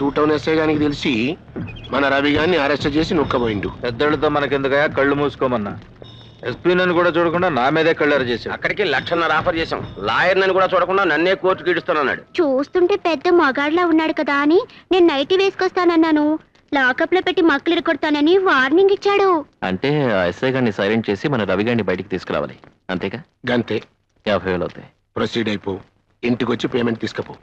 Two town SI గానికి తెలిసి మన రవి గారిని అరెస్ట్ చేసి నొక్కబోయిండు. పెద్దలతో మనకెందుకయా, కళ్ళు మూసుకోమన్నా. ఎస్పీ నన్ను కూడా చూడకుండా నా మీదే కళ్ళారు చేశాడు. అక్కడికి 1,00,000 ఆఫర్ చేశాం. లాయర్ నన్ను కూడా చూడకుండా నన్నే కోర్టుకి ఇడుస్తానన్నాడు. చూస్తుంటే పెద్ద మగాడ్లా ఉన్నాడు కదా అని నేను నైటీ వేసుకొస్తానన్నాను. లాకప్ లో పెట్టి మక్కలు కొడతానని వార్నింగ్ ఇచ్చాడు. అంటే ఎస్ఐ గారిని సైలెంట్ చేసి మన రవి గారిని బయటికి తీసుకురావాలి, అంతేగా? గంతే. 50,000 అవుతాయి. ప్రొసీడ్ అయిపో, ఇంటికి వచ్చి పేమెంట్ తీసుకపో.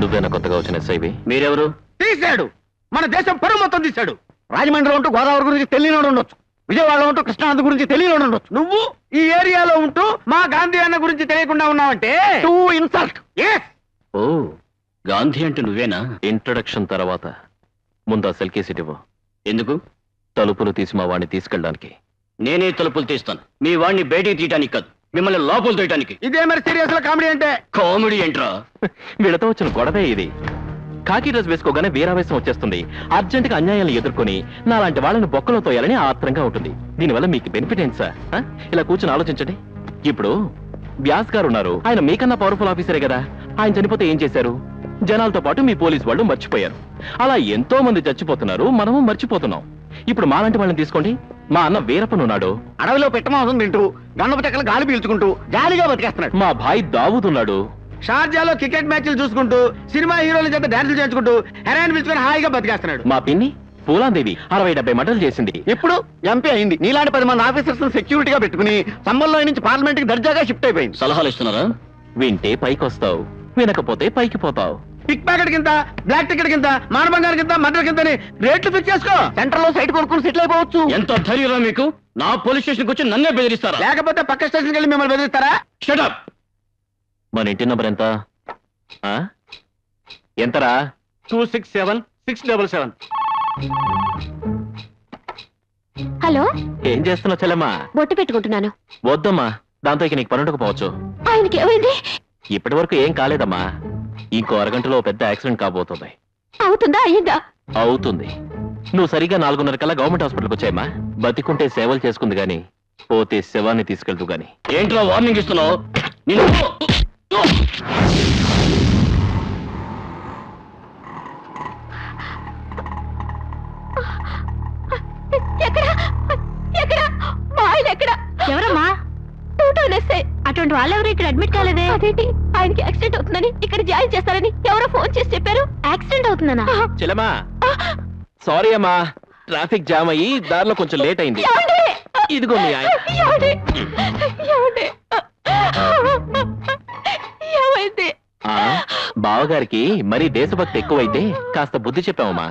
నువ్వేనా కొత్తగా వచ్చిన ఎస్ఐవి? మీరెవరు? తీశాడు, మన దేశం పరువు మొత్తం తీశాడు. రాజమండ్రిలో ఉంటూ గోదావరి గురించి తెలియనోడు ఉండొచ్చు, విజయవాడలో ఉంటూ కృష్ణానది గురించి తెలియనోడు ఉండొచ్చు. నువ్వు ఈ ఏరియాలో ఉంటూ మా గాంధీ అన్న గురించి తెలియకుండా ఉన్నావంటే టూ ఇన్సల్ట్. ఓ, గాంధీ అంటే నువ్వేనా? ఇంట్రొడక్షన్ తర్వాత ముందు ఆ సెల్కీ సీట్ ఇవ్వు. ఎందుకు? తలుపులు తీసి మా వాడిని తీసుకెళ్ళడానికి. నేనే తలుపులు తీస్తాను, మీ వాడిని బయటికి తీయటానికి కాదు, మిమ్మల్ని లోపల తీయటానికి. ఇదే మరి సీరియస్ లో కామెడీ అంటే? కామెడీ ఏంట్రా? వీళ్ళతో వచ్చిన గొడవే ఇది. కాకి డ్రెస్ వేసుకోగానే వీరావేశం వచ్చేస్తుంది. అర్జెంట్ గా అన్యాయాలను ఎదుర్కొని నాలాంటి వాళ్ళని బొక్కలో తోయాలని ఆత్రంగా ఉంటుంది. దీనివల్ల మీకు బెనిఫిట్ ఏంటి సార్? ఇలా కూర్చొని ఆలోచించండి. ఇప్పుడు వ్యాస్ గారు ఉన్నారు, ఆయన మీకన్నా పవర్ఫుల్ ఆఫీసరే కదా. ఆయన చనిపోతే ఏం చేశారు? జనాలతో పాటు మీ పోలీసు వాళ్ళు మర్చిపోయారు. అలా ఎంతో మంది చచ్చిపోతున్నారు, మనము మర్చిపోతున్నాం. ఇప్పుడు మాలాంటి వాళ్ళని తీసుకోండి. మా అన్న వీరప్పనున్నాడు, అడవిలో పెట్టమాసం తింటూ గన్నపు చెక్కలు గాలి పీల్చుకుంటూ జాలీగా బతికేస్తున్నాడు. మా భాయ్ దావూదున్నాడు, షార్జాలో క్రికెట్ మ్యాచ్లు చూసుకుంటూ సినిమా హీరోల చేత డాన్సులు చేయించుకుంటూ హెరాయిన్ పిలుచుకొని హాయిగా బతికేస్తున్నాడు. మా పిన్ని పూలాందేవి 60-70 మటలు చేసింది, ఇప్పుడు ఎంపీ అయింది. నీలాంటి 10 మంది ఆఫీసర్స్ సెక్యూరిటీగా పెట్టుకుని సంబంధంలో నుంచి పార్లమెంట్ కి దర్జాగా షిఫ్ట్ అయిపోయింది. సలహాలు ఇస్తున్నారా? వింటే పైకి వస్తావు, వినకపోతే పైకి పోతావు. పిక్ ప్యాకెట్ కింద, బ్లాక్ టికెట్ కింద, మానబంగారు కింద, మర్డర్ కింద రేట్లు ఫిక్స్ చేసుకో. సెంటర్ లో సైట్ కొనుక్కుని సెటిల్ అయిపోవచ్చు. ఎంత ధైర్యం మీకు? నా పోలీస్ స్టేషన్ వచ్చి నన్నే బెదిరిస్తారా? లేకపోతే పక్క స్టేషన్కి వెళ్ళి మిమ్మల్ని బెదిరిస్తారా? షటప్. మన ఇంటి నంబర్ ఎంత? ఎంతరా? 267-677. హలో, ఏం చేస్తున్నావు చెల్లెమ్మా? బొట్టు పెట్టుకుంటున్నాను. వద్దమ్మా, దాంతో ఇక నీకు పని ఉండకపోవచ్చు. ఆయనకి ఏమైంది? ఇప్పటి వరకు ఏం కాలేదమ్మా. ఇంకో అరగంటలో పెద్ద యాక్సిడెంట్ కాబోతుంది. అవుతుందా? అయ్యిందా? అవుతుంది. నువ్వు సరిగా 4:30 కల్లా గవర్నమెంట్ హాస్పిటల్కి వచ్చాయమ్మా. బతికుంటే సేవలు చేసుకుంది గాని, పోతే శవాన్ని తీసుకెళ్తూ గాని. ఏంట్రా వార్నింగ్ ఇస్తున్నావు? ఎవరమ్మా? అటువంటి వాళ్ళెవరు ఇక్కడ అడ్మిట్ కాలేదే? అదేంటి, ఆయనకి యాక్సిడెంట్ అవుతుందని ఇక్కడ జాయిన్ చేస్తారని ఎవరో ఫోన్ చేసి చెప్పారు. యాక్సిడెంట్ అవుతుందనా? చెల్లెమ్మా సారీ అమ్మా, ట్రాఫిక్ జామ్ అయ్యి దారిలో కొంచెం లేట్ అయింది. ఇదిగో మీ ఆయన. బావగారికి మరీ దేశభక్తి ఎక్కువైతే కాస్త బుద్ధి చెప్పావమ్మా.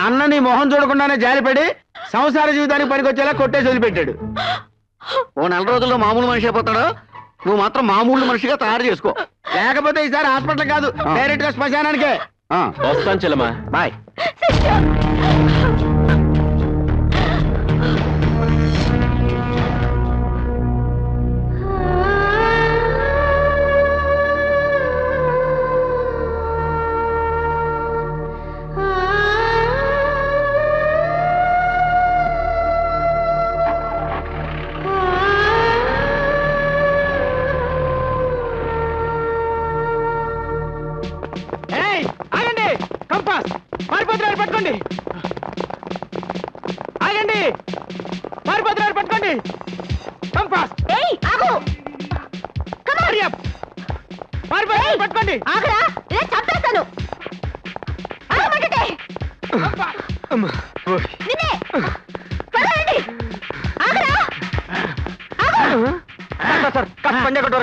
అన్నని మొహం చూడకుండానే జాలిపడి సంసార జీవితానికి పనికొచ్చేలా కొట్టేసి వదిలిపెట్టాడు. ఓ 4 రోజుల్లో మామూలు మనిషి అయిపోతాడు. నువ్వు మాత్రం మామూలు మనిషిగా తయారు చేసుకో. లేకపోతే ఈసారి హాస్పిటల్ కాదు, డైరెక్ట్ గా శ్మశానానికే. వస్తాను చెల్లెమ్మా, బాయ్. పట్టుకోండి, ఆగండి, పారిపోతున్నారు, పట్టుకోండి. కంపాస్. పట్టుకోండి. ఆగరా, చంపేస్తాను.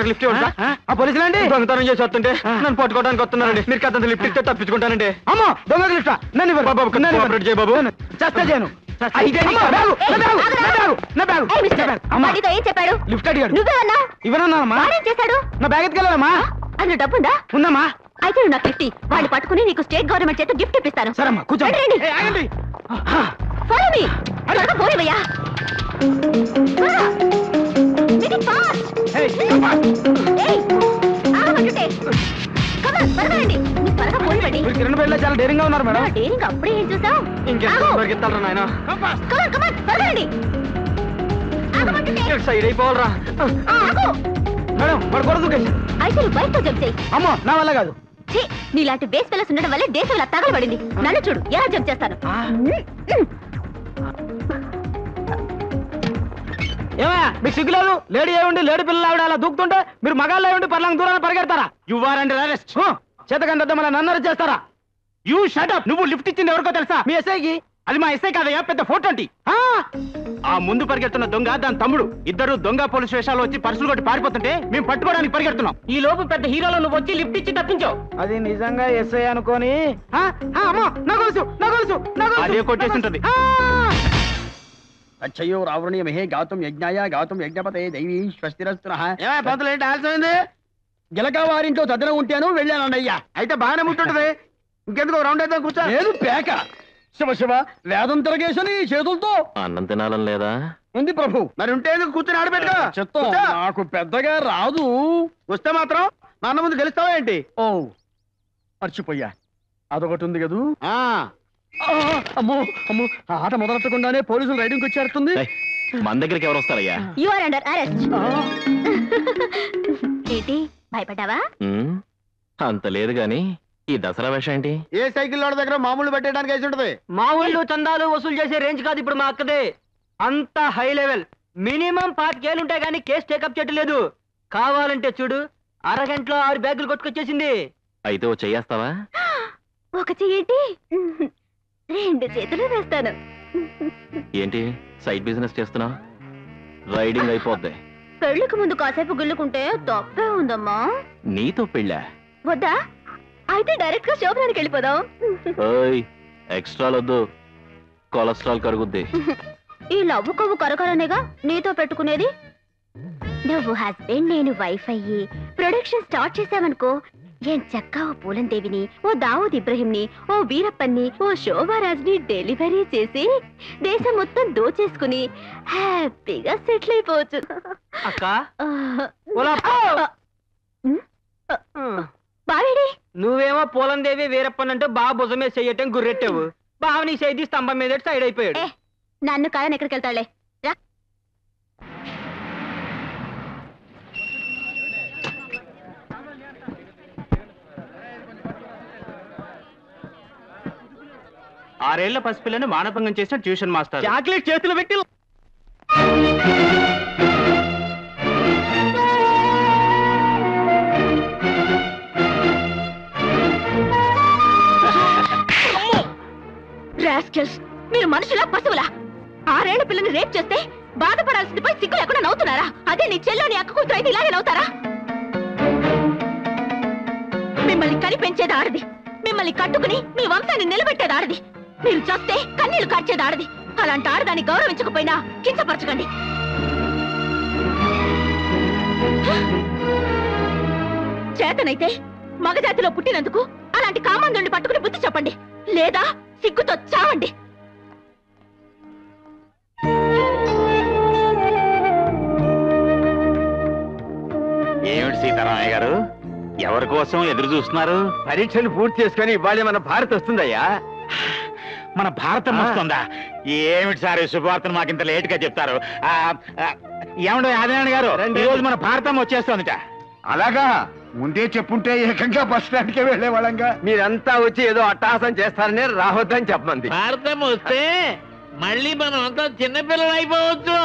లిఫ్ట్ ఇవ్వండి. ఆ పోలీసులు అండి దొంగతనం చేసి వస్తుంటే నన్ను పట్టుకోవడానికి వస్తున్నారండి. మీరు కథ లిఫ్ట్ ఇస్తే తప్పించుకుంటానండి. అమ్మో, దొంగ లిఫ్ట్ నన్ను బాబు చేయ బాబు. చేస్తా చేయను. లిఫ్ట్ అడిగాడు. ఇవ్వనమ్మా. నా బ్యాగ్ ఎత్తుకెళ్ళాలమ్మా. అందులో డబ్బుందా? ఉందమ్మా. అయితే నువ్వు నాకు 50 వాళ్ళు పట్టుకుని నీకు స్టేట్ గవర్నమెంట్ చేత గిఫ్ట్ ఇప్పిస్తాను. సరేమ్మా, కూర్చోండి. Follow me. పోనివయ్యా. త్వరగా పోయి కిరణ్ బెడ్లో చాలా డేరింగ్ గా ఉన్నారు మేడం. డేరింగ్ అప్పుడే ఏం చూసావు? ఇంకెంత పరిగెత్తాలరా నాయన? సైడ్ అయిపోవాలరా మేడం. అయితే నువ్వు బయటతో జంప్ చేయి. అమ్మో నా వల్ల కాదు. నీలాంటి బేస్ పిల్లస్ ఉండడం వల్లే దేశం ఇలా తగలబడింది. నన్ను చూడు ఎలా జంప్ చేస్తాను. ఏమయ్యా మీకు సిగ్గులేదు? లేడీ అయ్యండి లేడీ పిల్లలు ఆవిడ అలా దూకుతుంటే మీరు మగాళ్ళు అయ్యండి పర్లంగా దూరాన్ని పరిగెడతారా? You are under arrest. చేతకంటే మళ్ళీ నన్ను అరెస్ట్ చేస్తారా? You shut up. నువ్వు లిఫ్ట్ ఇచ్చింది ఎవరికో తెలుసా? మీ ఎస్ఐకి. అది మా ఎస్ఐ కాదయ్యా, పెద్ద 420. ఆ ముందు పరిగెడుతున్న దొంగ దాని తమ్ముడు ఇద్దరు దొంగ పోలీస్ స్టేషన్లో వచ్చి పర్సులు కొట్టి పారిపోతుంటే మేము పట్టుకోవడానికి పరిగెడుతున్నాం. ఈ లోపు పెద్ద హీరోలో నువ్వు వచ్చి లిఫ్ట్ ఇచ్చి తప్పించావు. అది నిజంగా ఎస్ఐ అనుకోని అదే కొట్టేసి ఉంటది. అచ్చయ్యో రావణీయమహే గాతం యజ్ఞాయ గాతం యజ్ఞపతే దైవీ స్వస్తిరస్తునః. ఏమయ్య పంతులు ఏంటి ఆలస్యమైంది? గిలక వారింట్లో తద్దన ఉంటాను వెళ్ళానన్నయ్యా. అయితే బాగానే ముట్టుంటది. ఇంకెందుకు రౌండ్ అయితే కూర్చో. లేదు పేక. శివ శివ వేదం తిరగేసని చేతులతో అన్నం తినాలని లేదా? ఉంది ప్రభు. మరి ఉంటే ఎందుకు కూర్చొని ఆడబెట్టుకో. చెత్తం నాకు పెద్దగా రాదు. వస్తే మాత్రం నాన్న ముందు గెలుస్తావా ఏంటి? ఓ మర్చిపోయా, అదొకటి ఉంది కదూ. ఆ అమ్మో అమ్మో, ఆట మొదలెట్టకుండానే పోలీసులు రైడింగ్ వచ్చేస్తుంది. ఏయ్, మన దగ్గరికి ఎవరు వస్తారయ్యా? You are under arrest. ఏంటి భయపడ్డావా? అంత లేదు గాని ఈ దసరా వేషం ఏంటి? ఏ సైకిల్ లోడ్ దగ్గర మామూలు పెట్టడానికి వేసి ఉంటది. మా ఊళ్ళో చందాలు వసూలు చేసే రేంజ్ కాదు ఇప్పుడు మా అక్కదే. అంత హై లెవెల్. మినిమం 5 ఉంటాయి కానీ కేసు టేకప్ చేయట్లేదు. కావాలంటే చూడు, అరగంటలో 6 బ్యాగులు కొట్టుకొచ్చేసింది. అయితే ఓ చెయ్యేస్తావా? ఒక చెయ్యేంటి 2 చేతులు వేస్తాను. ఏంటి సైడ్ బిజినెస్ చేస్తున్నావు? రైడింగ్ అయిపోద్ది. పెళ్లికి ముందు కాసేపు గుల్లుకుంటే తప్పే ఉందమ్మా. నీతో పెళ్ళా? వద్దా? అయితే డైరెక్ట్ గా శోభనానికి వెళ్ళిపోదాం. ఓయ్ ఎక్స్ట్రా వద్దు, కొలెస్ట్రాల్ కరుగుద్ది. ఈ లవ్వు కొవ్వు కరకరనేగా నీతో పెట్టుకునేది. నువ్వు హస్బెండ్ నేను వైఫ్ అయ్యి ప్రొడక్షన్ స్టార్ట్ చేసావనుకో, ఏం చక్కా ఓ పూలందేవిని, ఓ దావూద్ ఇబ్రహీంని, ఓ వీరప్పన్ని, ఓ శోభారాజ్ని డెలివరీ చేసి దేశం మొత్తం దోచేసుకుని హ్యాపీగా సెటిల్ అయిపోవచ్చు. అక్క బావేడి నువ్వేమో పూలందేవి వీరప్పనంటే బాగా భుజమే చెయ్యటం గుర్రెట్టావు. బావ నీ చేయి స్తంభం మీద సైడ్ అయిపోయాడు. నన్ను కాదని ఎక్కడికి వెళ్తాడులే. ఆరేళ్ల పసిపిల్లని మానభంగం చేసిన ట్యూషన్ మాస్టర్ చాక్లెట్ చేతులు పెట్టి మీరు మనుషులా పశువులా? 6 ఏళ్ల పిల్లని రేప్ చేస్తే బాధపడాల్సింది పోయి సిగ్గు లేకుండా నవ్వుతున్నారా? అదే నీ చెల్లో నీ అక్క కూతురు అయితే ఇలాగే నవ్వుతారా? మిమ్మల్ని కని పెంచేది ఆడది, మిమ్మల్ని కట్టుకుని మీ వంశాన్ని నిలబెట్టేది ఆడది, మీరు చూస్తే కన్నీళ్లు కార్చేది ఆడది. అలాంటి ఆడదాన్ని గౌరవించకపోయినా కించపరచకండి. చేతనైతే మగజాతిలో పుట్టినందుకు అలాంటి కామందుని పట్టుకుని బుద్ధి చెప్పండి, లేదా సిగ్గుతో చావండి. ఏమిటి సీతారామయ్య గారు, ఎవరి కోసం ఎదురు చూస్తున్నారు? పరీక్షలు పూర్తి చేసుకుని ఇవాళ మన భారత్ వస్తుందయ్యా. మన భారతం వస్తుందా? ఏమిటి సార్ శుభవార్తను మాకింత లేట్ గా చెప్తారు? ఏమండో ఆదినారాయణ గారు, ఈ రోజు మన భారతం వచ్చేస్తుందిట. అలాగా ముందే చెప్పుంటే ఏకంగా బస్ స్టాండ్కే వెళ్లేవాళ్ళంగా. మీరంతా వచ్చి ఏదో అట్టహాసం చేస్తారని రావద్దని చెప్పమంది. భారతం వస్తే మళ్ళీ మనం అంతా చిన్నపిల్లలు అయిపోవచ్చు.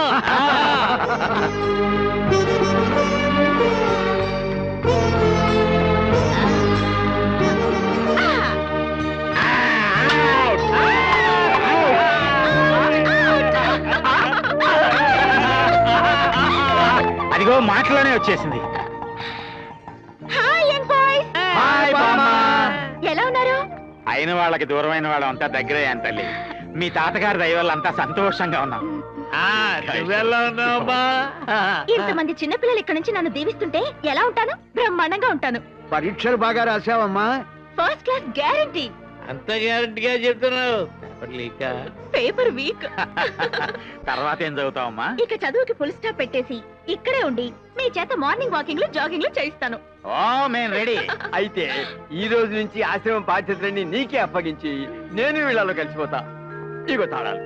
అదిగో మాటలోనే వచ్చేసింది. ఎలా ఉన్నారు? అయిన వాళ్ళకి దూరమైన వాళ్ళం అంతా దగ్గరే తల్లి. మీ తాతగారి దయ వల్ల అంతా సంతోషంగా ఉన్నాం. నువ్వెలా ఉన్నావమ్మా? ఇంతమంది చిన్నపిల్లలు ఇక్కడ నుంచి నన్ను దీవిస్తుంటే ఎలా ఉంటాను? బ్రహ్మాండంగా ఉంటాను. పరీక్షలు బాగా రాసావమ్మా? First class guarantee. అంత గ్యారంటీగా చెప్తున్నావు? Paper week. తర్వాత ఏం చదువుతావమ్మా? ఇక చదువుకి ఫుల్ స్టాప్ పెట్టేసి ఇక్కడే ఉండి మీ చేత మార్నింగ్ వాకింగ్ లో జాగింగ్ లో చేయిస్తాను. ఓ మేము రెడీ. అయితే ఈ రోజు నుంచి ఆశ్రమం బాధ్యతలన్నీ నీకే అప్పగించి నేను వీళ్ళలో కలిసిపోతా. ఇగో తాళాలు.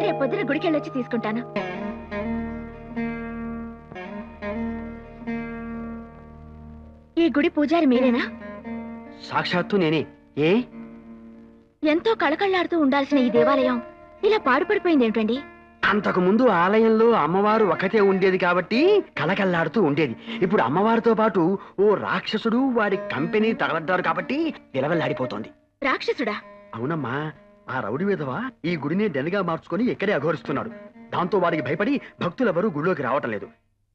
రేపు పొద్దున గుడికి వెళ్ళొచ్చి తీసుకుంటాను. ఈ గుడి పూజారి మీరేనా? సాక్షాత్తు నేనే. ఏ ఎంతో కళకళ్లాడుతూ ఉండాల్సిన ఈ దేవాలయం ఇలా పాడుపడిపోయింది ఏంటండి? అంతకు ముందు ఆలయంలో అమ్మవారు ఒకటే ఉండేది కాబట్టి కలకల్లాడుతూ ఉండేది. ఇప్పుడు అమ్మవారితో పాటు ఓ రాక్షసుడు వాడి కంపెనీ తగలడ్డారు కాబట్టి విలవల్లాడిపోతోంది. రాక్షసుడా? అవునమ్మా, ఆ రౌడీ విధవ ఈ గుడిని డెన్గా మార్చుకొని ఇక్కడే అఘోరిస్తున్నాడు. దాంతో వారికి భయపడి భక్తులెవరూ గుడిలోకి రావటం లేదు.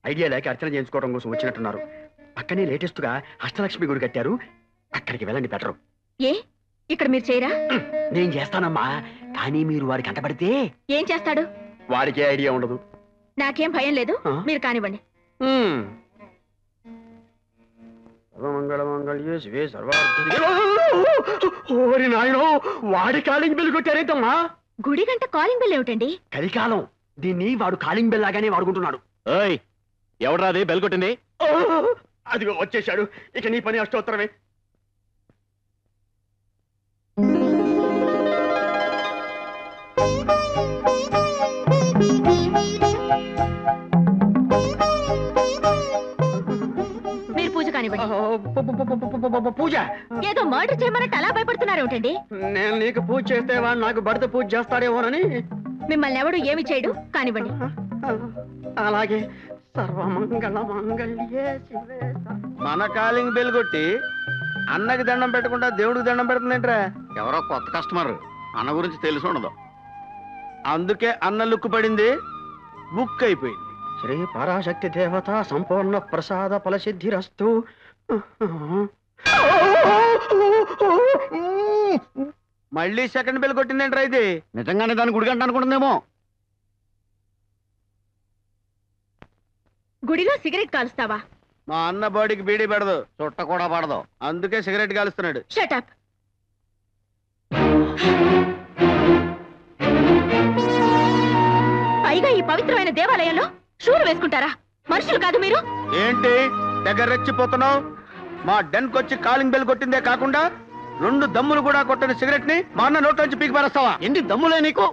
ఐడియా లేక అర్చన చేయించుకోవడం కోసం వచ్చినట్టున్నారు. పక్కనే లేటెస్ట్ గా అష్టలక్ష్మి గుడి కట్టారు, అక్కడికి వెళ్ళండి బెటరు. ఏ ఇక్కడ మీరు చేయరా? నేను చేస్తానమ్మా, కానీ మీరు వారికి అంటపడితే ఏం చేస్తాడు? వాడికే ఐడియా ఉండదు. నాకేం భయం లేదు, ఆ? మీరు కానివ్వండి. ఓరి నాయనో, వాడి కాలింగ్ బెల్ కొట్టారేంటమ్మా? గుడి గంట కాలింగ్ బెల్ ఏమిటండి? కలికాలం, దీన్ని వాడు కాలింగ్ బెల్ లాగానే వాడుకుంటున్నాడు. ఓయ్ ఎవడ్రాది బెల్ కొట్టింది? అదిగో వచ్చేశాడు. ఇక నీ పని అష్టోత్తరమే. మీరు పూజ కానివ్వండి. పూజ? ఏదో మర్డర్ చేయమన్నట్టు అలా భయపడుతున్నారు ఏమిటండి? నేను నీకు పూజ చేస్తే వాడు నాకు భర్త పూజ చేస్తాడేమోనని. మిమ్మల్ని ఎవడు ఏమి చేయడు, కానివ్వండి. అలాగే. సర్వమంగళ మంగళ్యే శివే. మన కాలింగ్ బెల్ కొట్టి అన్నకి దండం పెట్టకుండా దేవుడికి దండం పెడుతుందేంట్రా? ఎవరో కొత్త కస్టమర్, అన్న గురించి తెలిసి ఉండదు. అందుకే అన్న లుక్కు పడింది, బుక్ అయిపోయింది. శ్రీ పరాశక్తి దేవత సంపూర్ణ ప్రసాద ఫలసిద్ధిరస్తు. మళ్ళీ సెకండ్ బెల్ కొట్టిందేంట్రా ఇది? నిజంగానే దాని గుడి గంట అనుకుంటుందేమో. గుడిలో సిగరెట్ కాలుస్తావా? మా అన్న బాడీకి బీడీ పెడదు, చుట్ట కూడా పడదు. అందుకే సిగరెట్ కాలుస్తున్నాడు. షటప్. పైగా ఈ పవిత్రమైన దేవాలయంలో షూలు వేసుకుంటారా? మనుషులు కాదు మీరు. ఏంటి దగ్గర రెచ్చిపోతున్నావు? మా డెన్కి వచ్చి కాలింగ్ బెల్ కొట్టిందే కాకుండా 2 దమ్ములు కూడా కొట్టని సిగరెట్ ని మా అన్న నోట్లోంచి పీకి పారేస్తావా? ఎన్ని దమ్ములే నీకు?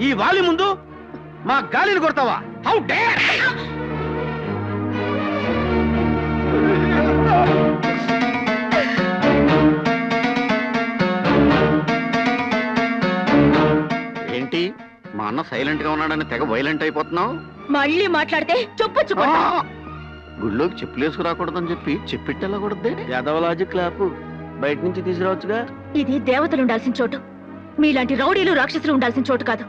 ఈ వాలి ముందు మా గాలిని కొడతావా? How dare! ఏంటి మా అన్న సైలెంట్ గా ఉన్నాడని తెగ వైలెంట్ అయిపోతున్నావు? మళ్ళీ మాట్లాడితే చొప్పొచ్చు కొడతా. గుళ్ళోకి చెప్పులేసుకు రాకూడదని చెప్పి చెప్పిట్టెళ్ళకూడదే. యాదవలాజీ క్లాపు బయట నుంచి తీసుకురావచ్చుగా. ఇది దేవతలు ఉండాల్సిన చోటు, మీలాంటి రౌడీలు రాక్షసులు ఉండాల్సిన చోటు కాదు.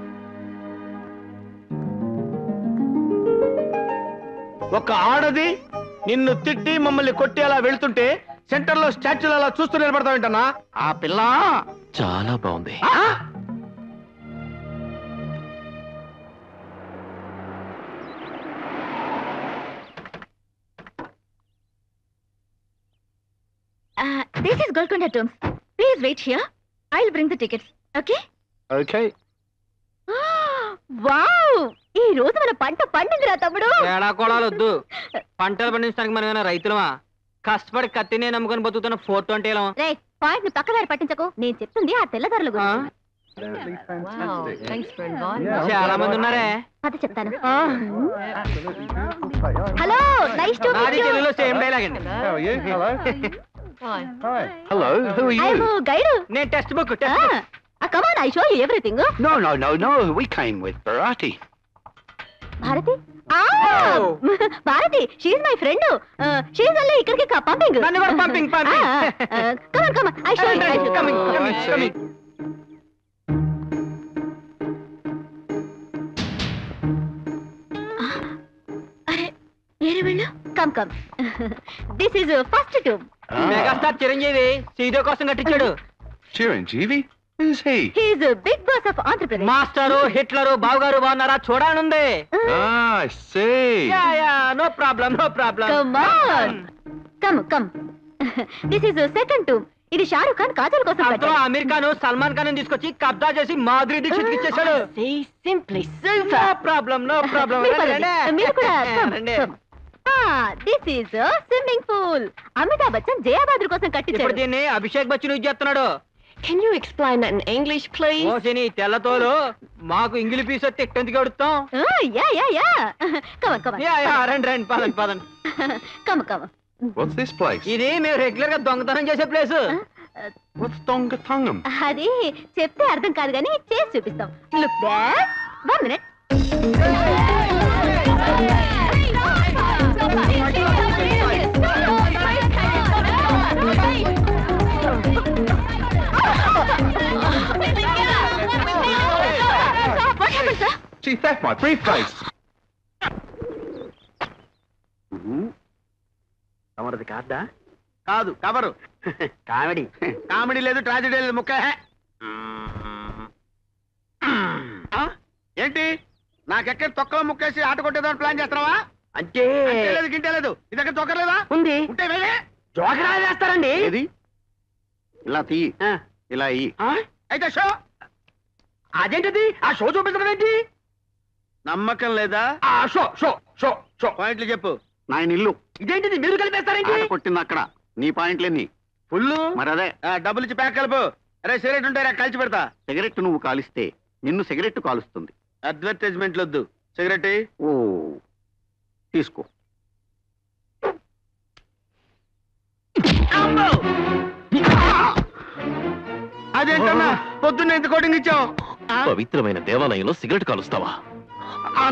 ఒక ఆడది నిన్ను తిట్టి మమ్మల్ని కొట్టి అలా వెళ్తుంటే సెంటర్ లో స్టాచ్యూలు అలా చూస్తూ నిలబడతావేంటన్నా? ఆ పిల్ల చాలా బాగుంది. This is Golconda Tombs. Please wait here. I'll bring the tickets. Okay? Okay. Wow! ఈ రోజు మన పంట పండిందిరా తమ్ముడు. తేడా కోడాలు వద్దు. పంటలు పండించడానికి మనం ఏమైనా రైతులమా? కష్టపడి కత్తినే నమ్ముకొని బతుకుతున్న 420. రే, పాయింట్ ను పక్కదారి పట్టించకు. నేను చెప్తుంది ఆ తెల్లదారుల గురించి. చాలా మంది ఉన్నారే. అది చెప్తాను. హలో, నైస్ టు నాది మీట్ యు. తెలుగులో సేమ్ డైలాగ్ అండి. Hello, who are I you? Am guide. నేను text book come on, I show you everything. No. We came with Bharati. Bharati? Bharati, she is my friend. She is only ఇక్కడికి పంపింగ్. నన్ను కూడా పంపింగ్. Come on, I show you. Coming. అరే, ఏరే వెళ్ళు. Come. This is first tomb. Megastar Chiranjeevi సీదో కోసం కట్టించాడు. Chiranjeevi? Who's he? He is big boss of Andhra Pradesh. Master, Hitler, బావగారు బాగున్నారా చూడాలనుంది. Ah, I see. No problem. Come on, come. This is second tomb. ఇది షారుఖ్ ఖాన్ కాజల్ కోసం అందులో అమీర్ ఖాన్, సల్మాన్ ఖాన్ తీసుకొచ్చి కబ్జా చేసి మాధురి దీక్షిత్ ఇచ్చేసాడు. Simply no problem. మీరు కూడా come. This is swimming pool. Amitabh Bachchan Jaya Bhaduri కోసం ఇప్పుడు కట్టించాడు. దీన్ని అభిషేక్ బచ్చన్ యూజ్ చేస్తున్నాడు. Can you explain that in English, please? ఓసిని తెల్లతోలు మాకు ఇంగిలి పీస్ వస్తే ఎక్కడికి అడుగుతాం. యా కమ రండి రండి పదండి పదండి. Comma What's this place? ఇది మేము రెగ్యులర్ గా దొంగతనం చేసే ప్లేస్. What's Dongatungam? అది చెప్తే అర్థం కాదు కానీ చేసి చూపిస్తాం. Look back 1 minute. What happened, sir? She theft my briefcase. తమరది కార్డా? కాదు కవరు. కామెడీ. కామెడీ లేదు, ట్రాజెడీ లేదు, ముక్క ఏంటి నాకెక్కడ తొక్కలో ముక్కేసి ఆట కొట్టేదాన్ని ప్లాన్ చేస్తున్నావా? అంటే లేదు గింటే లేదు, ఇది దగ్గర తొక్కలేదా? ఉంది. ఉంటే వేరే జోకరా వేస్తారండి. ఏది ఇలా తీ, ఇలా అయ్యి అయితే షో. అదేంటిది? ఆ షో చూపించడం ఏంటి? నమ్మకం లేదా? ఆ షో షో షో షో పాయింట్లు చెప్పు. నా ఇల్లు ఇదేంటిది? మీరు కలిపేస్తారేంటి? కొట్టింది అక్కడ. నీ పాయింట్లెన్ని? ఫుల్లు మరి అదే డబ్బులు ఇచ్చి ప్యాక్ కలుపు. అరే సిగరెట్ ఉంటారా కలిసి పెడతా. సిగరెట్ నువ్వు కాలిస్తే నిన్ను సిగరెట్ కాలుస్తుంది. అడ్వర్టైజ్మెంట్లు వద్దు, సిగరెట్ ఓ తీసుకో. అదేంటన్నా పొద్దున్న ఎంత కోటింగ్ ఇచ్చావు? పవిత్రమైన దేవాలయంలో సిగరెట్ కాలుస్తావా?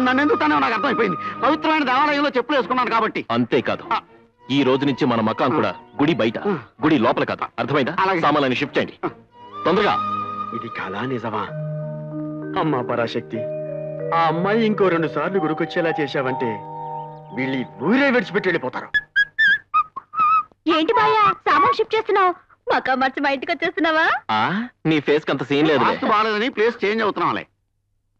నన్ను ఎందుకు తానే నాకు అర్థమైపోయింది. పవిత్రమైన దేవాలయంలో చెప్పులు వేసుకున్నాను కాబట్టి. అంతేకాదు, ఈ రోజు నుంచి మన మకాం కూడా గుడి బయట, గుడి లోపల కాదు. అర్థమైందా? అలాగే. సామాన్యాన్ని షిఫ్ట్ చేయండి తొందరగా. ఇది కళా నిజమా? అమ్మా పరాశక్తి, ఆ అమ్మాయి ఇంకో 2 సార్లు గురికొచ్చేలా చేశావంటే వీళ్ళు ఈ ఊరే విడిచిపెట్టి వెళ్ళిపోతారు. ఏంటి బాయా సామాన్ షిఫ్ట్ చేస్తున్నావు? మకా మార్చి మా ఇంటికి వచ్చేస్తున్నావా? ఆ నీ ఫేస్ కి అంత సీన్ లేదు. వాస్తు బాగాలేదని ప్లేస్ చేంజ్ అవుతున్నాంలే.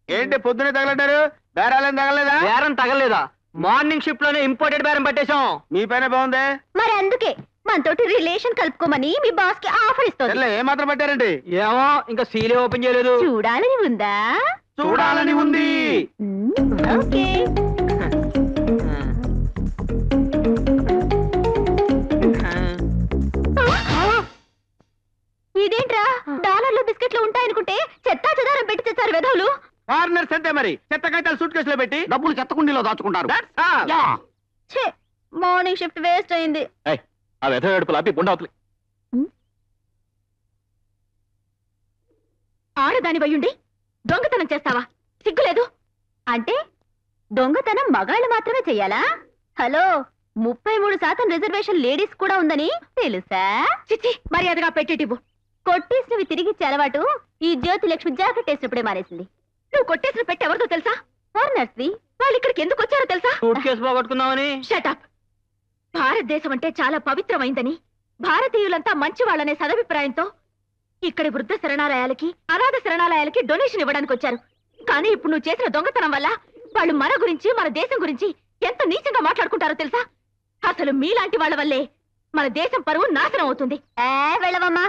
ఏంటి పొద్దునే తగలంటారు? బేరాలేం తగలేదా? బేరం తగలేదా? మార్నింగ్ షిఫ్ట్ లోనే ఇంపోర్టెడ్ బేరం పట్టేశాం. మీ పైన బాగుందే. మరి అందుకే మనతోటి రిలేషన్ కలుపుకోమని మీ బాస్ కి ఆఫర్ ఇస్తుంది. సర్లే, ఏ మాత్రం పెట్టారండి? ఏమో ఇంకా సీలే ఓపెన్ చేయలేదు. చూడాలని ఉందా? చూడాలని ఉంది. ఓకే. ఇదేంట్రా డాలర్లు బిస్కెట్లు ఉంటాయనుకుంటే చెత్తా చెదారం పెట్టి తెచ్చారు వెధవులు. ఫారినర్స్ అంతే మరి, చెత్త కాగితాలు సూట్ కేసులో పెట్టి డబ్బులు చెత్తకుండీలో దాచుకుంటారు. That's all. యా. ఛే, మార్నింగ్ షిఫ్ట్ వేస్ట్ అయింది. ఆ వ్యధ ఏడుపులు ఆపి గుండవతలి. ఆడదాని వయ్యుండి దొంగతనం చేస్తావా? సిగ్గులేదు? అంటే దొంగతనం మగాళ్ళు మాత్రమే చెయ్యాలా? హలో, 33% రిజర్వేషన్ లేడీస్ కూడా ఉందని తెలుసా? చిచ్చి, మర్యాదగా పెట్టేటివ్వు. కొట్టేసినవి తిరిగిచ్చే అలవాటు ఈ జ్యోతిలక్ష్మి జాకెట్ వేసినప్పుడే మానేసింది. నువ్వు కొట్టేసిన పెట్టి ఎవరితో తెలుసా? ఫారినర్స్ది. వాళ్ళు ఇక్కడికి ఎందుకు వచ్చారో తెలుసా? సూట్ కేసు పోగొట్టుకుందామని. షటప్. భారతదేశం అంటే చాలా పవిత్రమైందని, భారతీయులంతా మంచి వాళ్ళనే సదభిప్రాయంతో ఇక్కడి వృద్ధ శరణాలయాలకి, అనాథ శరణాలయాలకి డొనేషన్ ఇవ్వడానికి వచ్చారు. కానీ ఇప్పుడు నువ్వు చేసిన దొంగతనం వల్ల వాళ్ళు మన గురించి, మన దేశం గురించి ఎంత నీచంగా మాట్లాడుకుంటారో తెలుసా? అసలు మీలాంటి వాళ్ళ వల్లే మన దేశం పరువు నాశనం అవుతుంది. వెళ్ళవమ్మా,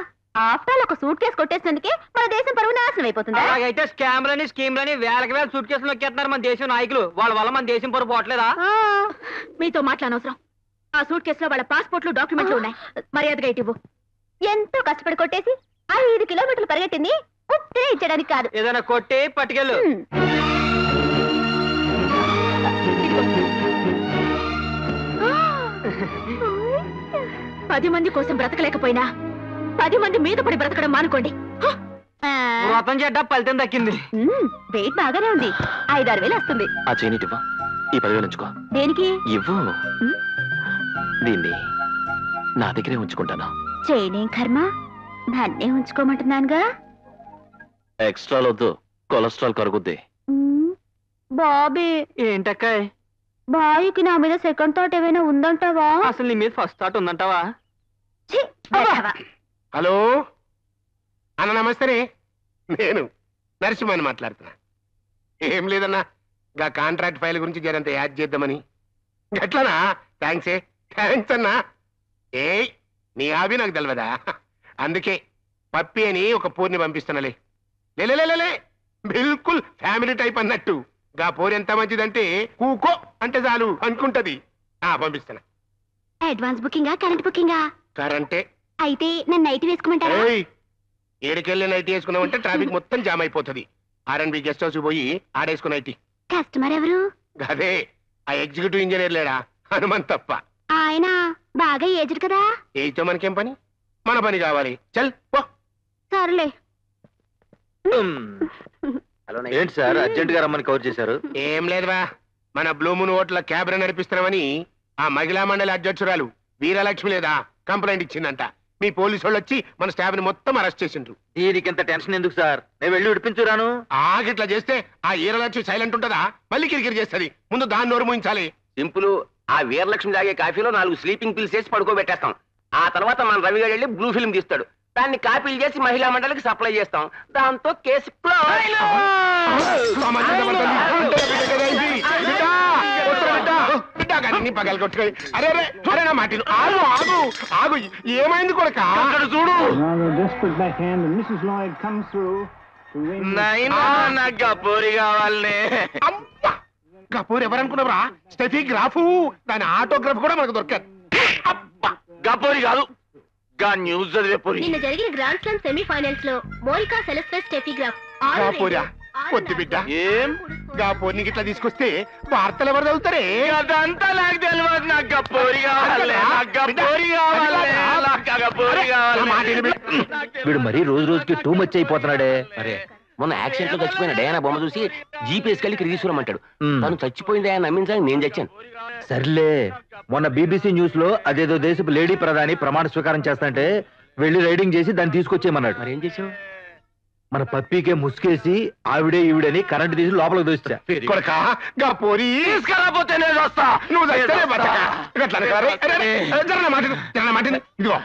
ఆఫ్టర్ ఒక సూట్ కేసు కొట్టేసినందుకే మన దేశం పరువు నాశనం అయిపోతుంది. అలాగైతే స్కామ్లని స్కీమ్లని వేలకి వేల సూట్ కేసులు నొక్కేస్తున్నారు మన దేశం నాయకులు. వాళ్ళ వల్ల మన దేశం పరువు పోవట్లేదా? మీతో మాట్లాడనవసరం. ఆ సూట్ కేసులో వాళ్ళ పాస్పోర్ట్లు, డాక్యుమెంట్లు ఉన్నాయి. మర్యాదగా ఇటివ్వు. ఎంతో కష్టపడి కొట్టేసి 5 కిలోమీటర్లు పరిగెట్టింది ఉత్తే ఇచ్చడానికి కాదు. ఏదైనా కొట్టి పట్టుకెళ్ళు. 10 మంది కోసం బ్రతకలేకపోయినా 10 మంది మీద పడి బ్రతకడం మానుకోండి. వ్రతం చెడ్డ ఫలితం దక్కింది. వెయిట్ బాగానే ఉంది. 5-6 వేలు వస్తుంది. ఆ చేయనిటివ్వ, ఈ 10,000 ఉంచుకో. దేనికి? ఇవ్వు. దీన్ని నా దగ్గరే ఉంచుకుంటాను. చేయనేం కర్మ, నన్నే ఉంచుకోమంటున్నానుగా. ఎక్స్ట్రా వద్దు, కొలెస్ట్రాల్ కరుగుద్ది. బాబీ, ఏంటక్కాయ్? బాయ్కి నా మీద సెకండ్ థాట్ ఏమైనా ఉందంటావా? అసలు నీ మీద ఫస్ట్ థాట్ ఉందంటావా? హలో అన్న, నమస్తే. నేను నరసింహని మాట్లాడుతున్నా. ఏం లేదన్నా, గా కాంట్రాక్ట్ ఫైల్ గురించి జరంత యాడ్ చేద్దామని. ఎట్లనా? థ్యాంక్స్ అన్నా. ఏ నీ హాబీ నాకు తెలియదా? అందుకే పప్పి అని ఒక పూర్ని పంపిస్తున్నాలే. లేలే, బిల్కుల్ ఫ్యామిలీ టైప్ అన్నట్టు. గా పోరు ఎంత మంచిదంటే కూకో అంటే చాలు అనుకుంటది. పంపిస్తాను. అడ్వాన్స్ బుకింగా కరెంట్ బుకింగా? కరెంటే. అయితే నన్ను నైట్ వేసుకోమంటారా? ఏడుకెళ్ళి నైట్ వేసుకున్నామంటే ట్రాఫిక్ మొత్తం జామ్ అయిపోతుంది. R&B గెస్ట్ హౌస్ పోయి ఆడేసుకుని నైట్. కస్టమర్ ఎవరు? అదే ఆ ఎగ్జిక్యూటివ్ ఇంజనీర్ లేడా హనుమంత్ తప్ప. ఆయన బాగా ఏజ్డ్ కదా. ఏతో మనకేం పని, మన పని కావాలి. చల్ పో. సర్లే. ఏంటి సార్ అర్జెంట్ గా రమ్మని కవర్ చేశారు? ఏం లేదువా, మన బ్లూమూన్ హోటల్ క్యాబ్ నడిపిస్తున్నామని ఆ మహిళా మండలి అధ్యక్షురాలు వీరలక్ష్మి లేదా కంప్లైంట్ ఇచ్చిందంట. మీ పోలీసు వాళ్ళు వచ్చి మన స్టాఫ్ ని మొత్తం అరెస్ట్ చేసిండ్రు. దీనికింత టెన్షన్ ఎందుకు సార్? నేను వెళ్ళి విడిపించురాను. ఆగిట్లా చేస్తే ఆ వీరలక్ష్మి సైలెంట్ ఉంటదా? మళ్ళీ కిరికిరి చేస్తుంది. ముందు దాన్ని నోరు మూయించాలి. సింపుల్. ఆ వీరలక్ష్మి తాగే కాఫీలో 4 స్లీపింగ్ పిల్స్ వేసి పడుకోబెట్టేస్తాం. ఆ తర్వాత మన రవి గారు వెళ్ళి బ్లూ ఫిల్మ్ తీస్తాడు. దాన్ని కాపీలు చేసి మహిళా మండలికి సప్లై చేస్తాం. దాంతో కేసు ఆగు. ఏమైంది కొడుక? చూడు. గపోరి కావాలనే. గపూర్ ఎవరనుకున్నావురా? Steffi Graf. దాని ఆటోగ్రాఫ్ కూడా మనకు దొరకదు. గపోరి కాదు, గా న్యూస్ చదివే పోరి. నిన్న జరిగిన గ్రాండ్ స్లామ్ సెమీఫైనల్స్ లో మోనికా సెలెస్టర్ స్టెఫీ గ్రాఫ్ గాపోరా పొద్దు బిడ్డ. ఏం గాపోర్ని గిట్లా తీసుకొస్తే వార్తలు ఎవరు చదువుతారే? అదంతా నాకు తెలియదు. నాకు గపోరి కావాలి. వీడు మరీ రోజు రోజుకి టూ మచ్ అయిపోతున్నాడే. అరే మొన్న యాక్సిడెంట్ లో చచ్చిపోయిన డయానా బొమ్మ చూసి జీపీఎస్ కలిగి తీసుకురమ్మంటాడు. తను చచ్చిపోయింది ఆయన నమ్మించడానికి నేను చచ్చాను. సర్లే, మొన్న BBC న్యూస్ లో అదేదో దేశపు లేడీ ప్రధాని ప్రమాణ స్వీకారం చేస్తాంటే వెళ్ళి రైడింగ్ చేసి దాన్ని తీసుకొచ్చేయమన్నాడు. మరి ఏం చేసావు? మన పప్పీకే ముసుకేసి ఆవిడే ఈవిడని కరెంట్ తీసి లోపలికి దోస్తా. ఇదిగో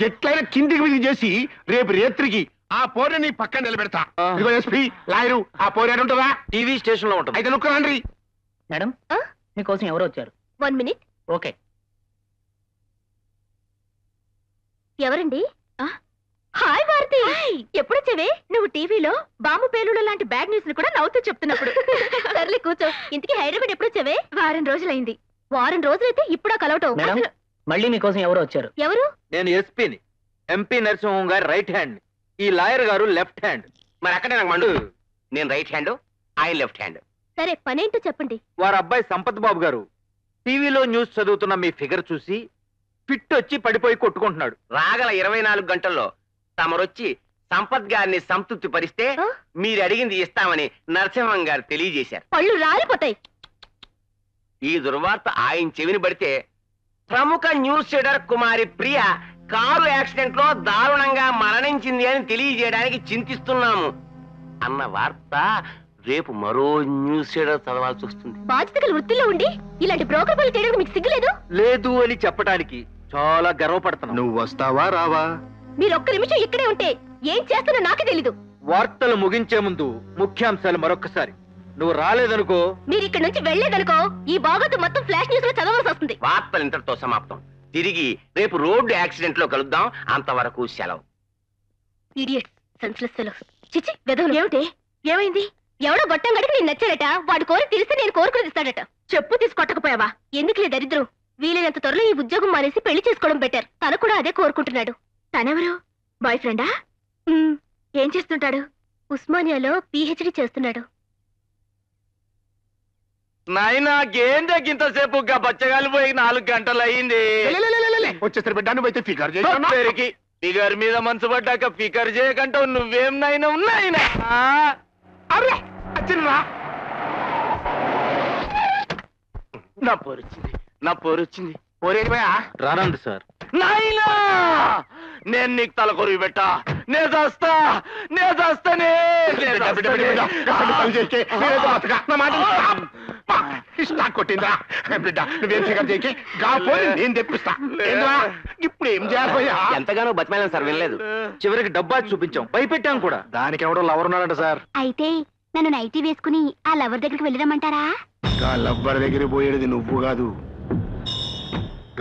ఎట్లయినా కిందికి మీద చేసి రేపు రేత్రికి ఆ పోరని పక్కన నిలబెడతా. ఇదిగో ఎస్పీ లాయరు ఆ పోరే ఉంటుందా? టీవీ స్టేషన్ లో ఉంటుంది. అయితే నువ్వు రండి. మేడం మీకోసం ఎవరు వచ్చారు? 1 minute. ఓకే. ఎవరండి? హాయ్ భారతి, ఎప్పుడొచ్చావే? నువ్వు టీవీలో బాంబు పేలుడు లాంటి బ్యాడ్ న్యూస్ ని కూడా నవ్వుతూ చెప్తున్నప్పుడు. సర్లే కూర్చో. ఇంతకీ హైదరాబాద్ ఎప్పుడొచ్చావే? వారం రోజులైంది. వారం రోజులైతే ఇప్పుడా కలవటం? మళ్ళీ మీకోసం ఎవరు వచ్చారు? ఎవరు? నేను ఎస్పీని, MP నరసింహం గారు రైట్ హ్యాండ్, ఈ లాయర్ గారు లెఫ్ట్ హ్యాండ్. మరి అక్కడే నాకు మండు. నేను రైట్ హ్యాండ్, ఆయన లెఫ్ట్ హ్యాండ్. సరే పనేంటో చెప్పండి. వారి అబ్బాయి సంపత్ బాబు గారు టీవీలో న్యూస్ చదువుతున్న మీ ఫిగర్ చూసి ఫిట్ వచ్చి పడిపోయి కొట్టుకుంటున్నాడు. రాగల 24 గంటల్లో తమరొచ్చి సంపత్ గారిని సంతృప్తి పరిస్తే మీరు అడిగింది ఇస్తామని నరసింహం గారు తెలియజేశారు. పళ్ళు రాలిపోతాయి. ఈ దుర్వార్త ఆయన చెవిని పడితే ప్రముఖ న్యూస్ రీడర్ కుమారి ప్రియ కారు యాక్సిడెంట్ లో దారుణంగా మరణించింది అని తెలియజేయడానికి చింతిస్తున్నాము అన్న వార్త రేపు మరో న్యూస్ రీడర్ చదవాల్సి వస్తుంది. బాధ్యతలు వృత్తిలో ఉండి ఇలాంటి బ్రోకర్ పనులు చేయడానికి మీకు సిగ్గులేదు? లేదు అని చెప్పడానికి చాలా గర్వపడుతున్నాను. నువ్వు వస్తావా రావా? మీరు ఒక్క నిమిషం ఇక్కడే ఉంటే ఏం చేస్తానో నాకే తెలీదు. వార్తలు ముగించే ముందు ముఖ్యాంశాలు మరొక్కసారి. నువ్వు రాలేదనుకో, మీరు ఇక్కడ నుంచి వెళ్లేదనుకో, ఈ బాగోతు మొత్తం ఫ్లాష్ న్యూస్ లో చదవాల్సి వస్తుంది. వార్తలు ఇంతటితో సమాప్తం. తిరిగి రేపు రోడ్డు యాక్సిడెంట్ లో కలుద్దాం. అంతవరకు సెలవు. Idiots, senseless fellows. చిచి వెదవులు. ఏమిటి? ఏమైంది? ఎవడో గొట్టం గడికి నేను నచ్చాడట. వాడు కోరి తెలిస్తే నేను కోరుకుని ఇస్తాడట. చెప్పు తీసి కొట్టకపోయావా? ఎందుకులే దరిద్రం. వీలైనంత త్వరలో ఈ ఉద్యోగం మానేసి పెళ్లి చేసుకోవడం బెటర్. తను కూడా అదే కోరుకుంటున్నాడు. తనెవరు? బాయ్ ఫ్రెండా? ఏం చేస్తుంటాడు? ఉస్మానియాలో PhD చేస్తున్నాడు. నాయనా గేందకింతసేపు బచ్చగాలి పోయి 4 గంటలు అయింది. వచ్చేసరి బిడ్డ నువ్వైతే ఫిగర్ చేసి ఫిగర్ మీద మనసు పడ్డాక ఫిగర్ చేయకంటావు. నువ్వేం నాయన ఉన్నాయినా? అరే వచ్చిందా? నా పోరొచ్చింది, నా పోరొచ్చింది. పోరేది పోయా? రానండి సార్. నాయనా నేను నీకు తలకొరివి పెట్టా. నేను చేస్తానే. కొట్టిందా బిడ్డ? నువ్వేం ఫిగర్ చేయకే గాపోని నేను తెప్పిస్తా. ఇప్పుడు ఏం చేయాలి? ఎంతగానో బతిమాలను సార్, వినలేదు. చివరికి డబ్బా చూపించాం, భయపెట్టాం కూడా. దానికి ఎవడో లవర్ ఉన్నాడంట సార్. అయితే నన్ను నైటీ వేసుకుని ఆ లవర్ దగ్గరికి వెళ్ళరమ్మంటారా? లవ్వర్ దగ్గర పోయేది నువ్వు కాదు,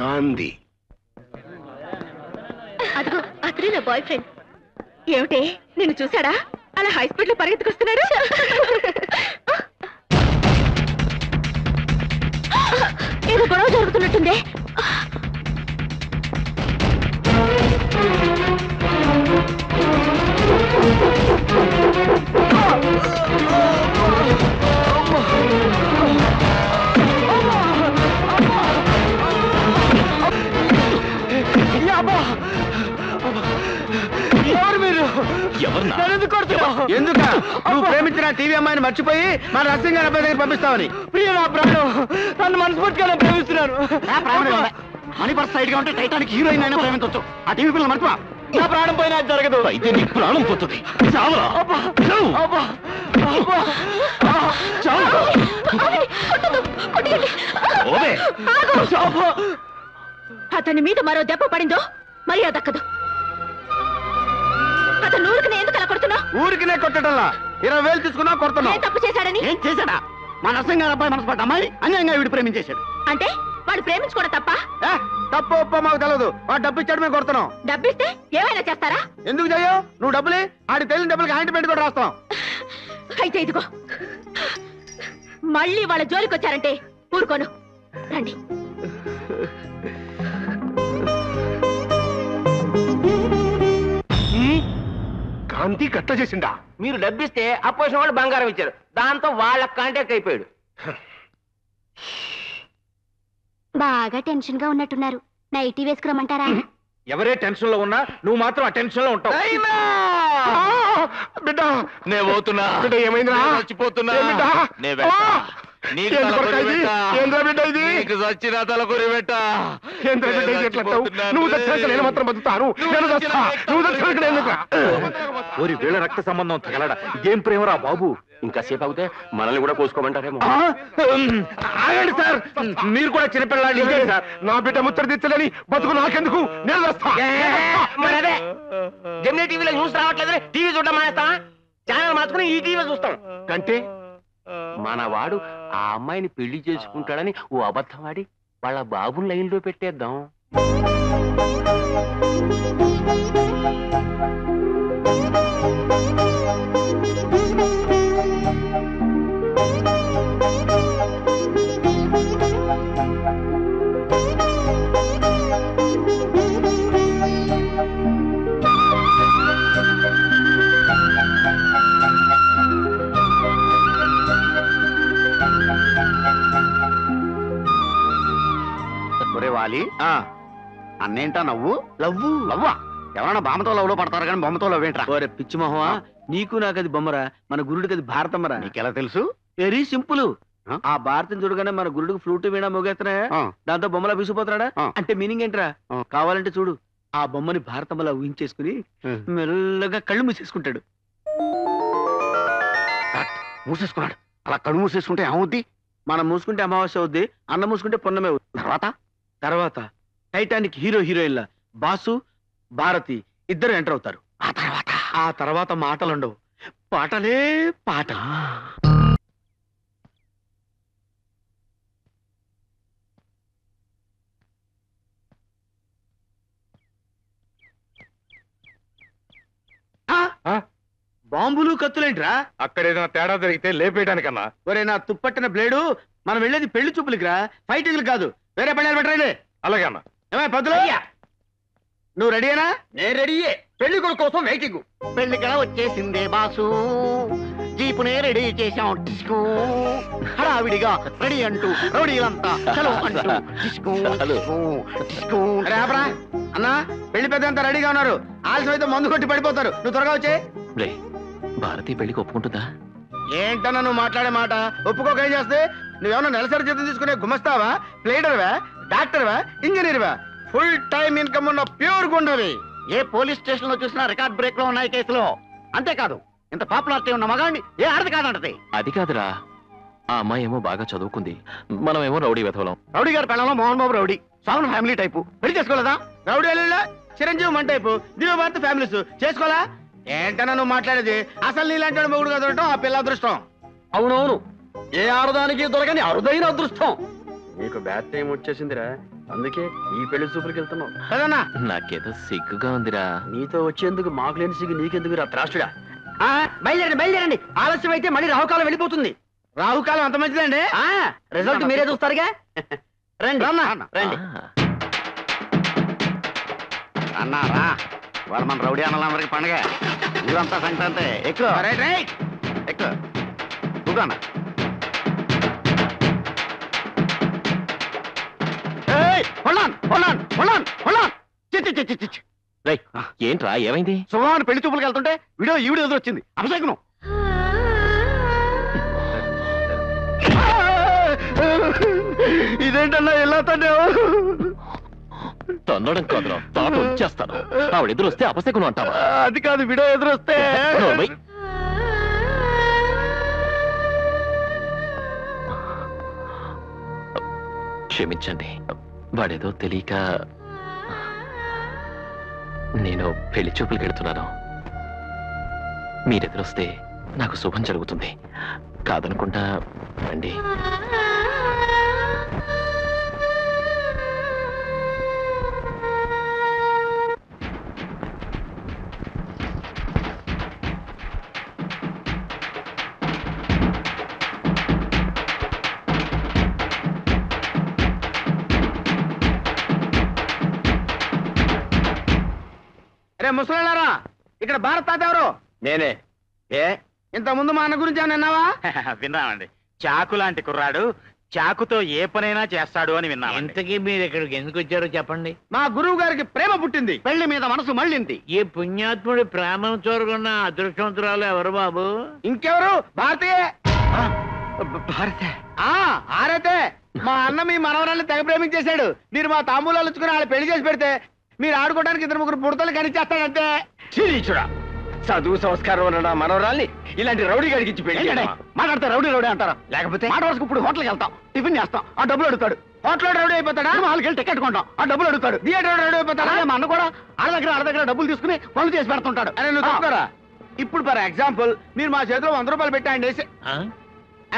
గాంధీ. అదిగో అతనే నా బాయ్ ఫ్రెండ్. ఏమిటి, నేను చూసాడా? అలా హై స్పీడ్ లో పరిగెత్తుకొస్తున్నాడు. ఏదో గొడవ జరుగుతున్నట్టుంది. ఎందుక నువ్వు ప్రేమించిన టీవీ అమ్మాయిని మర్చిపోయి మన నర్సింగ్ అబ్బాయి దగ్గర పంపిస్తావని? ప్రియ నా ప్రాణం, నన్ను మనస్ఫూర్తిగా ప్రేమిస్తున్నాను. మనీ పర్స్ సైడ్ గా ఉంటే టైటానిక్ హీరోయిన్ అయినా ప్రేమించవచ్చు. ఆ టీవీ పిల్లలు మర్చిపో. నా ప్రాణం పోయినా జరగదు. అయితే నీ ప్రాణం పోతుంది. చావరా. అతని మీద మరో దెబ్బ పడిందో మర్యాద దక్కదు. అతను ఊరికి ఎందుకు అలా కొడుతున్నావు? ఊరికినే కొట్టడంలా 20,000 తీసుకున్నా కొడుతున్నా. ఏం తప్పు చేశాడని? ఏం చేశాడా? మా నర్సింగ్ అబ్బాయి మనసు పడ్డ అమ్మాయి అన్యాయంగా వీడు ప్రేమించేశాడు. అంటే వాడు ప్రేమించుకోవడం తప్ప? తప్పు ఒప్ప మాకు తెలియదు. వాడు డబ్బు ఇచ్చాడు, మేము కొడుతున్నాం. డబ్బిస్తే ఏమైనా చేస్తారా? ఎందుకు చెయ్యో? నువ్వు డబ్బులే ఆడికి తెలియని డబ్బులకి ఆయింట్మెంట్ కూడా రాస్తాం. అయితే ఇదిగో, మళ్ళీ వాళ్ళ జోలికి వచ్చారంటే ఊరుకోను. రండి. కాంతి కట్ట చేసిండా? మీరు డబ్బిస్తే అపోజిషన్ వాళ్ళు బంగారం ఇచ్చారు, దాంతో వాళ్ళ కాంటాక్ట్ అయిపోయాడు. బాగా టెన్షన్ గా ఉన్నట్టున్నారు. నైటీ వేసుకురమ్మంటారా? ఎవరే టెన్షన్ లో ఉన్నా నువ్వు మాత్రం ఆ టెన్షన్ లో ఉంటావు. బిడ్డ నేను పోతున్నా. బిడ్డ ఏమైందిరా? చచ్చిపోతున్నా. చచ్చిన తలకొరి పెట్ట. నువ్వు చచ్చినాక నేను మాత్రం బతుకుతాను. ఓరి వీళ్ళ రక్త సంబంధం తగలడా? ఇదేం ప్రేమరా బాబు? ఇంకా సేపు అవుతే మనల్ని కూడా కోసుకోమంటారేమో. ఆగండి సార్, మీరు కూడా చిన్నపిల్లాడి సార్. నా బిడ్డ ముచ్చట తెచ్చలేని బతుకు నాకెందుకు? నేను వస్తా. మరదే జెమినీ టీవీలో న్యూస్ రావట్లేదు, టీవీ చూడడం మానేస్తా. ఛానల్ మార్చుకుని ఈ టీవీ చూస్తాం. కంటే మనవాడు ఆ అమ్మాయిని పెళ్లి చేసుకుంటాడని ఓ అబద్ధం ఆడి వాళ్ళ బాబుని లైన్ లో పెట్టేద్దాం. వాలి అన్నేంటా నవ్వు? లవ్వా? ఎవరైనా బామ్మతో లవ్లో పడతారు కానీ బొమ్మతో లవ్ ఏంట్రా? ఓరే పిచ్చి మొహమా, నీకు నాకు అది బొమ్మరా, మన గురుడికి అది భారతమ్మరా. నీకెలా తెలుసు? Very simple. ఆ భారతం చూడగానే మన గురుడికి ఫ్లూట్ వీణా మోగేస్తున్నాయా, దాంతో బొమ్మలా విసిపోతున్నాడా అంటే మీనింగ్ ఏంట్రా? కావాలంటే చూడు, ఆ బొమ్మని భారతమ్మలా ఊహించేసుకుని మెల్లగా కళ్ళు మూసేసుకుంటాడు. మూసేసుకున్నాడు. అలా కళ్ళు మూసేసుకుంటే ఏమవుద్ది? మనం మూసుకుంటే అమావాస్య అవుద్ది, అన్నం మూసుకుంటే పున్నమే అవుద్ది. తర్వాత టైటానిక్ హీరో హీరోయిన్ల బాసు భారతి ఇద్దరు ఎంటర్ అవుతారు. ఆ తర్వాత మాటలుండవు, పాటలే పాట. బాంబులు కత్తులేంట్రా? అక్కడ ఏదైనా తేడా జరిగితే లేపేయడానికన్నా. ఒరే నా తుప్పట్టిన బ్లేడు, మనం వెళ్ళేది పెళ్లి చూపులకి రా, ఫైటింగ్లు కాదు. వేరే పళ్ళాలు పెట్టరండి. అలాగే అన్న. ఏమై పద్దులు, నువ్వు రెడీనా? నేను రెడీయే. పెళ్లి కొడుకు కోసం వెయిటింగ్. పెళ్లిగా వచ్చేసిందే బాసు, జీపునే రెడీ చేశాం. డిస్కో హడావిడిగా రెడీ అంటూ రౌడీలంతా చలో అంటూ డిస్కో డిస్కో డిస్కో. రేపరా అన్నా, పెళ్లి పెద్ద అంతా రెడీగా ఉన్నారు. ఆలస్యం అయితే మందు కొట్టి పడిపోతారు. నువ్వు త్వరగా వచ్చే. భారతి పెళ్లికి ఒప్పుకుంటుందా? ఏంటన్నా నువ్వు మాట్లాడే మాట? ఒప్పుకోక ఏం చేస్తే? నువ్వేమన్నా నెలసరి జీతం తీసుకునే గుమస్తావా, ప్లేడర్వా, డాక్టర్వా, ఇంజనీర్వా? ఫుల్ టైం ఇన్కమ్ ఉన్న ప్యూర్ గుండవి. ఏ పోలీస్ స్టేషన్ లో చూసినా రికార్డ్ బ్రేక్ లో ఉన్నాయి కేసులో. అంతేకాదు, ఇంత పాపులారిటీ ఉన్న మగాడిని ఏ ఆడది కాదంటది. అది కాదురా, ఆ అమ్మాయి ఏమో బాగా చదువుకుంది, మనమేమో రౌడీ వెధవలం. రౌడీ గారి పిల్లలు Mohan Babu rowdy, సాగున్ family type. పెళ్లి చేసుకోలేదా? రౌడీ అల్లుళ్ళ చిరంజీవి మన టైపు, దివ్యభారత ఫ్యామిలీస్. చేసుకోవాలా? ఏంటన్నా నువ్వు మాట్లాడేది? అసలు నీలాంటి మొగుడుగా దొరకటం ఆ పిల్ల అదృష్టం. అవునవును, ఏ ఆడదానికి దొరకని అరుదైన అదృష్టం. నీకు బ్యాడ్ టైం వచ్చేసిందిరా, అందుకే ఈ పెళ్లి చూపులకి వెళ్తున్నావు కదన్నా. నాకేదో సిగ్గుగా ఉందిరా. నీతో వచ్చేందుకు మాకు లేని సిగ్గు నీకెందుకు రా త్రాసుడా? బయలుదేరండి బయలుదేరండి, ఆలస్యం అయితే మళ్ళీ రాహుకాలం వెళ్ళిపోతుంది. రాహుకాలం అంత మంచిదండి. రిజల్ట్ మీరే చూస్తారుగా. రండి రండి అన్నారా వాళ్ళు మన రౌడీ అన్నలందరికి పండగ ఊరంతా సంక్రాంతి ఎక్కువ ఎక్కువ కూర్చోన్నా ఏంట్రా ఏమైంది? సుమారు పెళ్లి చూపులకు వెళ్తుంటే ఈవిడ ఎదురొచ్చింది అపశకునం. ఇదేంటన్నా ఎలా తన్నడం కాదురా తాట వచ్చేస్తాను. ఆవిడ ఎదురొస్తే అపశకునం అంటావా? అది కాదు విడో ఎదురొస్తే. క్షమించండి, వాడేదో తెలియక. నేను పెళ్లి చూపులకు వెళ్తున్నాను. మీరెదురొస్తే నాకు శుభం జరుగుతుంది. కాదనుకుంటా రండి. అరే ముసలారా, ఇక్కడ భారత్ తాత ఎవరు? నేనే. ఏ ఇంత ముందు మా అన్న గురించి ఏమన్నా విన్నావా? విన్నామండి. చాకు లాంటి కుర్రాడు, చాకుతో ఏ పనైనా చేస్తాడు అని విన్నా. ఇంతకీ మీరు ఇక్కడికి ఎందుకు వచ్చారో చెప్పండి. మా గురువు గారికి ప్రేమ పుట్టింది, పెళ్లి మీద మనసు మళ్ళింది. ఈ పుణ్యాత్ముడి ప్రేమను చూరగొన్న అదృష్టవంతురాలు ఎవరు బాబు? ఇంకెవరు? భారతీయే. ఆరైతే మా అన్న మీ మనవరాన్ని తెగ ప్రేమించేశాడు. మీరు మా తాంబూలాలు ఇచ్చుకుని వాళ్ళు పెళ్లి చేసి పెడితే మీరు ఆడుకోవడానికి 2-3 బుడతలు కనిచేస్తాడంతే. చూడా చదువు సంస్కారం ఉన్న మనవరాల్ని ఇలాంటి రౌడీ గడికి ఇచ్చి పెళ్లి మాట్లాడితే రౌడీ అంటారా? లేకపోతే మాట వరకు ఇప్పుడు హోటల్కి వెళ్తాం, టిఫిన్ చేస్తాం, ఆ డబ్బులు అడుగుతాడు. హోటల్ రౌడీ అయిపోతాడా? వాళ్ళకి వెళ్ళి టికెట్ కొంటాం, ఆ డబ్బులు అడుగుతాడు. థియేటర్ రౌడీ అయిపోతాడా? మా అన్న కూడా ఆడ దగ్గర డబ్బులు తీసుకుని పనులు చేసి పెడుతుంటాడు. అరే నువ్వు తప్పుకోరా. ఇప్పుడు ఫర్ ఎగ్జాంపుల్ మీరు మా చేతిలో 100 రూపాయలు పెట్టండి వేసి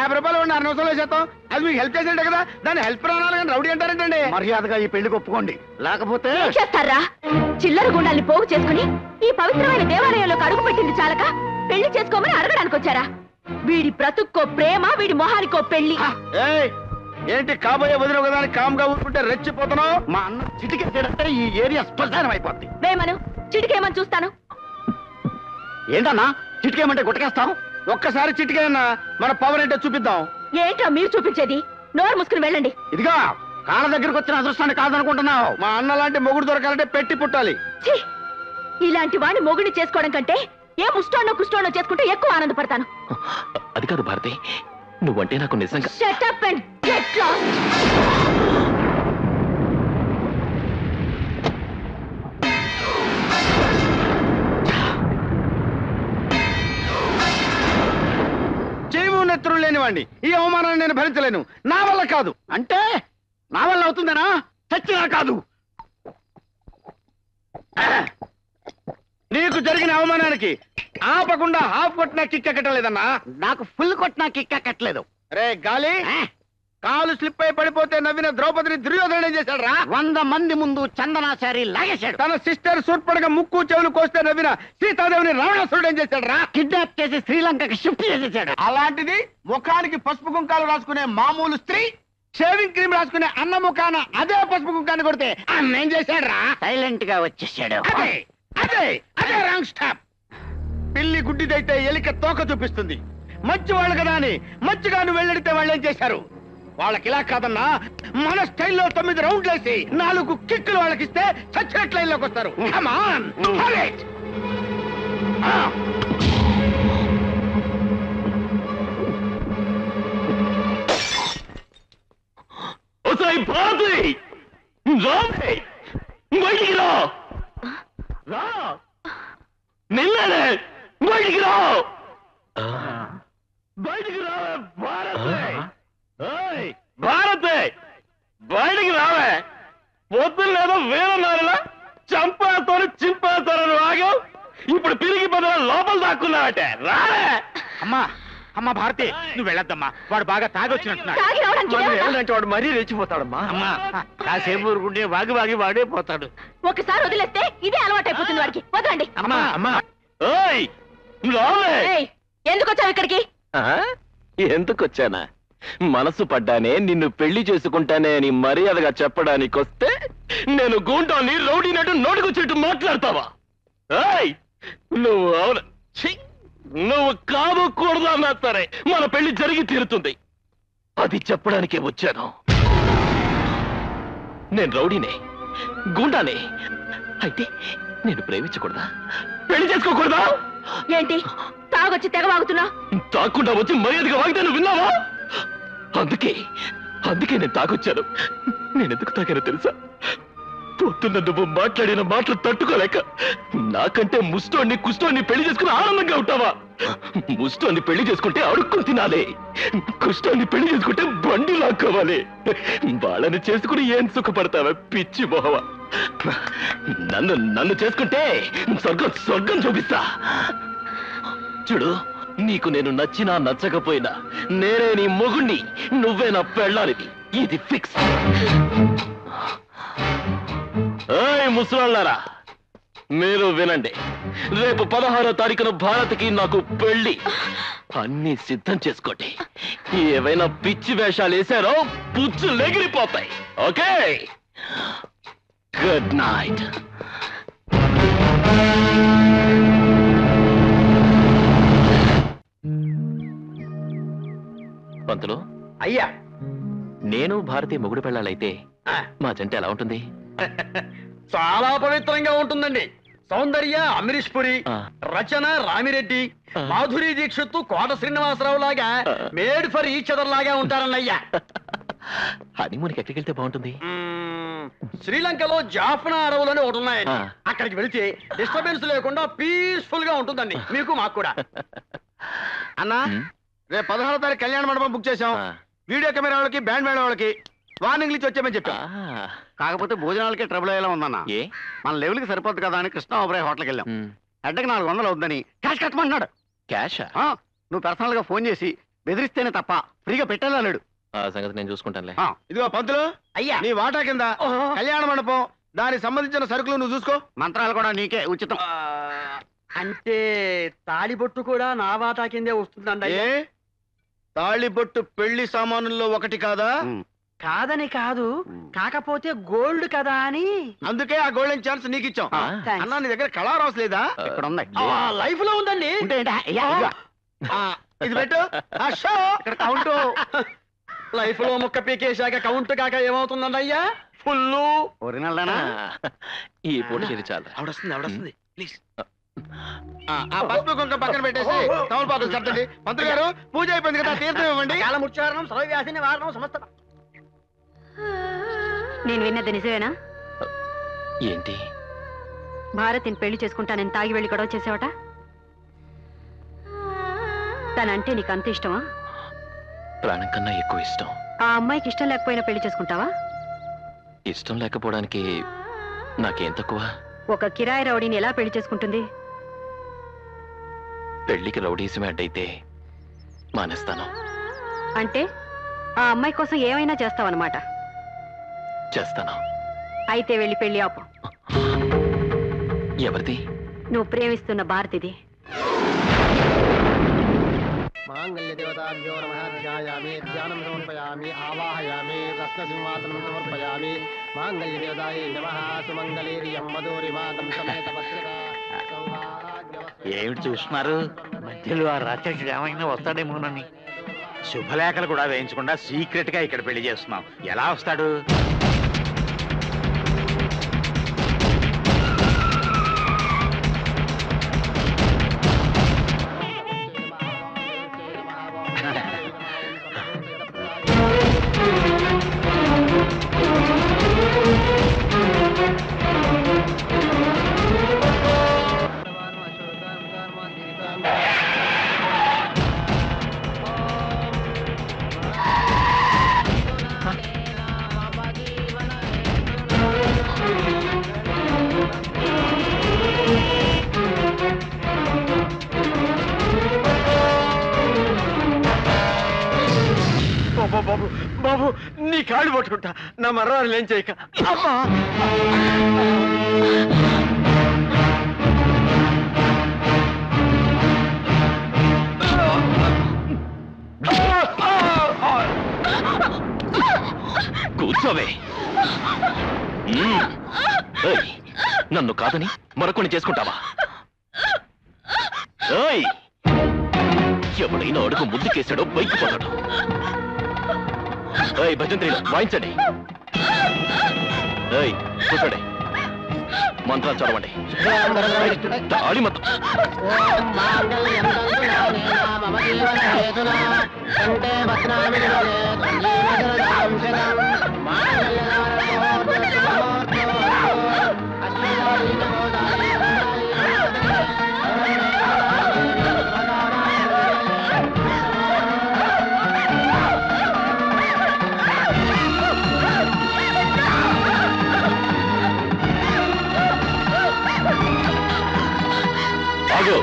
50 రూపాయలు ఉండి 6 నిమిషాలు వేసేస్తాం. అది మీకు హెల్ప్ చేసేటే కదా, దాన్ని హెల్ప్ రావాలి కానీ రౌడీ అంటారేంటండి? మర్యాదగా ఈ పెళ్లికి ఒప్పుకోండి, లేకపోతే చేస్తారా? చిల్లర గుండాల్ని పోగు చేసుకుని ఈ పవిత్రమైన దేవాలయంలో అడుగు పెట్టింది చాలక పెళ్లి చేసుకోమని అడగడానికి వచ్చారా? వీడి బ్రతుక్కో ప్రేమ, వీడి మొహానికో పెళ్లి. ఏంటి కాబోయే వదిన కదా కామ్గా ఊరుకుంటే రెచ్చిపోతున్నావు? మా అన్న చిటికేసేటంటే ఈ ఏరియా శ్మశానం అయిపోద్ది. వేమను చిటికేమని చూస్తాను. ఏంటన్నా చిటికేమంటే గుట్టకేస్తాం? ఒక్కసారి చిటికేనా మన పవర్ ఏంటో చూపిద్దాం. ఏంటో మీరు చూపించేది? నోరు ముసుకుని వెళ్ళండి. ఇదిగా కాళ్ళ దగ్గరకు వచ్చిన అదృష్టాన్ని కాదనుకుంటున్నావు. మా అన్న లాంటి మొగుడు దొరకాలంటే పెట్టి పుట్టాలి. ఇలాంటి వాడిని మొగుడిని చేసుకోవడం కంటే ఏ ముష్టోనో కుష్టోనో చేసుకుంటే ఎక్కువ ఆనందపడతాను. అది కాదు భారతి, నువ్వంటే నాకు నిజంగా. Shut up and get lost. నెత్తురు లేనివాడిని ఈ అవమానాన్ని నేను భరించలేను. నా వల్ల కాదు. అంటే నా వల్ల అవుతుందనా? చచ్చినా కాదు. నీకు జరిగిన అవమానానికి ఆపకుండా హాఫ్ కొట్టినా కిక్కెక్కటలేదన్నా. నాకు ఫుల్ కొట్టినా కిక్కెక్కట్లేదు. రే గాలి, కాలు స్లిప్ అయి పడిపోతే నవ్విన ద్రౌపదిని దుర్యోధన ఏం చేశాడు రా? 100 మంది ముందు చందనాచారి లాగేశాడు. తన సిస్టర్ సూర్పడగా ముక్కు చెవులు కోస్తే నవ్విన సీతాదేవిని రావణాసురుడు ఏం చేశాడు రా? కిడ్నాప్ చేసి శ్రీలంకకి షిఫ్ట్ చేసేసాడు. అలాంటిది ముఖానికి పసుపు కుంకాలు రాసుకునే మామూలు స్త్రీ షేవింగ్ క్రీమ్ రాసుకునే అన్న ముఖాన అదే పసుపు కుంకాన్ని కొడితే అన్న ఏం చేశాడు రా? సైలెంట్ గా వచ్చేసాడు. అదే అదే అదే రాంగ్ స్టాప్. పిల్లి గుడ్డిదైతే ఎలిక తోక చూపిస్తుంది. మంచి వాళ్ళు కదా అని మంచిగా నువ్వు వెళ్ళడితే వాళ్ళు ఏం చేశారు? వాళ్ళకి ఇలా కాదన్నా, మన స్టైల్లో 9 రౌండ్లు వేసి 4 కిక్కులు వాళ్ళకి ఇస్తే చచ్చినట్టు లైన్లోకి వస్తారు. Come on, have it. బయటికి రా, నిన్ననే బయటికి రా, బయటికి రా భారతే, బయటికి రావే. పొద్దున్న లేదో వేరన్నారులా చంపేస్తాను చింపేస్తాను ఆగావు. ఇప్పుడు తిరిగి బదులు లోపల దాక్కున్నావటే. రావే. అమ్మా అమ్మా భారతి, నువ్వు వెళ్ళొద్దమ్మా, వాడు బాగా తాగొచ్చినట్టున్నాడు. వాడు మరీ రెచ్చిపోతాడమ్మా. అమ్మా కాసేపు ఊరుకుంటే వాగి వాగి వాడే పోతాడు. ఒకసారి వదిలేస్తే ఇదే అలవాటైపోతుంది వాడికి. వదలండి. అమ్మా అమ్మా ఎందుకు వచ్చావు ఇక్కడికి? ఎందుకు వచ్చానా? మనసు పడ్డానే నిన్ను పెళ్లి చేసుకుంటానే అని మర్యాదగా చెప్పడానికి వస్తే నేను గూంటాన్ని రౌడీనట్టు నోటుకొచ్చేట్టు మాట్లాడతావా? ఏయ్, నువ్వు అవును నువ్వు కాదు కూడదు అన్నా సరే మన పెళ్లి జరిగి తీరుతుంది. అది చెప్పడానికే వచ్చాను. నేను రౌడీనే, గూండానే. అయితే నేను ప్రేమించకూడదా? పెళ్లి చేసుకోకూడదా? ఏంటి తాగొచ్చి తెగ వాగుతున్నా? తాకుండా వచ్చి మర్యాదగా వాగితే నువ్వు విన్నావా? అందుకే నేను తాగొచ్చాను. నేనెందుకు తాగానో తెలుసా? పొద్దున్న నువ్వు మాట్లాడిన మాటలు తట్టుకోలేక నాకంటే ముష్టోన్ని కుష్టోన్ని పెళ్లి చేసుకుని ఆనందంగా ఉంటావా? ముష్టోన్ని పెళ్లి చేసుకుంటే అడుక్కుని తినాలి, కుష్టోన్ని పెళ్లి చేసుకుంటే బండి లాక్కోవాలి. వాళ్ళని చేసుకుని ఏం సుఖపడతావా పిచ్చి మొహవా? నన్ను చేసుకుంటే స్వర్గం చూపిస్తా. చూడు, నీకు నేను నచ్చినా నచ్చకపోయినా నేనే నీ మొగుణ్ణి, నువ్వే నా పెళ్ళానివి. ఇది ఫిక్స్. ఏయ్ ముసలాళ్ళారా, మీరు వినండి. రేపు 16వ తారీఖున భారత్కి నాకు పెళ్లి. అన్ని సిద్ధం చేసుకోండి. ఏవైనా పిచ్చి వేషాలు వేశారో పుచ్చులు ఎగిరిపోతాయి. Okay, good night. పంతులు అయ్యా, నేను భారతీయ మొగుడు పెళ్ళాలైతే మా జంట ఎలా ఉంటుంది? చాలా పవిత్రంగా ఉంటుందండి. సౌందర్య అమరీష్ పురి, రచన రామిరెడ్డి, మాధురి దీక్షిత్ కోట శ్రీనివాసరావు లాగా మేడ్ ఫర్ ఈచ్ అదర్ లాగా ఉంటారన్నయ్యా. హనీమూన్కి ఎక్కడికి వెళ్తే బాగుంటుంది? శ్రీలంకలో జాఫ్నా అడవులని ఒకటి ఉన్నాయండి. అక్కడికి వెళితే డిస్టర్బెన్స్ లేకుండా పీస్ఫుల్ గా ఉంటుందండి, మీకు మాకు కూడా. అన్నా, రేపు 16వ తారీఖు కళ్యాణ మండపం బుక్ చేశాం. వీడియో కెమెరా వాళ్ళకి, బ్యాండ్ మేళ వాళ్ళకి వార్నింగ్లు ఇచ్చి వచ్చామని చెప్పా. కాకపోతే భోజనాలకే ట్రబుల్ అయ్యేలా ఉందన్న. మన లెవెల్కి సరిపోద్ది కదా అని కృష్ణ ఓబరాయ్ హోటల్కి వెళ్ళాం. అడ్డకి 400 అవుద్దని క్యాష్ కట్టమంటున్నాడు. క్యాషా? నువ్వు పర్సనల్ గా ఫోన్ చేసి బెదిరిస్తేనే తప్ప ఫ్రీగా పెట్టేలాడు. ఆ సంగతి నేను చూసుకుంటానులే. ఇదిగో పంతులు, అయ్యా నీ వాటా కింద కళ్యాణ మండపం, దానికి సంబంధించిన సరుకులు నువ్వు చూసుకో. మంత్రాలు కూడా నీకే ఉచితం. అంటే తాళిబొట్టు కూడా నా వాటా కిందే వస్తుందండి. ఏ తాళిబొట్టు పెళ్లి సామానుల్లో ఒకటి కాదా? కాదని కాదు, కాకపోతే గోల్డ్ కదా అని. అందుకే ఆ గోల్డెన్ ఛాన్స్ నీకు ఇచ్చాం. అన్నా, నీ దగ్గర కళారాస్ లేదా? ఇక్కడ ఉంది. లైఫ్ లో ఉందండి. ఇది పెట్టు. ఇక్కడ కౌంట్ లైఫ్ లో ముక్క పీకేశాక కౌంట్ కాక ఏమవుతుందండి అయ్యా? Full original. ఈ పూట చేరి చాలు. ఆవిడొస్తుంది ప్లీజ్. ఆ పసుపు కుంక పక్కన పెట్టేసి తమలపాకులు చట్టండి. మంత్రి గారు, పూజ అయిపోయింది కదా, తీర్థం ఇవ్వండి. కాలముచ్చారణం సర్వవ్యాధిని వారణం సమస్త. నేను విన్నది నిజమేనా? ఏంటి? భారతిని పెళ్లి చేసుకుంటానని తాగి వెళ్ళి గొడవ చేసావట. తనంటే నీకు అంత ఇష్టమా? ప్రాణం కన్నా ఎక్కువ ఇష్టం. ఆ అమ్మాయికి ఇష్టం లేకపోయినా పెళ్లి చేసుకుంటావా? ఇష్టం లేకపోవడానికి నాకేం తక్కువ? ఒక కిరాయి రౌడీని ఎలా పెళ్లి చేసుకుంటుంది? పెళ్లికి రౌడీసమే అడ్డైతే మానేస్తాను. అంటే ఆ అమ్మాయి కోసం ఏమైనా చేస్తావన్నమాట. చేస్తాను. అయితే వెళ్ళి పెళ్లి ఆపు. ఎవరిది? నువ్వు ప్రేమిస్తున్న భారతిది. మాంగళ్య దేవతాభ్యో నమః. ధ్యాయామి, ధ్యానం సమర్పయామి, ఆవాహయామి, రత్నసింహాసనం సమర్పయామి. మాంగళ్య దేవతాయే నమః. సుమంగళీర్యం మధురిమాతం సమేత వస్త్రదా. ఏమిటి చూస్తున్నారు? మధ్యలో ఆ రాక్షసుడు ఏమైనా వస్తాడేమోనని. శుభలేఖలు కూడా వేయించకుండా సీక్రెట్ గా ఇక్కడ పెళ్లి చేస్తున్నాం. ఎలా వస్తాడు? బాబు బాబు, నీ కాళ్ళు పట్టుకుంటా, నా మర్రాలు ఏం చేయక. అమ్మా, వెళ్ళిపోవే. నన్ను కాదని మరొకని చేసుకుంటావా? ఎవడైనా అడుగు ముందుకేసాడో బైక్ పోతాడు. భజంత్రిలో వాయించండి. కూర్చోండి. మంత్రాలు చదవండి. తాళి మొత్తం ఆగు.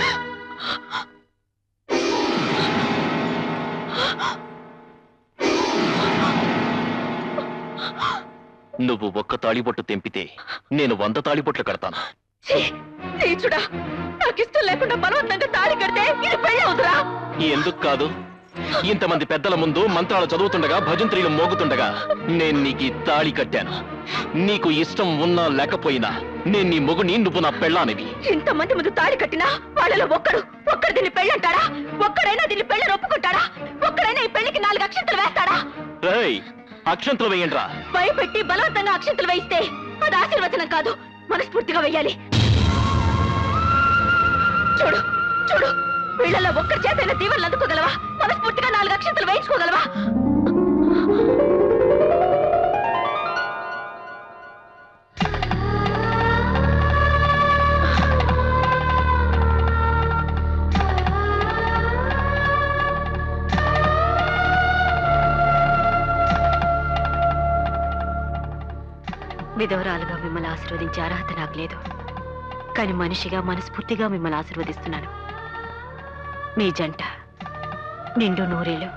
నువ్వు ఒక్క తాళిబొట్టు తెంపితే నేను 100 తాళిబొట్లు కడతాను. చూడా, నాకిష్టం లేకుండా బలవంతంగా తాళి కడితే ఇది పెళ్ళి అవుతురా? ఎందుకు కాదు? ఇంతమంది పెద్దల ముందు మంత్రాలు చదువుతుండగా, భజంత్రీలు మోగుతుండగా నేను నీకు ఈ తాళి కట్టాను. నీకు ఇష్టం ఉన్నా లేకపోయినా నేను నీ మొగుని, నువ్వు నా పెళ్ళానివి. ఇంతమంది ముందు తాళి కట్టినా వాళ్ళలో ఒక్కడు దీన్ని పెళ్ళంటాడా? ఒక్కడైనా దీన్ని పెళ్ళని ఒప్పుకుంటాడా? ఒక్కడైనా ఈ పెళ్లికి 4 అక్షంతలు వేస్తాడా? అక్షంతలు వేయండిరా. భయపెట్టి బలవంతంగా అక్షంతలు వేయిస్తే అది ఆశీర్వచనం కాదు, మనస్ఫూర్తిగా వెయ్యాలి. చూడు చూడు, వీళ్ళలో ఒక్కరి చేతైనా దీవెనలు అందుకోగలవా? మనస్ఫూర్తిగా 4 అక్షంతలు వేయించుకోగలవా? విధవరాలుగా మిమ్మల్ని ఆశీర్వదించే అర్హత నాకు లేదు, కానీ మనిషిగా మనస్ఫూర్తిగా మిమ్మల్ని ఆశీర్వదిస్తున్నాను. మీ జంట నిండు నూరేళ్ళు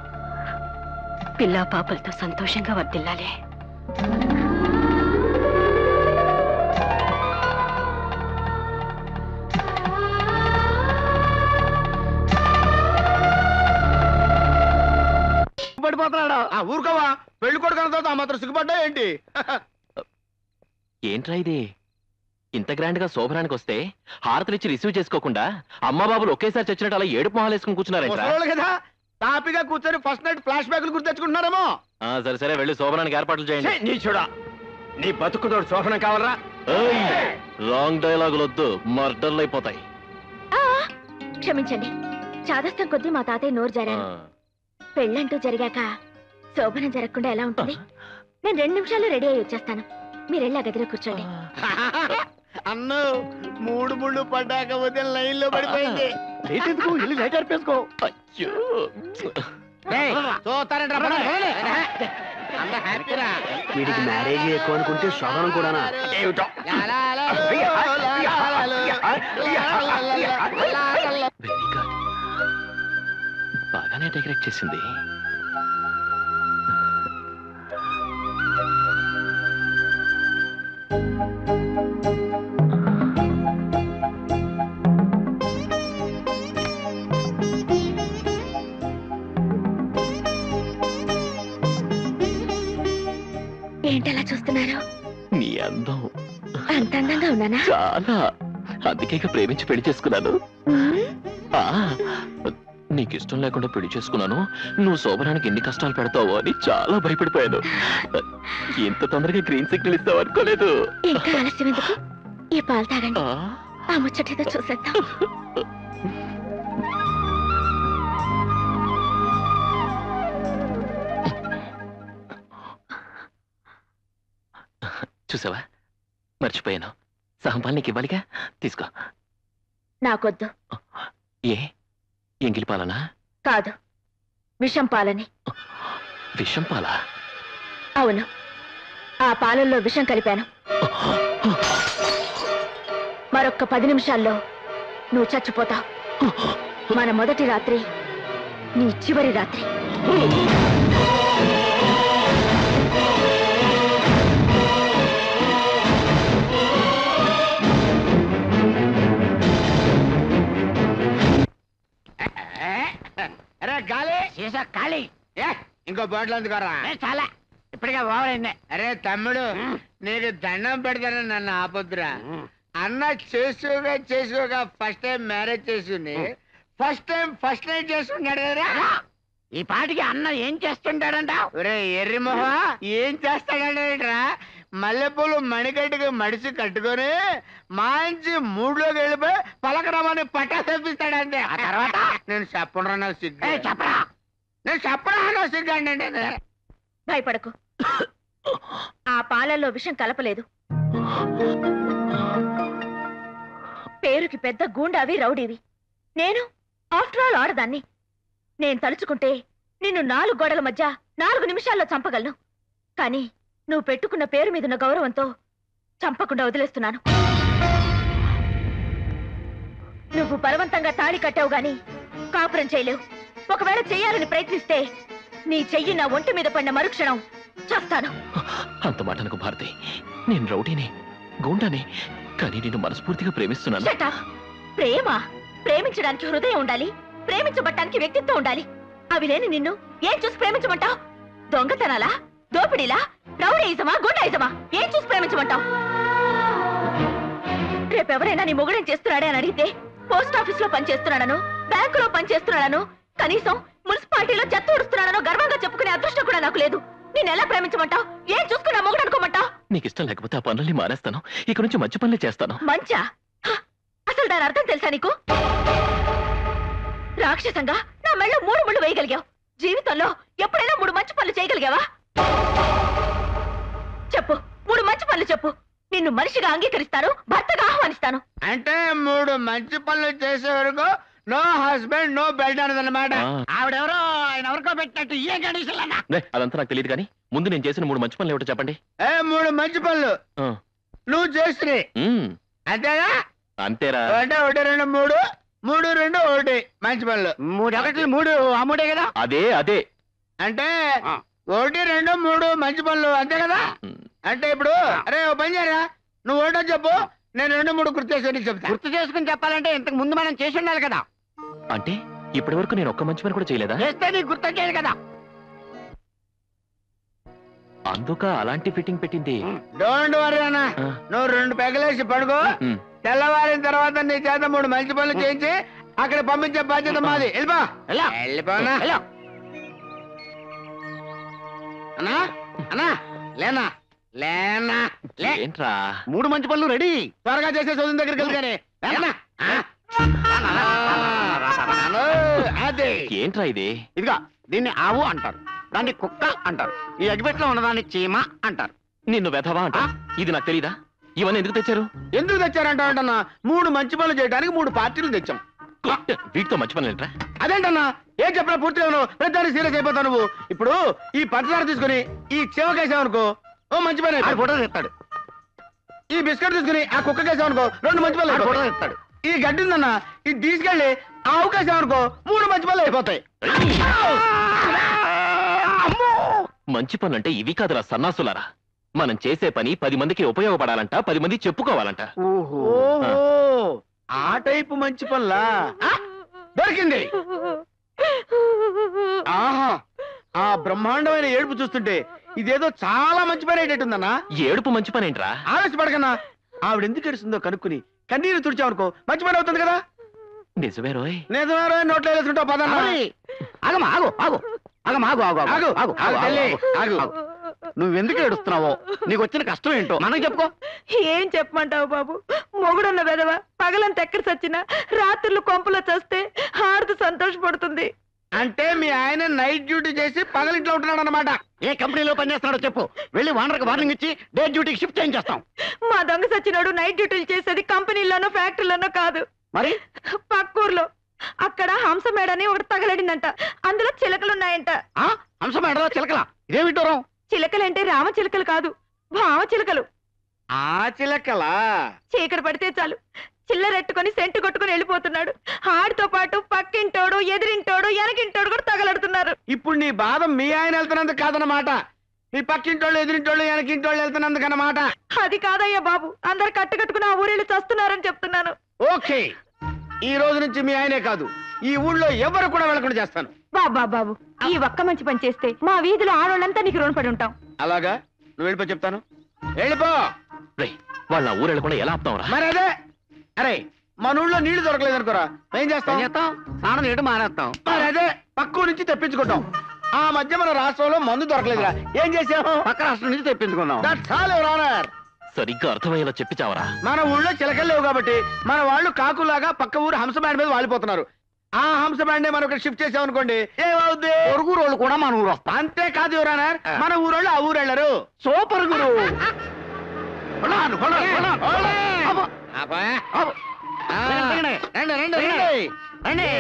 పిల్లా పాపలతో సంతోషంగా వర్ధిల్లాలి. పడిపోతున్నాడా? ఊరుకోవా, పెళ్లి కొడుకు తర్వాత ఆ మాత్రం సిగ్గుపడ్డా ఏంటి? ఏంట్రా ఇది? ఇంత గ్రాండ్ గా శోభనానికి వస్తే హారతలిచ్చి రిసీవ్ చేసుకోకుండా అమ్మా బాబులు ఒకేసారి చచ్చినట్టు అలా ఏడుపు మొహాలు వేసుకుని కూర్చున్నారంట కదా. తాపిగా కూర్చొని ఫస్ట్ నైట్ ఫ్లాష్ బ్యాక్లు గుర్తు తెచ్చుకుంటున్నారేమో. సరే సరే, వెళ్ళి శోభనానికి ఏర్పాట్లు చేయండి. నీ చూడా, నీ బతుకుతోడు శోభనం కావాలరా? రాంగ్ డైలాగులు వద్దు, మర్డర్లు అయిపోతాయి. క్షమించండి, చాదస్తం కొద్దీ మా తాతయ్య నోరు జారాను. పెళ్ళంటూ జరిగాక శోభనం జరగకుండా ఎలా ఉంటుంది? నేను 2 నిమిషాల్లో రెడీ అయ్యి వచ్చేస్తాను. మీరెళ్ళి ఆ గదిలో కూర్చోండి. అన్ను 3 ముళ్ళు పడ్డాక ఉదయం లైన్ లో పడిపోయింది. వెళ్ళి లైట్ అర్పేసుకో. వీడికి మ్యారేజ్ ఎక్కువ అనుకుంటే శోభనం కూడానా? వెరీ గుడ్, బాగానే డెకరేట్ చేసింది. ఏంటలా చూస్తున్నారు? నీ అందం అంత అందంగా ఉన్నానా? చాలా, అందుకే ప్రేమించి పెళ్లి చేసుకున్నాను. నీకు ఇష్టం లేకుండా పెళ్లి చేసుకున్నాను. నువ్వు శోభనానికి ఎన్ని కష్టాలు పెడతావో అని చాలా భయపడిపోయాను. ఇంత తొందరగా గ్రీన్ సిగ్నల్ ఇస్తావు అనుకోలేదు. ఇంకా ఆలస్యం ఎందుకు? ఈ పాలు తాగండి, ఆ ముచ్చటేదో చూసేద్దాం. చూసావా, మర్చిపోయాను. సహంపాలు నీకు ఇవ్వాలిగా, తీసుకో. నాకొద్దు. ఏ, ఎంగిలి పాలనా? కాదు, విషం పాలని. విషం పాలా? అవును, ఆ పాలల్లో విషం కలిపాను. మరొక్క 10 నిమిషాల్లో నువ్వు చచ్చిపోతావు. మన మొదటి రాత్రి నీ చివరి రాత్రి. అరే గాలి సీసా ఖాళీ. ఇంకో బాటిల్ ఎందుకరా? చాలా ఇప్పటికే బాగా అరే తమ్ముడు నీకు దండం పెడతానని నన్ను ఆపొద్దురా. అన్న చేసుకోగా ఫస్ట్ టైం మ్యారేజ్ చేసింది, ఫస్ట్ టైం చేసుకున్నాడు కదా. ఈ పాటికి అన్న ఏం చేస్తుంటాడంట? ఒరే ఎర్రి మొహ, ఏం చేస్తాడంటరా? మల్లెపూలు మణికట్టుగా మడిసి కట్టుకొని మంచి మూడ్లోకి వెళ్ళిపోయి పలకరామని పట్టా తెప్పిస్తాడంతే. ఆ తర్వాత నేను చెప్పరా నాకు సిగ్గు, చెప్పరా, నేను చెప్పరా నాకు సిగ్గు అంటే. భయపడకు, ఆ పాలల్లో విషం కలపలేదు. పేరుకి పెద్ద గూండావి రౌడీవి. నేను ఆఫ్టర్ ఆల్ ఆడదాన్ని. నేను తలుచుకుంటే నిన్ను 4 గోడల మధ్య 4 నిమిషాల్లో చంపగలను. కానీ నువ్వు పెట్టుకున్న పేరు మీదున్న గౌరవంతో చంపకుండా వదిలేస్తున్నాను. నువ్వు బలవంతంగా తాళి కట్టావు గాని కాపురం చేయలేవు. ఒకవేళ చెయ్యాలని ప్రయత్నిస్తే నీ చెయ్యి నా ఒంటి మీద పడిన మరుక్షణం చేస్తాను. అంత మాటనకు భారతి, నేను రౌడీని, గూండాని, కానీ నేను మనస్ఫూర్తిగా ప్రేమిస్తున్నాను. ప్రేమ ప్రేమించడానికి హృదయం ఉండాలి, ప్రేమించబట్టానికి వ్యక్తిత్వం ఉండాలి. అవి లేని నిన్ను ఏం చూసి ప్రేమించమంటావు? దొంగతనాలా, దోపిడీలా, రౌడీయిజమా, గుండాయిజమా? ఏం చూసి ప్రేమించమంటావు? రేపెవరైనా నీ మొగుడేం చేస్తున్నాడే అని అడిగితే పోస్ట్ ఆఫీస్ లో పనిచేస్తున్నాడను, బ్యాంకులో పనిచేస్తున్నాడను, కనీసం మున్సిపాలిటీలో చెత్త ఊడుస్తున్నాడనో గర్వంగా చెప్పుకునే అదృష్టం కూడా నాకు లేదు. నేను ఎలా ప్రేమించమంటావు? ఏం చూసుకున్నా మొగుడు అనుకోమంటావు? నీకు ఇష్టం లేకపోతే ఆ పనుల్ని మానేస్తాను. ఇక నుంచి మంచి పనులే చేస్తాను. మంచా? అసలు దాని అర్థం తెలుసా నీకు? రాక్షసంగా నా మెళ్ళ 3 ముళ్ళు వేయగలిగావు. జీవితంలో ఎప్పుడైనా 3 మంచి పనులు చేయగలిగావా? చెప్పు, 3 మంచి పనులు చెప్పు. నిన్ను మనిషిగా అంగీకరిస్తాను, భర్తగా ఆహ్వానిస్తాను. అంటే 3 మంచి పనులు చేసే వరకు నో హస్బెండ్ నో బెల్ట్ అన్నదన్నమాట. ఆవిడెవరో ఆయన ఎవరికో పెట్టినట్టు ఏ కండిషన్ అన్నా? అదంతా నాకు తెలియదు కానీ ముందు నేను చేసిన 3 మంచి పనులు ఏమిటో చెప్పండి. 3 మంచి పనులు నువ్వు చేస్తే అంతేగా? అంతేరా. అంటే 1 2 3 3 2 1 మంచి పనులు. 3 1 3 ఆ 3 కదా? అదే అంటే 1 2 3 మంచి పనులు అంతే కదా? అంటే ఇప్పుడు అరే ఓ పని చేయరా, నువ్వు 1 చెప్పు, నేను 2 3 గుర్తు చేసుకుని చెప్తా. గుర్తు చేసుకుని చెప్పాలంటే ఇంతకు ముందు మనం చేసి ఉండాలి కదా. అంటే ఇప్పటి వరకు నేను ఒక్క మంచి పని కూడా చేయలేదా? చేస్తే నీకు గుర్తొచ్చేది కదా. అందుక అలాంటి ఫిట్టింగ్ పెట్టింది. డోంట్ వరీ అన్న, నువ్వు 2 పెగలేసి పడుకో. తెల్లవారిన తర్వాత నీ చేత 3 మంచి పనులు చేయించి అక్కడ పంపించే బాధ్యత మాది. వెళ్ళిపోనా అన్నా? అన్నా లేనా లేనా ఏంట్రా? 3 మంచి పనులు రెడీ. త్వరగా చేసే చదువు దగ్గరికి వెళ్తానే. అదే ఏంట్రా ఇది? ఇదిగా దీన్ని ఆవు అంటారు, దాన్ని కుక్క అంటారు, ఈ అగ్గిపెట్లో ఉన్నదాన్ని చీమ అంటారు. నిన్ను వెధవా అంట. ఇది నాకు తెలీదా? ఇవన్నీ ఎందుకు తెచ్చారు? ఎందుకు తెచ్చారంట అంటన్నా? 3 మంచి పనులు చేయడానికి 3 పార్టీలు తెచ్చాం. వీటితో మంచి పనులు ఏంట్రా? అదేంటన్నా ఏం చెప్పినా పూర్తిగా ప్రతిదానికి సీరియస్ అయిపోతావు నువ్వు. ఇప్పుడు ఈ పంచదార తీసుకుని ఈ చెవకేసావనుకో ఓ మంచి పని ఫోటో తెస్తాడు. ఈ బిస్కెట్ తీసుకుని ఆ కుక్కకేసావనుకో 2 మంచి పనులు ఫోటో తెస్తాడు. ఈ గడ్డి ఉందన్న ఇది తీసుకెళ్లి ఆవుకేసావనుకో 3 మంచి పనులు అయిపోతాయి. మంచి పనులు అంటే ఇవి కాదురా సన్నాసులారా. మనం చేసే పని 10 మందికి ఉపయోగపడాలంట, 10 మంది చెప్పుకోవాలంట. ఓహో ఆ టైపు మంచి పనులా? దొరికింది. ఆహా, ఆ బ్రహ్మాండమైన ఏడుపు చూస్తుంటే ఇదేదో చాలా మంచి పని అయ్యేటట్టుందన్నా. ఏడుపు మంచి పని ఏంట్రా? ఆవేశపడకన్నా, ఆవిడ ఎందుకు ఏడుస్తుందో కనుక్కుని కన్నీరు తుడిచావనుకో మంచి పని అవుతుంది కదా. నిజమే రోయ్. నిజమే రోయ్, నోట్లో వేసుకుంటావు పదన్నా. ఆగమా ఆగు ఆగు ఆగమా ఆగు ఆగు ఆగు ఆగు ఆగు ఆగు. నువ్వెందుకు ఏడుస్తున్నావో, నీకు వచ్చిన కష్టం ఏంటో మనకు చెప్పుకో. ఏం చెప్పమంటావు బాబు? మొగుడున్న వెదవ పగలంత ఎక్కడ చచ్చినా రాత్రులు కొంపలో చస్తే హారతి సంతోషపడుతుంది. అంటే మీ ఆయన నైట్ డ్యూటీ చేసి పగలింట్లో ఉంటున్నాడు అన్నమాట. ఏ కంపెనీలో పనిచేస్తున్నాడో చెప్పు, వెళ్ళి వానర్కి వార్నింగ్ ఇచ్చి డే డ్యూటీకి షిఫ్ట్ చేయించేస్తాం. మా దొంగ సచ్చినాడు నైట్ డ్యూటీలు చేసేది కంపెనీలోనో ఫ్యాక్టరీలోనో కాదు, మరి పక్కూర్లో. అక్కడ హంస మేడని ఒకటి తగలడిందంట, అందులో చిలకలున్నాయంట. హంస మేడలో చిలకలా? ఇదేమి దూరం? చిలకలంటే రామ చిలకలు కాదు, భావ చిలకలు. ఆ చిలకలా? చీకటి పడితే చాలు చిల్లరెట్టుకొని సెంటు కొట్టుకుని వెళ్ళిపోతున్నాడు. ఆడితో పాటు పక్కింటోడు, ఎదిరింటోడు, వెనకింటోడు కూడా తగలడుతున్నారు. ఇప్పుడు నీ బాధ మీ ఆయన వెళ్తున్నందుకు కాదన్నమాట, మీ పక్కింటోళ్ళు, ఎదిరింటోళ్ళు, వెనకింటోళ్ళు వెళ్తున్నందుకు అన్నమాట. అది కాదయ్యా బాబు, అందరు కట్టుకట్టుకుని ఆ ఊరిళ్ళు చస్తున్నారని చెప్తున్నాను. ఓకే, ఈ రోజు నుంచి మీ ఆయనే కాదు ఈ ఊళ్ళో ఎవరు కూడా వెళ్ళకుండా చేస్తాను. బాబా బాబు, ఈ ఒక్క మంచి పని చేస్తే మా వీధిలో ఆడోళ్ళంతా నీకు రుణపడి ఉంటాం. అలాగా నువ్వు వెళ్ళిపో చెప్తాను. వెళ్ళిపో. వాళ్ళ ఊరు వెళ్ళకుండా ఎలా ఆపుతావురా? మరి అదే, అరే మన ఊళ్ళో నీళ్లు దొరకలేదు అనుకోరా, ఏం చేస్తాం? స్నానం చేయడం మానేస్తాం. మరి అదే పక్క నుంచి తెప్పించుకుంటాం. ఆ మధ్య మన రాష్ట్రంలో మందు దొరకలేదురా, ఏం చేసాము? పక్క రాష్ట్రం నుంచి తెప్పించుకున్నాం. That's all your honour. సరిగ్గా అర్థమయ్యేలా చెప్పి చావరా. మన ఊళ్ళో చిలకలు లేవు కాబట్టి మన వాళ్ళు కాకులాగా పక్క ఊరు హంస బ్యాండ్ మీద వాలిపోతున్నారు. ఆ హంస బ్యాండ్ మనం ఇక్కడ షిఫ్ట్ చేసాం అనుకోండి, ఏమవుద్ది? పొరుగు రోడ్లు కూడా మన ఊరు వస్తాం. అంతే కాదు యువర్ ఆనర్, మన ఊరోళ్ళు ఆ ఊరు వెళ్ళరు. సూపర్ గురు.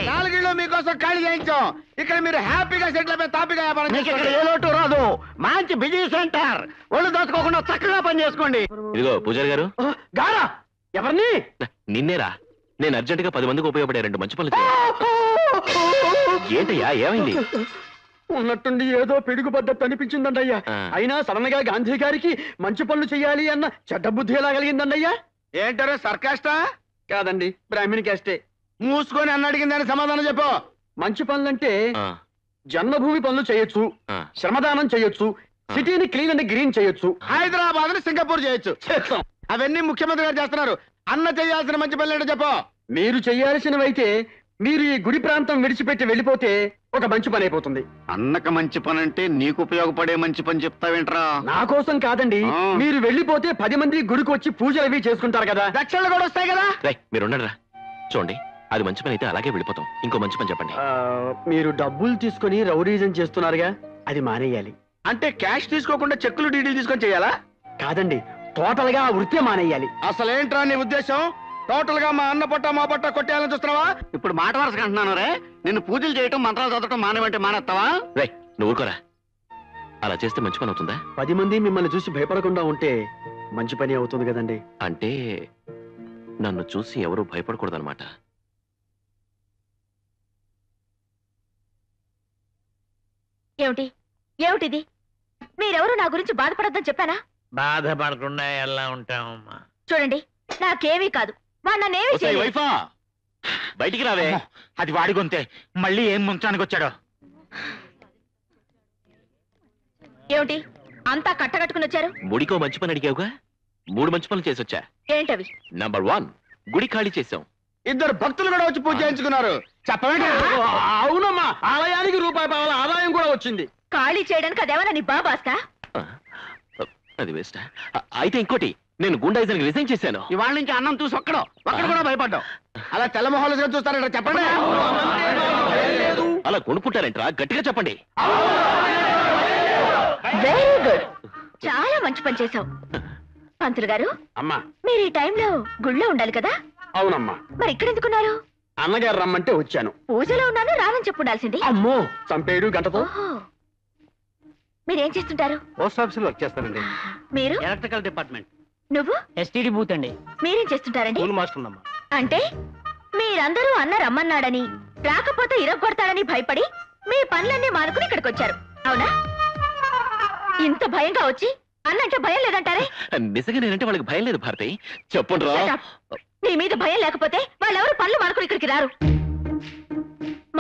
నాలుగిళ్ళు మీకోసం ఖాళీ చేయించాం. ఇక్కడ మీరు హ్యాపీగా సెటిల్ అయిపోయి తాపిగా వ్యాపారం ఇక్కడ ఏ లోటు రాదు. మంచి బిజినెస్ సెంటర్. ఒళ్ళు దోచుకోకుండా చక్కగా పని చేసుకోండి. ఇదిగో పూజారి గారు. గారా ఎవరిని? నిన్నేరా. నేను అర్జెంట్ గా 10 మందికి ఉపయోగపడే 2 మంచి పనులు ఏంటయ్యా, ఏమైంది? ఉన్నట్టుండి ఏదో పిడుగు పడ్డట్టు అనిపించిందండయ్యా. అయినా సడన్ గా గాంధీ గారికి మంచి పనులు చేయాలి అన్న చెడ్డ బుద్ధి ఎలా కలిగిందండయ్యా? ఏంటారో సర్కాస్టా? కాదండి, బ్రాహ్మణి కాస్టే. మూసుకొని అన్న అడిగిందని సమాధానం చెప్పు. మంచి పనులంటే జన్మభూమి పనులు చేయొచ్చు, శ్రమదానం చేయొచ్చు, సిటీని క్లీన్ అండ్ గ్రీన్ చేయొచ్చు, హైదరాబాద్ ని సింగపూర్ చేయొచ్చు. అవన్నీ ముఖ్యమంత్రి గారు చేస్తున్నారు. అన్న చేయాల్సిన మంచి పనులు ఏంటో చెప్పు. మీరు చేయాల్సినవైతే మీరు ఈ గుడి ప్రాంతం విడిచిపెట్టి వెళ్ళిపోతే ఒక మంచి పని అయిపోతుంది. అన్నక మంచి పని అంటే నీకు ఉపయోగపడే మంచి పని చెప్తావేంట్రా? నా కోసం కాదండి, మీరు వెళ్ళిపోతే 10 మంది గుడికి వచ్చి పూజలు అవి చేసుకుంటారు కదా, దక్షిణలు కూడా వస్తాయి కదా. మీరు ఉండరా. చూడండి, అది మంచి పని అయితే అలాగే వెళ్ళిపోతాం. ఇంకో మంచి పని చెప్పండి. మీరు డబ్బులు తీసుకుని రౌడీజం చేస్తున్నారుగా, అది మానేయాలి. అంటే క్యాష్ తీసుకోకుండా చెక్కులు డీడీలు తీసుకొని చేయాలా? కాదండి, టోటల్ గా వృత్తి మానేయాలి. అసలేంట్రా నీ ఉద్దేశం? టోటల్ గా మా అన్న పొట్ట మా పొట్ట కొట్టేయాలని చూస్తున్నావా? ఇప్పుడు మాట వరుసగా అంటున్నాను రే, నిన్ను పూజలు చేయటం మంత్రాలు చదవటం మానేమంటే మానేస్తావా? నువ్వు ఊరుకోరా. అలా చేస్తే మంచి పని అవుతుందా? 10 మంది మిమ్మల్ని చూసి భయపడకుండా ఉంటే మంచి పని అవుతుంది కదండి. అంటే నన్ను చూసి ఎవరు భయపడకూడదన్నమాట. ఏమిటి ఏమిటిది? మీరెవరు నా గురించి బాధపడొద్దని చెప్పానా? బాధపడకుండా ఎలా ఉంటామమ్మా? చూడండి, నాకేమీ కాదు. వాడినేమీ వైఫా బయటికి రావే. అది వాడి గొంతే. మళ్ళీ ఏం ముంచడానికి వచ్చాడో? ఏమిటి అంతా కట్టకట్టుకుని వచ్చారు? ముడికో మంచి పని అడిగావుగా, 3 మంచి పనులు చేసొచ్చా. ఏంటవి? నంబర్ 1, గుడి ఖాళీ చేసాం. 2 భక్తులు కూడా వచ్చి పూజ చేయించుకున్నారు. చెప్పండి. అవునమ్మా, ఆలయానికి ₹1 ఆదాయం కూడా వచ్చింది. ఖాళీ చేయడానికి అదేమన్నా నీ బాబాస్తా? అది వేస్ట్. అయితే ఇంకోటి, నేను గుండాయిజానికి రిజైన్ చేశాను. ఇవాళ నుంచి అన్నం చూసి ఒక్కడు కూడా భయపడ్డావు. అలా తెల్లమొహాలుగా చూస్తారంట. చెప్పండి. అలా కొనుక్కుంటారంట్రా, గట్టిగా చెప్పండి. వెరీ గుడ్, చాలా మంచి పని చేశావు. పంతులు గారు, అమ్మా మీరు ఈ టైంలో గుళ్ళో ఉండాలి కదా? అవునమ్మా. మరి ఇక్కడ ఎందుకున్నారు? అన్నగారు రమ్మంటే వచ్చాను. పూజలో ఉన్నాను రానని చెప్పుండాల్సింది. అమ్మో, చంపేడు గంటతో. మీరేం చేస్తుంటారు? పోస్ట్ ఆఫీస్ లో వర్క్ చేస్తానండి. మీరు? Electrical department. నువ్వు? ఎస్టీడీ బూత్ అండి. మీరేం చేస్తుంటారండి? స్కూల్ మాస్టర్ అమ్మా. అంటే మీరందరూ అన్న రమ్మన్నాడని, రాకపోతే ఇరగొడతాడని భయపడి మీ పనులన్నీ మానుకుని ఇక్కడికి వచ్చారు, అవునా? ఇంత భయంగా వచ్చి అన్నంటే భయం లేదంటారే? నిజంగా నేనంటే వాళ్ళకి భయం లేదు భారతి. చెప్పండి. నీ మీద భయం లేకపోతే వాళ్ళెవరు పనులు మానుకుని ఇక్కడికి రారు.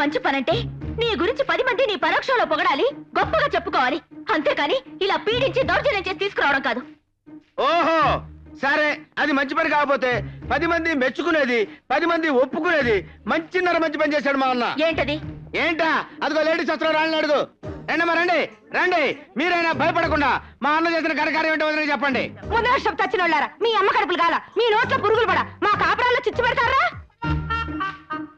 మంచి పనంటే నీ గురించి 10 మంది నీ పరోక్షంలో పొగడాలి, గొప్పగా చెప్పుకోవాలి. అంతేకాని ఇలా పీడించి దౌర్జన్యం చేసి తీసుకురావడం కాదు. ఓహో, సరే, అది మంచి పని కాకపోతే 10 మంది మెచ్చుకునేది, 10 మంది ఒప్పుకునేది మంచిన్నర మంచి పని చేశాడు మా అన్న. ఏంటది? ఏంటా? అదిగో లేడీస్ వస్తున్నారు, రాళ్ళని అడుగు. రండమ్మా, రండి రండి. మీరైనా భయపడకుండా మా అన్న చేసిన ఘనకార్యం ఏంటో వదిలేసి చెప్పండి. ముందు వర్షం తచ్చిన వాళ్ళారా, మీ అమ్మ కడుపులు కాల, మీ నోట్లో పురుగులు పడ, మా కాపురాల్లో చిచ్చు పెడతారా?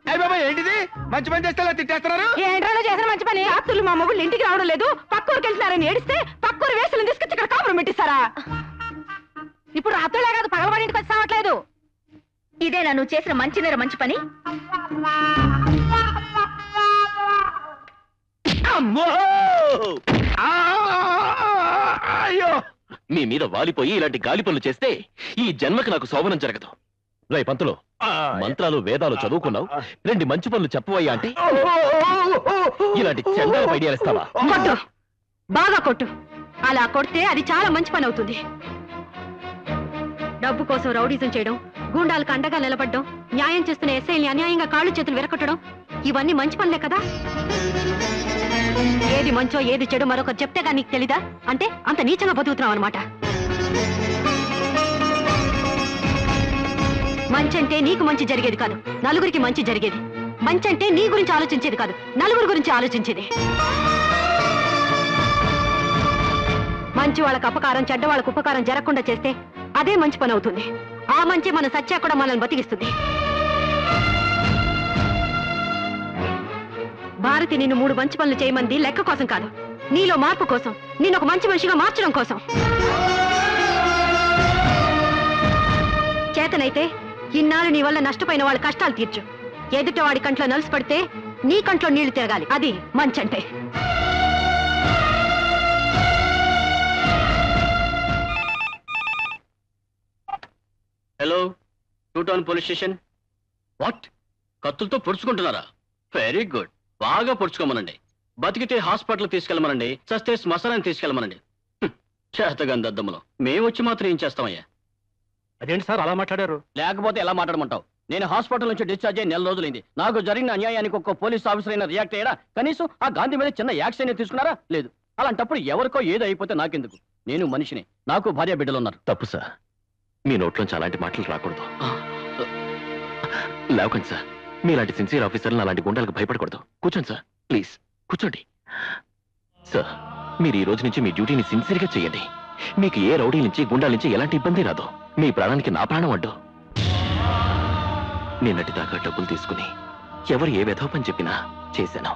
అయ్య బాబా, ఏంటిది? మంచి పని చేస్తే తిట్టేస్తున్నారు. ఏంట్రా చేసిన మంచి పని? ఆస్తులు మా మొగుళ్ళు ఇంటికి రావడం లేదు, పక్కూరికి వెళ్తున్నారని ఏడిస్తే పక్కూరు వేసులను తీసుకొచ్చి ఇక్కడ కాపురం పెట్టిస్తారా? ఇప్పుడు రాత్రులే కాదు, పగలవాడి ఇంటికి వచ్చి సావట్లేదు. ఇదేనా నువ్వు చేసిన మంచిన్నర మంచి పని? అయ్యో, మీ మీద వాలిపోయి ఇలాంటి గాలి పనులు చేస్తే ఈ జన్మకి నాకు శోభనం జరగదు. రై పంతులు, మంత్రాలు వేదాలు చదువుకున్నావు, 2 మంచి పనులు చెప్పవయ్యా అంటే ఇలాంటి చండాల ఐడియాలు ఇస్తావా? కొట్టు, బాగా కొట్టు. అలా కొడితే అది చాలా మంచి పని అవుతుంది. డబ్బు కోసం రౌడీజం చేయడం, గూండాలకు అండగా నిలబడడం, న్యాయం చేస్తున్న ఎస్ఐల్ని అన్యాయంగా కాళ్ళు చేతులు విరగొట్టడం, ఇవన్నీ మంచి పనులే కదా? ఏది మంచో ఏది చెడు మరొకరు చెప్తే కానీ నీకు తెలీదా? అంటే అంత నీచంగా బతుకుతున్నావు అనమాట. మంచి అంటే నీకు మంచి జరిగేది కాదు, నలుగురికి మంచి జరిగేది. మంచి అంటే నీ గురించి ఆలోచించేది కాదు, నలుగురి గురించి ఆలోచించేది. మంచి వాళ్ళకి అపకారం, చెడ్డ వాళ్ళకు ఉపకారం జరగకుండా చేస్తే అదే మంచి పని అవుతుంది. ఆ మంచి మన సత్య కూడా మనల్ని బతికిస్తుంది. భారతి నిన్ను 3 మంచి పనులు చేయమంది లెక్క కోసం కాదు, నీలో మార్పు కోసం, నేను ఒక మంచి మనిషిగా మార్చడం కోసం. చేతనైతే ఇన్నాళ్ళు నీ వల్ల నష్టపోయిన వాళ్ళ కష్టాలు తీర్చు. ఎదుట వాడి కంట్లో నలుసు పడితే నీ కంట్లో నీళ్లు తిరగాలి. అది మంచంటే. Hello, 2 town police station. What? కత్తులతో పొడుచుకుంటున్నారా? వెరీ గుడ్, బాగా పొడుచుకోమనండి. బతికితే హాస్పిటల్ తీసుకెళ్ళమనండి, చస్తే శ్మశానాన్ని తీసుకెళ్ళమనండి. చేతగాని దద్దమ్మలో మేము వచ్చి మాత్రం ఏం చేస్తామయ్యా? అదేంటి సార్ అలా మాట్లాడారు? లేకపోతే ఎలా మాట్లాడమంటావు? నేను హాస్పిటల్ నుంచి డిశ్చార్జ్ అయ్యి 4 రోజులైంది. నాకు జరిగిన అన్యాయానికి ఒక్క పోలీస్ ఆఫీసర్ అయినా రియాక్ట్ అయ్యాడా? కనీసం ఆ గాంధీ మీద చిన్న యాక్షన్ అయినా తీసుకున్నారా? లేదు. అలాంటప్పుడు ఎవరికో ఏదో అయిపోతే నాకెందుకు? నేను మనిషిని, నాకు భార్య బిడ్డలు ఉన్నారు. తప్పు సార్, మీ నోట్లోంచి అలాంటి మాటలు రాకూడదు. లేవకండి సార్, మీలాంటి సిన్సియర్ ఆఫీసర్లు అలాంటి గుండాలకు భయపడకూడదు. కూర్చోండి సార్, ప్లీజ్ కూర్చోండి. సార్, మీరు ఈ రోజు నుంచి మీ డ్యూటీని సిన్సియర్గా చేయండి. మీకు ఏ రౌడీ నుంచి గుండాల నుంచి ఎలాంటి ఇబ్బంది రాదు. మీ ప్రాణానికి నా ప్రాణం అడ్డు. నిన్నటి దాకా డబ్బులు తీసుకుని ఎవరు ఏ వెధవ పని చెప్పినా చేశాను.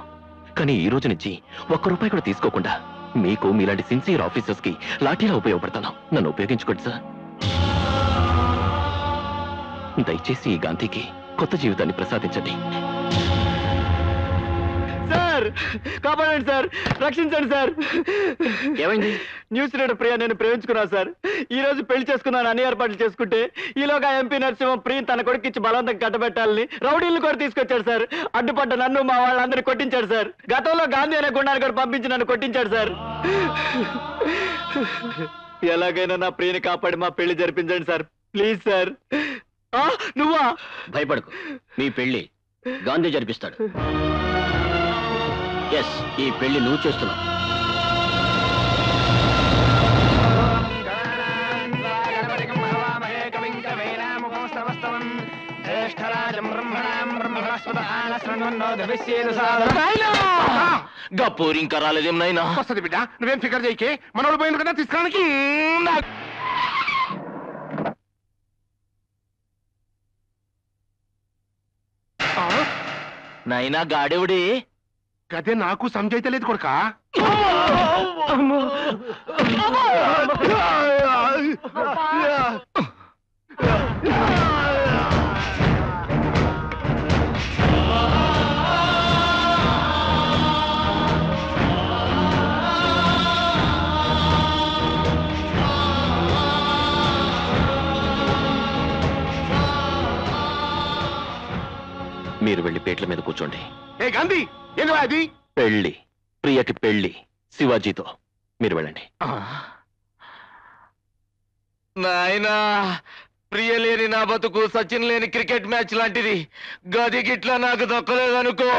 కానీ ఈ రోజు నుంచి ₹1 కూడా తీసుకోకుండా మీకు మీలాంటి సిన్సియర్ ఆఫీసర్స్ కి లాఠీలా ఉపయోగపడతాను. నన్ను ఉపయోగించుకోండి సార్. దయచేసి ఈ గాంధీకి కొత్త జీవితాన్ని ప్రసాదించండి. సార్, కాపాడండి సార్, రక్షించండి సార్. ఏమైంది? న్యూస్ రీడర్ ప్రియా నేను ప్రేమించుకున్నాను సార్. ఈ రోజు పెళ్లి చేసుకున్నాను, అన్ని ఏర్పాట్లు చేసుకుంటే ఈలోగా ఎంపీ నరసింహం ప్రియ తన కొడుకిచ్చి బలవంతం కట్టబెట్టాలని రౌడీలను కూడా తీసుకొచ్చాడు సార్. అడ్డుపడ్డ నన్ను మా వాళ్ళందరినీ కొట్టించాడు సార్. గతంలో గాంధీ అనే గుండాన్ని కూడా పంపించి నన్ను కొట్టించాడు సార్. ఎలాగైనా నా ప్రియని కాపాడి మా పెళ్లి జరిపించండి సార్, ప్లీజ్ సార్. నువ్వా? భయపడకు, మీ పెళ్లి గాంధీ జరిపిస్తాడు. ఎస్, ఈ పెళ్లి నువ్వు చేస్తున్నావు. గప్పూరి ఇంకా రాలేదేం నాయనా? వస్తుంది బిడ్డ, నువ్వేం ఫికర్ చేయకే. మనోడు పోయింది కదా తీసుకురానికి. నాయనా గాడెవుడి? గదే నాకు సంజయితలేదు కొడుకా. మీరు వెళ్ళి పేట్ల మీద కూర్చోండి. ఏ గాంధీ, ఏంది అది? పెళ్లి, ప్రియకి పెళ్లి శివాజీతో. మీరు వెళ్ళండి. నాయనా, ప్రియ లేని నా బతుకు సచిన్ లేని క్రికెట్ మ్యాచ్ లాంటిది. గది గిట్లా నాకు దక్కలేదనుకో,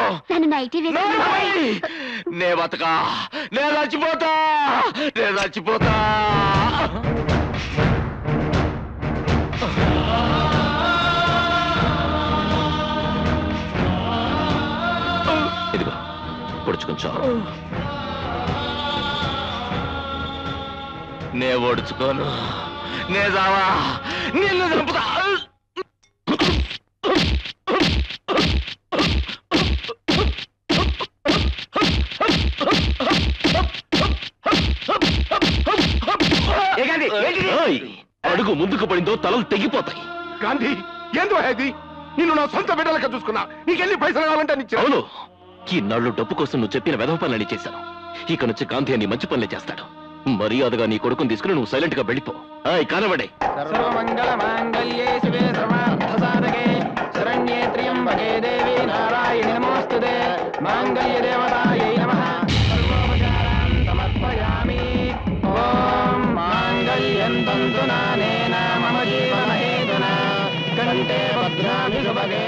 నే బతకా, నే చచ్చిపోతా, నే చచ్చిపోతా. ఇదిగో పొడుచుకుంచా. నే ఓడుచుకోను, నే జావా, నిన్ను చంపుతా. అడుగు ముందుకు పడిందో తలలు తెగిపోతాయి. గాంధీ, ఏందో అది? నిన్ను నా సొంత బిడ్డలక చూసుకున్నా. నీకెన్ని పైసలు కావాలంటే అని ఇచ్చాను. అవును, ఈనాళ్ళు డబ్బు కోసం నువ్వు చెప్పిన వెధవ పనులని చేశాను. ఇక నుంచి గాంధీ అని మంచి పనులే చేస్తాడు. మర్యాదగా నీ కొడుకుని తీసుకుని నువ్వు సైలెంట్ గా వెళ్ళిపో. కానబడే. సర్వమంగళ మాంగళ్యే శివే సర్వార్థ సాధకే శరణ్యే త్ర్యంబకే దేవి నారాయణి నమోస్తుతే మాంగళ్య దేవతాయై నమః. సర్వోపచారాన్ సమర్పయామి. ఓం మాంగళ్యం తంతు నానేన మమ జీవన హేతునా కంఠే భద్రామి శుభగే.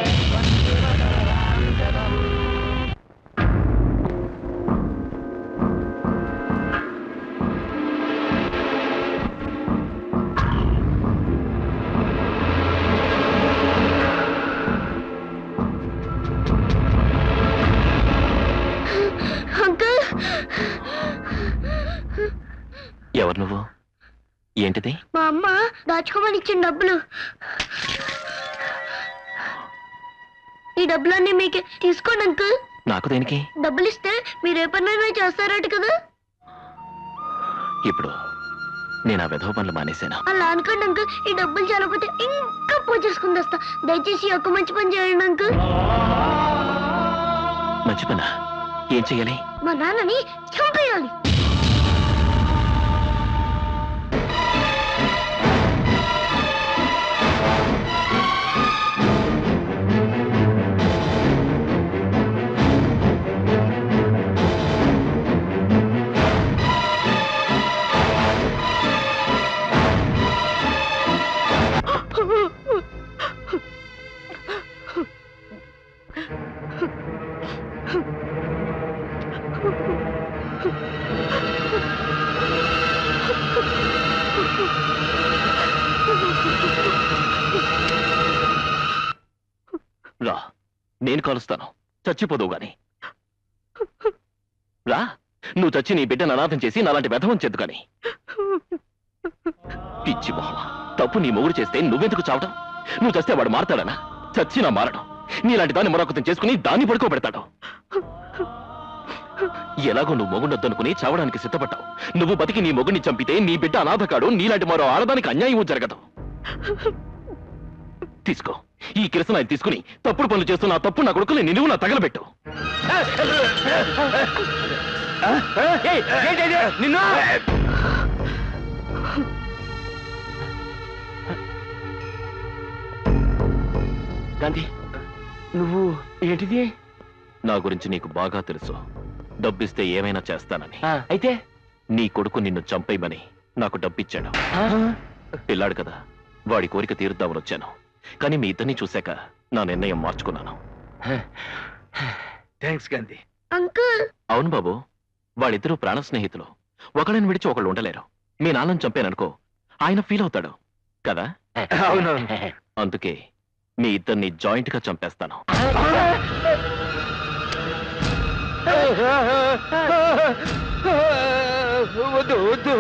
ఎవరు నువ్వు? ఏంటిది? మా అమ్మ దాచుకోమని ఇచ్చిన డబ్బులు. ఈ డబ్బులన్నీ మీకే. తీసుకోండి అంకుల్. నాకు దేనికి? డబ్బులు ఇస్తే మీరు ఏ పనైనా చేస్తారట కదా. ఇప్పుడు నేను ఆ విధవ పనులు మానేశాను. అలా అనుకోండి అంకుల్. ఈ డబ్బులు చాలకపోతే ఇంకా పూజ చేసుకుని వస్తా. దయచేసి ఒక మంచి పని చేయండి అంకుల్. మంచి పనా? ఏం చెయ్యాలి? మా నాన్నని చంపేయాలి. రా, నేను కలుస్తాను. చచ్చిపోదు గాని రా. నువ్వు చచ్చి నీ బిడ్డను అనాథం చేసి నాలాంటి వ్యధవం చెద్దు కానీ. పిచ్చి మొహమ, తప్పు నీ మొగుడు చేస్తే నువ్వెందుకు చావటం? నువ్వు చస్తే వాడు మారతాడనా? చచ్చినా మారడం. నీలాంటి దాన్ని మరొకతం చేసుకుని దాన్ని పడుకోబెడతాడు. ఎలాగో నువ్వు మొగుడొద్దనుకుని చావడానికి సిద్ధపడ్డావు. నువ్వు బతికి నీ మొగుడిని చంపితే నీ బిడ్డ అనాథకాడు. నీలాంటి మరో ఆడదానికి అన్యాయం జరగదు. తీసుకో, ఈ కిరసనాయి తీసుకుని తప్పుడు పనులు చేస్తున్న ఆ తప్పు నా కొడుకుని నిలువు నా తగలబెట్టు. నిన్ను గాంధీ, నువ్వు ఏంటిది? నా గురించి నీకు బాగా తెలుసు. డబ్బిస్తే ఏమైనా చేస్తానని. అయితే నీ కొడుకు నిన్ను చంపేయమని నాకు డబ్బిచ్చాడు. పిల్లాడు కదా, వాడి కోరిక తీరుద్దామని వచ్చాను. కానీ మీ ఇద్దరిని చూశాక నా నిర్ణయం మార్చుకున్నాను. థ్యాంక్స్ గాంధీ. అంకుల్. అవును బాబు, వాళ్ళిద్దరూ ప్రాణ స్నేహితులు. ఒకళ్ళని విడిచి ఒకళ్ళు ఉండలేరు. మీ నాన్నని చంపాననుకో, ఆయన ఫీల్ అవుతాడు కదా. అవునవును. అందుకే మీ ఇద్దరిని జాయింట్ గా చంపేస్తాను. వద్దు వద్దు.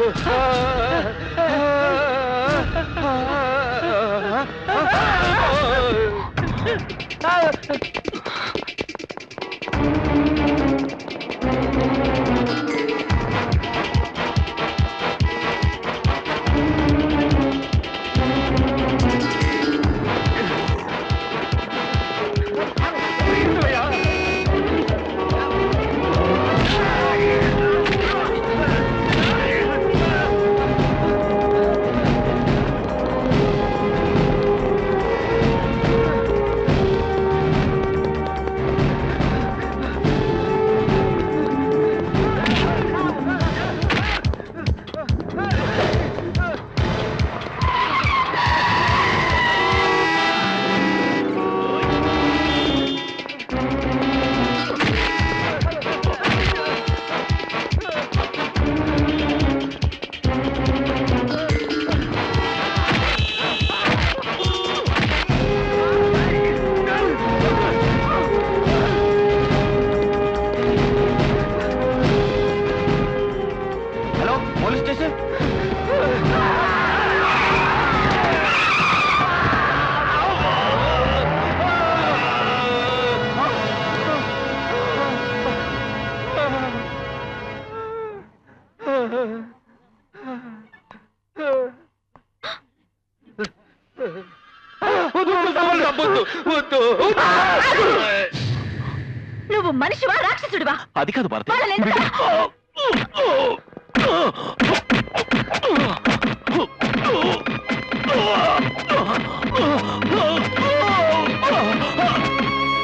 నువ్వు మనిషివా రాక్షసుడివా? అది కాదు Bharati.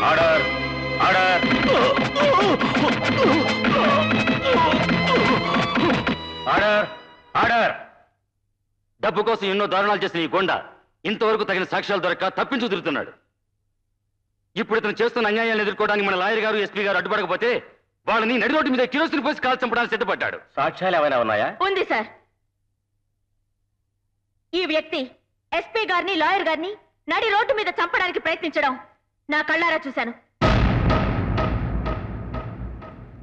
Order order. Order order. డబ్బు కోసం ఎన్నో దారుణాలు చేసిన ఈ కొండ ఇంతవరకు తగిన సాక్ష్యాలు దొరక్క తప్పించు తిరుగుతున్నాడు. ఇప్పుడు ఇతను చేస్తున్న అన్యాయాలను ఎదుర్కోవడానికి మన లాయర్ గారు, ఎస్పీ గారు అడ్డుపడకపోతే వాళ్ళని నడి రోడ్డు మీద కిరోసిన్ పోసి కాల్ చంపడానికి సిద్ధపడ్డాడు. సాక్ష్యాలు ఏమైనా ఉన్నాయా? ఉంది సార్. ఈ వ్యక్తి ఎస్పీ గారిని, లాయర్ గారిని నడి రోడ్డు మీద చంపడానికి ప్రయత్నించడం నా కళ్ళారా చూశాను.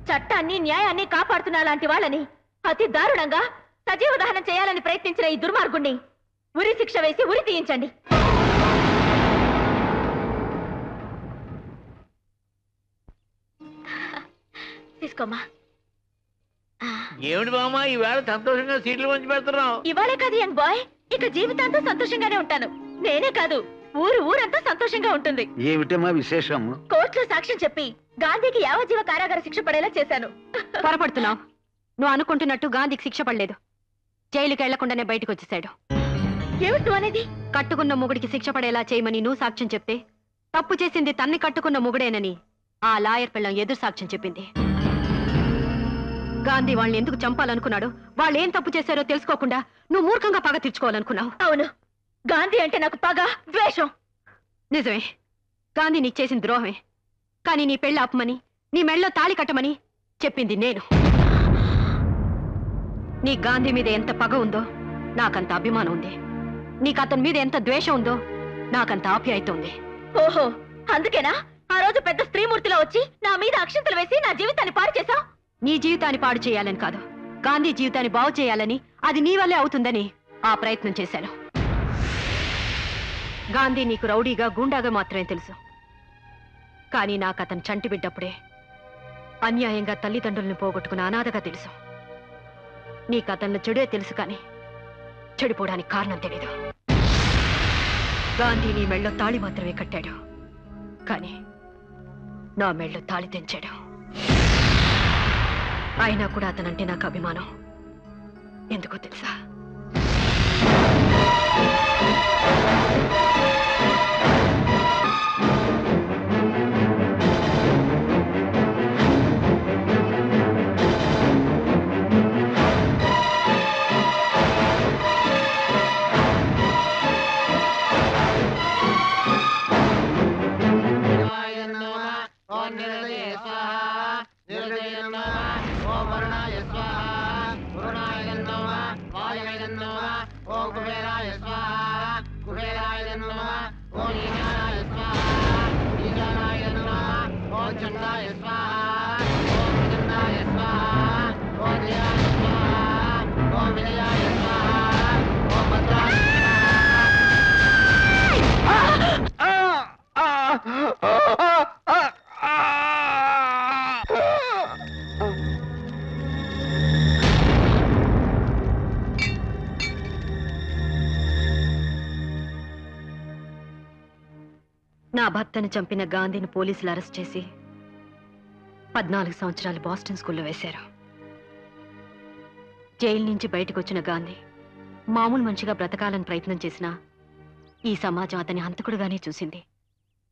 చట్టాన్ని, న్యాయాన్ని కాపాడుతున్న లాంటి వాళ్ళని అతి దారుణంగా సజీవ దహనం చేయాలని ప్రయత్నించిన ఈ దుర్మార్గుణ్ణి ఉరి శిక్ష వేసి ఉరి తీయించండి. తీసుకోమ్మా. ఏమిటి బామ్మ ఈవేళ సంతోషంగా సీట్లు పంచి పెడుతున్నావు? ఇవాళే కాదు యంగ్ బాయ్, ఇక జీవితాంతం సంతోషంగానే ఉంటాను. నేనే కాదు, ఊరంతా సంతోషంగా ఉంటుంది. ఏమిటమ్మా విశేషం? కోర్టులో సాక్ష్యం చెప్పి గాంధీకి యావజ్జీవ కారాగార శిక్ష పడేలా చేశాను. పొరపడుతున్నావు. నువ్వు అనుకుంటున్నట్టు గాంధీకి శిక్ష పడలేదు. జైలుకి వెళ్లకుండానే బయటకు వచ్చేసాడు. ఏమిటి అనేది? కట్టుకున్న మొగుడికి శిక్ష పడేలా చేయమని నువ్వు సాక్ష్యం చెప్తే తప్పు చేసింది తన్ని కట్టుకున్న మొగుడేనని ఆ లాయర్ పిల్లం ఎదురు సాక్ష్యం చెప్పింది. గాంధీ వాళ్ళని ఎందుకు చంపాలనుకున్నాడు, వాళ్ళు ఏం తప్పు చేశారో తెలుసుకోకుండా నువ్వు మూర్ఖంగా పగ తీర్చుకోవాలనుకున్నావు. అవును, గాంధీ అంటే నాకు పగ, ద్వేషం. నిజమే, గాంధీ నీకు చేసిన ద్రోహమే. కానీ నీ పెళ్ళి ఆపమని, నీ మెళ్ళలో తాళి కట్టమని చెప్పింది నేను. నీ గాంధీ మీద ఎంత పగ ఉందో నాకంత అభిమానం ఉంది. నీకు అతని మీద ఎంత ద్వేషం ఉందో నాకంత ఆప్యాయత ఉంది. ఓహో, అందుకేనా ఆ రోజు పెద్ద స్త్రీమూర్తిలో వచ్చి నా మీద అక్షంతలు వేసి నా జీవితాన్ని పాడు చేశావు? నీ జీవితాన్ని పాడు చేయాలని కాదు, గాంధీ జీవితాన్ని బాగు చేయాలని, అది నీ వల్లే అవుతుందని ఆ ప్రయత్నం చేశాను. గాంధీ నీకు రౌడీగా గూండాగా మాత్రమే తెలుసు. కానీ నాకు అతను చంటి బిడ్డప్పుడే అన్యాయంగా తల్లిదండ్రుల్ని పోగొట్టుకున్న అనాథగా తెలుసు. నీకు అతను చెడే తెలుసు, కానీ చెడిపోవడానికి కారణం తెలీదు. గాంధీ నీ మెళ్ళో తాళి మాత్రమే కట్టాడు, కానీ నా మెళ్ళో తాళి తెంచాడు. అయినా కూడా అతనంటే నాకు అభిమానం. ఎందుకో తెలుసా? నా భర్తను చంపిన గాంధీని పోలీసులు అరెస్ట్ చేసి 14 సంవత్సరాలు బాస్టన్ స్కూల్లో వేశారు. జైలు నుంచి బయటకు వచ్చిన గాంధీ మామూలు మనిషిగా బ్రతకాలని ప్రయత్నం చేసినా ఈ సమాజం అతని హంతకుడుగానే చూసింది.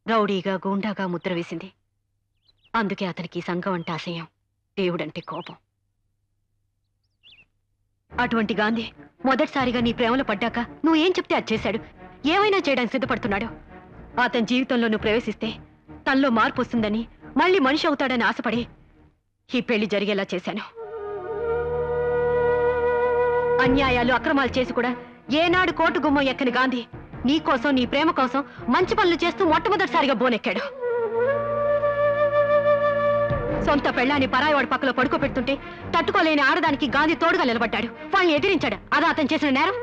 రౌడీగా గూండాగా ముద్ర వేసింది. అందుకే అతనికి సంఘం అంటే అసహ్యం, దేవుడంటే కోపం. అటువంటి గాంధీ మొదటిసారిగా నీ ప్రేమలో పడ్డాక నువ్వు ఏం చెప్తే అది చేశాడు. ఏమైనా చేయడానికి సిద్ధపడుతున్నాడు. అతని జీవితంలో నువ్వు ప్రవేశిస్తే తనలో మార్పు వస్తుందని, మళ్ళీ మనిషి అవుతాడని ఆశపడి ఈ పెళ్లి జరిగేలా చేశాను. అన్యాయాలు అక్రమాలు చేసి కూడా ఏనాడు కోర్టు గుమ్మం ఎక్కని గాంధీ నీ కోసం, నీ ప్రేమ కోసం మంచి పనులు చేస్తూ మొట్టమొదటిసారిగా బోనెక్కాడు. సొంత పెళ్ళాన్ని పరాయివాడి పక్కలో పడుకోబెడుతుంటే తట్టుకోలేని ఆడదానికి గాంధీ తోడుగా నిలబడ్డాడు. వాళ్ళని ఎదిరించాడు. అదా అతను చేసిన నేరం.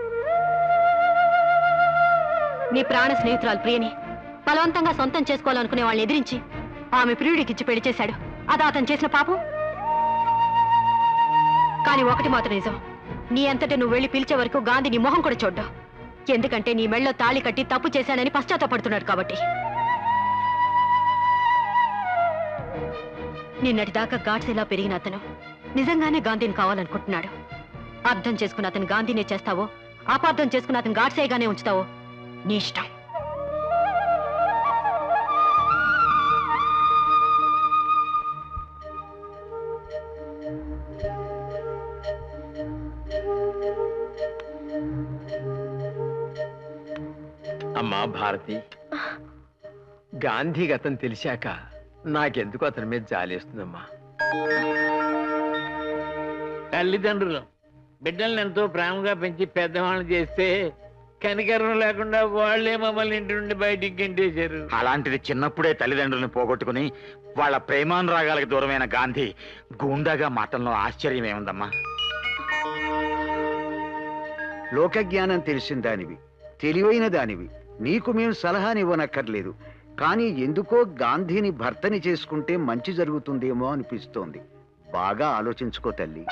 నీ ప్రాణ స్నేహితురాలు ప్రియని బలవంతంగా సొంతం చేసుకోవాలనుకునే వాళ్ళని ఎదిరించి ఆమె ప్రియుడికిచ్చి పెళ్లి చేశాడు. అదా అతను చేసిన పాపం. కానీ ఒకటి మాత్రం నిజం, నీ అంతటా నువ్వు వెళ్లి పిలిచే వరకు గాంధీ నీ మొహం కూడా చూడ్డా. ఎందుకంటే నీ మెళ్ళో తాళి కట్టి తప్పు చేశానని పశ్చాత్తాపడుతున్నాడు కాబట్టి. నిన్నటిదాకా గాడ్సేలా పెరిగిన అతను నిజంగానే గాంధీని కావాలనుకుంటున్నాడు. అర్థం చేసుకున్న అతను గాంధీనే చేస్తావో, అపార్థం చేసుకున్న అతను గాడ్సేగానే ఉంచుతావో నీ ఇష్టం. అమ్మా భారతి, గాంధీ గతం తెలిసాక నాకెందుకు అతని మీద జాలేస్తుందమ్మా. తల్లిదండ్రులు బిడ్డల్ని ఎంతో ప్రేమగా పెంచి పెద్దవాళ్ళని చేస్తే కనికరం లేకుండా వాళ్లే మమ్మల్ని ఇంటి నుండి బయటికి గెంటేశారు. అలాంటిది చిన్నప్పుడే తల్లిదండ్రులను పోగొట్టుకుని వాళ్ళ ప్రేమానురాగాలకు దూరమైన గాంధీ గూండాగా మాటల్లో ఆశ్చర్యం ఏముందమ్మా. లోకజ్ఞానం తెలిసిన దానివి, తెలివైన దానివి, నీకు మేము సలహానివ్వనక్కర్లేదు. కానీ ఎందుకో గాంధీని భర్తని చేసుకుంటే మంచి జరుగుతుందేమో అనిపిస్తోంది. బాగా ఆలోచించుకో తల్లి.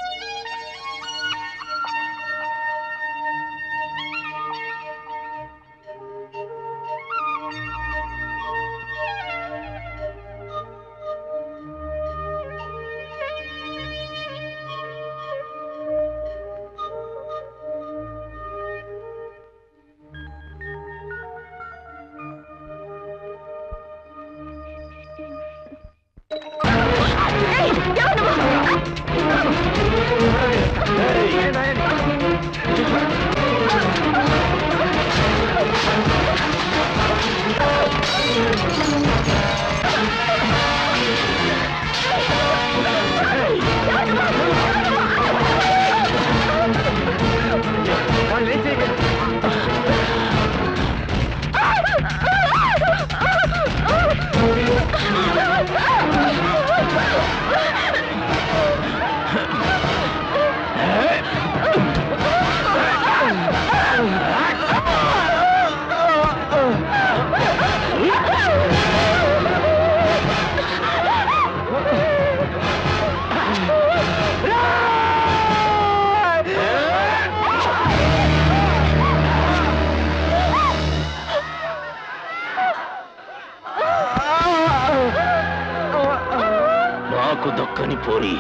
నాకు దక్కని పోరి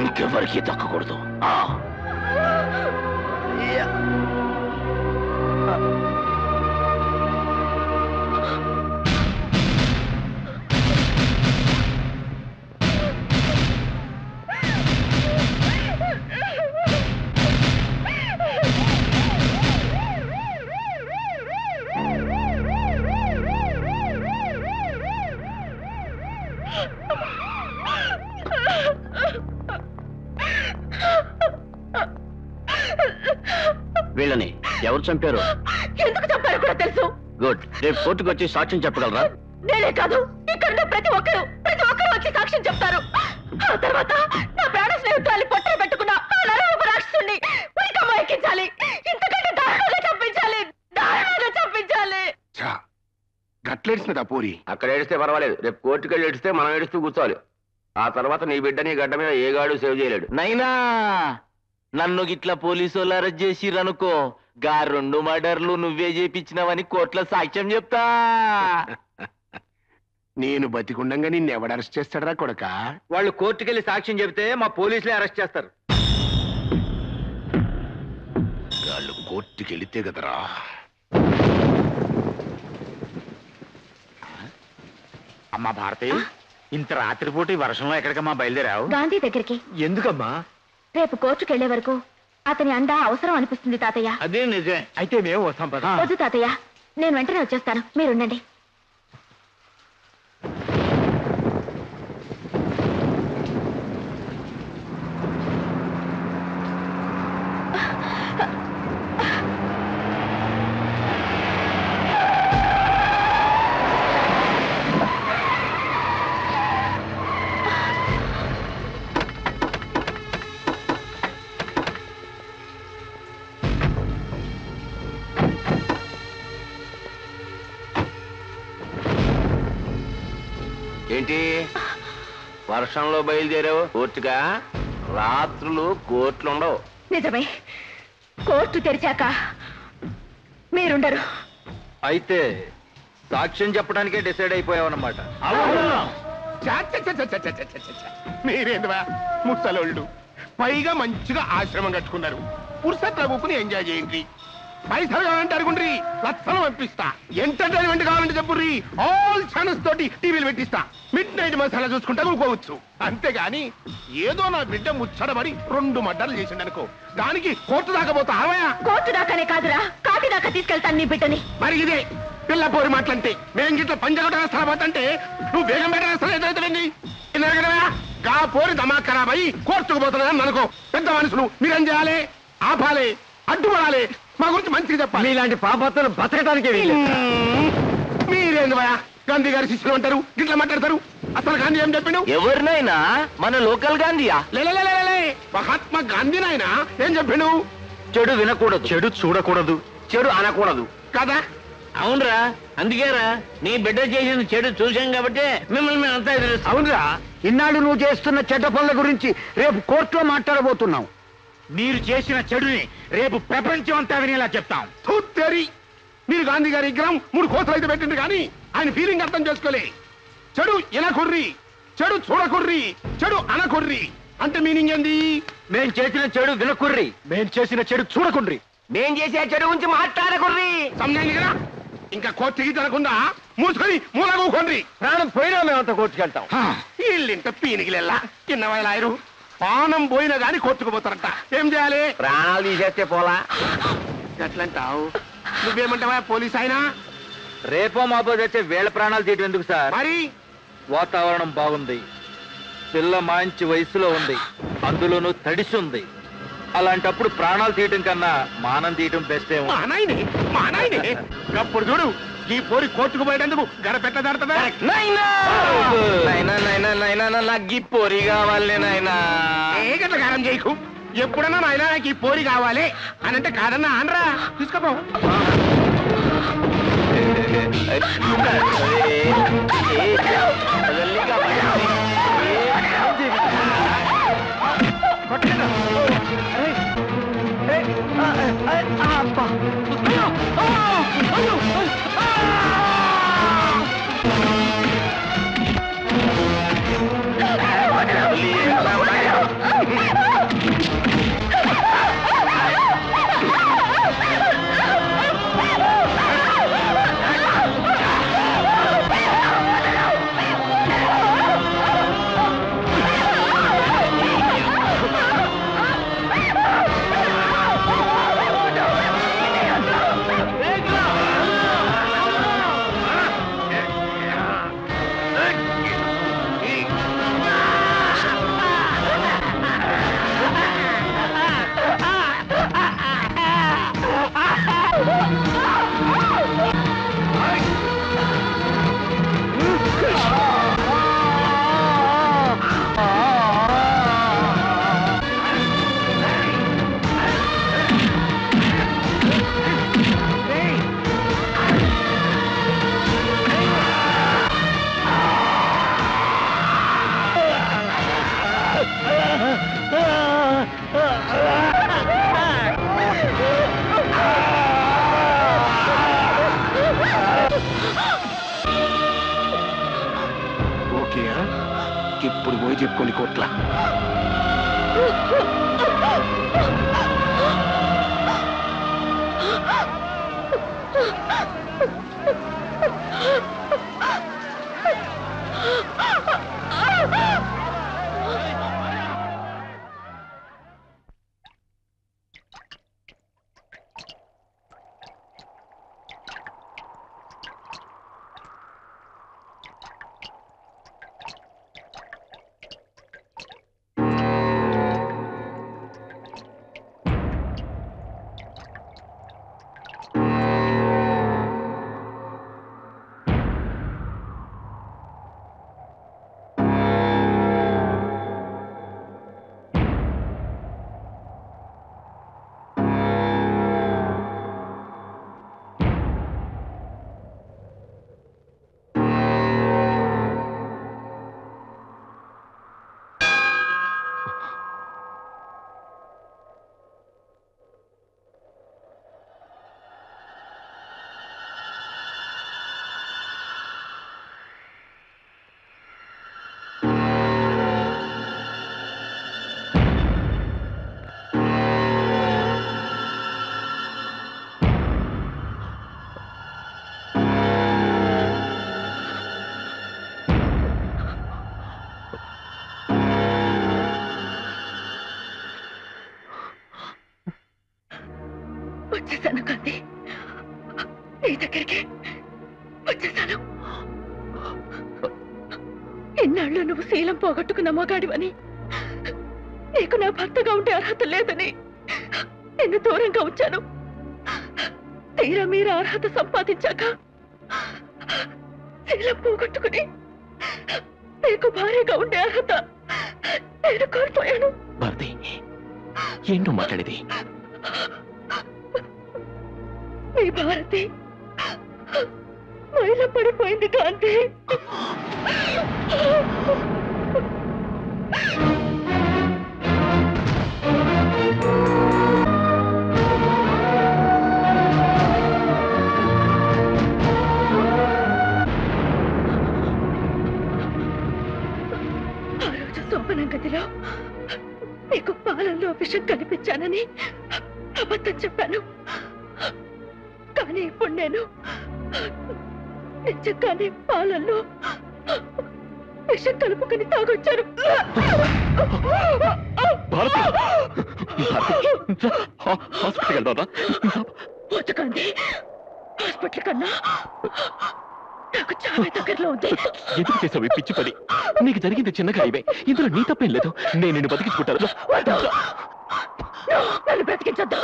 ఇంకెవరికి దక్కకూడదు. వీళ్ళని ఎవరు చంపారు? ఎందుకు చంపారు కూడా తెలుసు. గుడ్. రేపు కోర్టుకు వచ్చి సాక్ష్యం చెప్పగలరా? నేనే కాదు, ఇక్కడ ప్రతి ఒక్కరు వచ్చి సాక్ష్యం చెప్తారు. ఆ తర్వాత నా ప్రాణ స్నేహితురాలి పొట్టలు పెట్టుకున్న ఆ నరరూప రాక్షసుని ఉరికమ్మ ఎక్కించాలి. ఇంతకంటే దారుణంగా చంపించాలి. గట్లేడిసినదా పోరి? అక్కడ ఏడిస్తే పర్వాలేదు, రేపు కోర్టుకి వెళ్ళి ఏడిస్తే మనం ఏడుస్తూ కూర్చోవాలి. ఆ తర్వాత నీ బిడ్డ నీ గడ్డ మీద ఏ గాడు సేవ్ చేయలేడు. నైనా నన్ను గిట్లా పోలీసు వాళ్ళు అరెస్ట్ చేసిరనుకో, గా 2 మర్డర్లు నువ్వే చేపించినవని కోర్టులో సాక్ష్యం చెప్తా. నేను బతికుండంగా నిన్నెవడు అరెస్ట్ చేస్తాడరా కొడక? వాళ్ళు కోర్టుకెళ్ళి సాక్ష్యం చెబితే మా పోలీసులే అరెస్ట్ చేస్తారు. వాళ్ళు కోర్టుకి వెళితే కదరా. అమ్మా భారతి, ఇంత రాత్రిపూట ఈ వర్షంలో ఎక్కడికమ్మా బయలుదేరావు? గాంధీ దగ్గరికి. ఎందుకమ్మా? రేపు కోర్టుకు వెళ్లే వరకు అతని అండ అవసరం అనిపిస్తుంది తాతయ్య. అదే నిజమే. అయితే మేము వస్తాం పద. వద్దు తాతయ్య, నేను వెంటనే వచ్చేస్తాను, మీరుండండి. ఏంటి వర్షంలో బయలుదేరావు కోర్టుగా? రాత్రులు కోర్టులు ఉండవు. నిజమే, కోర్టు తెరిచాక మీరుండరు. అయితే సాక్ష్యం చెప్పడానికే డిసైడ్ అయిపోయావన్నమాట. మీరేందువా ముసలోళ్ళు, పైగా మంచిగా ఆశ్రమం కట్టుకున్నారు. పురుషత్వ కూకుని ఎంజాయ్ చేయండి. పైసలు కావాలంటే అడుగుండ్రి, లక్షలు పంపిస్తా. ఎంటర్టైన్మెంట్ కావాలంటే చెప్పుర్రి, ఆల్ ఛానల్స్ తోటి టీవీలు పెట్టిస్తా. మిడ్ నైట్ మసాలా చూసుకుంటా ఊరుకోవచ్చు. అంతేగాని ఏదో నా బిడ్డ ముచ్చడబడి 2 మర్డర్లు చేసిండు అనుకో, దానికి కోర్టు దాకా పోతా. కోర్టు దాకానే కాదురా, కాటి దాకా తీసుకెళ్తాను నీ బిడ్డని. మరి ఇదే పిల్ల పోరి మాటలంటే మేము గిట్ల పంజగొట్ట వేస్తా పోతంటే నువ్వు బేగం బయట వేస్తా ఎదురైతే గా పోరి దమా ఖరాబ్ అయ్యి కోర్టుకు పోతున్నాను అనుకో. పెద్ద మనుషులు మీరేం చేయాలి? ఆపాలి, అడ్డుపడాలి, మా గురించి మంచిగా చెప్పాలి. ఇలాంటి పాపత్తులు బతకటానికే మీరేంది భయ? గాంధీ గారి శిష్యులు అంటారు, గిట్లా మాట్లాడతారు. అసలు గాంధీ ఏం చెప్పిండు? ఎవరినైనా మన లోకల్ గాంధీయా? లే మహాత్మా గాంధీ నాయన ఏం చెప్పిండు? చెడు వినకూడదు, చెడు చూడకూడదు, చెడు అనకూడదు కదా? అవునరా, అందుకేరా నీ బిడ్డ చేసిన చెడు చూసాం కాబట్టి మిమ్మల్ని మేము అంతా ఎదురుస్తాం. అవునరా, ఇన్నాళ్ళు నువ్వు చేస్తున్న చెడ్డ పనుల గురించి రేపు కోర్టులో మాట్లాడబోతున్నావు. మీరు చేసిన చెడుని రేపు ప్రపంచం అంతా వినేలా చెప్తాం. తూత్తేరి, మీరు గాంధీ గారి విగ్రహం 3 కోతలు అయితే పెట్టింది కానీ ఆయన ఫీలింగ్ అర్థం చేసుకోలే. చెడు ఎనకుర్రి, చెడు చూడకుర్రి, చెడు అనకుర్రి అంటే మీనింగ్ ఏంది? మేం చేసిన చెడు వినకుర్రి, మేం చేసిన చెడు చూడకుండ్రి, మేం చేసే చెడు గురించి మాట్లాడకుర్రి. సమజాయింది కదా? ఇంకా కోర్టుకి తినకుండా మూసుకొని మూలగూకోండి. ప్రాణం పోయినా మేమంతా కోర్టుకెళ్తాం. వీళ్ళింత పీనికిలెల్లా చిన్న వయలాయరు పానం పోయినా గాని కోర్టుకు పోతారంట. ఏం చేయాలి? ప్రాణాలు తీసేస్తే పోలా. ఎట్లంటావు? నువ్వేమంటావా పోలీస్ అయినా? రేపో మాపో తెచ్చే వేళ ప్రాణాలు తీయటం ఎందుకు సార్? మరి వాతావరణం బాగుంది, పిల్ల మంచి వయసులో ఉంది, అందులోనూ తడిసి ఉంది. అలాంటప్పుడు ప్రాణాలు తీయటం కన్నా మానం తీయటం బెస్ట్ ఏమో. మా నాయనే అప్పుడు చూడు ఈ పోరి కోర్టుకు పోయేటందుకు గడపెట్ట దాడుతుందా? నాకు ఈ పొరి కావాలి నాయనా. ఏ గట్ల కారం చేయకు. ఎప్పుడన్నా నాయన నాకు ఈ పోరి కావాలి అని అంటే కాదన్నా అనరా, తీసుకోపో. ఇప్పుడు పోయి చెప్పుకోండి కోట్ల. వచ్చేసాను గాంధీ, నీ దగ్గరికి వచ్చేసాను. ఇన్నాళ్ళు నువ్వు శీలం పోగొట్టుకున్న మగాడివని, నీకు నా భర్తగా ఉండే అర్హత లేదని నిన్ను దూరంగా ఉంచాను. తీరా మీరు అర్హత సంపాదించాక శీలం పోగొట్టుకుని నీకు భార్యగా ఉండే అర్హత నేను కోల్పోయాను. భారతి, ఏంటో మాట్లాడేది? మీ భారతి మైల పడిపోయింది కాంతి. ఆ రోజు శోభనం గదిలో నీకు పాలల్లో విషం కనిపించానని అబద్ధం చెప్పాను. కానీ ఇప్పుడు నేను నిజంగానే పాలల్లో విషం కలుపుకొని తాగొచ్చాను. వచ్చకండి, హాస్పిటల్ కన్నా నాకు చాలా దగ్గరలో ఉంది. ఎందుకు చేసావు ఈ పిచ్చి పని? నీకు జరిగింది చిన్నగా అయ్యే, ఇందులో నీ తప్పేం లేదు. నేను నిన్ను బతికించుకుంటాను. నన్ను బ్రతికించొద్దు.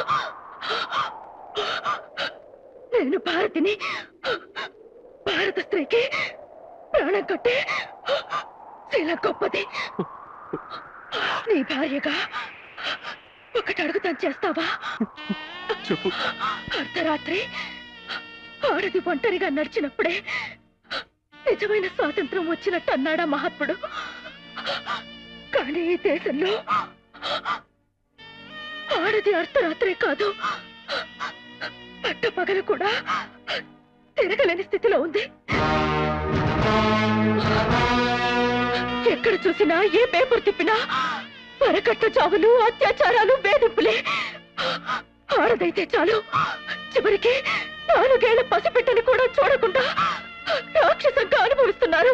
నేను భారతిని, భారత స్త్రీకి ప్రాణం కట్టే శీల గొప్పది. నీ భార్యగా ఒకటి అడుగుతాను, చేస్తావా? చెప్పు. అర్ధరాత్రి ఆడది ఒంటరిగా నడిచినప్పుడే నిజమైన స్వాతంత్రం వచ్చినట్టు అన్నాడా మహాత్ముడు. కానీ ఈ దేశంలో ఆడది అర్ధరాత్రే కాదు, పట్టపగలు కూడా తిరగలేని స్థితిలో ఉంది. ఎక్కడ చూసినా, ఏ పేపర్ తిప్పినా పరకట్ట చావులు, అత్యాచారాలు, వేధింపులే. ఆడదైతే చాలు, చివరికి 4 ఏళ్ల పసిబిడ్డని కూడా చూడకుండా రాక్షసంగా అనుభవిస్తున్నారు.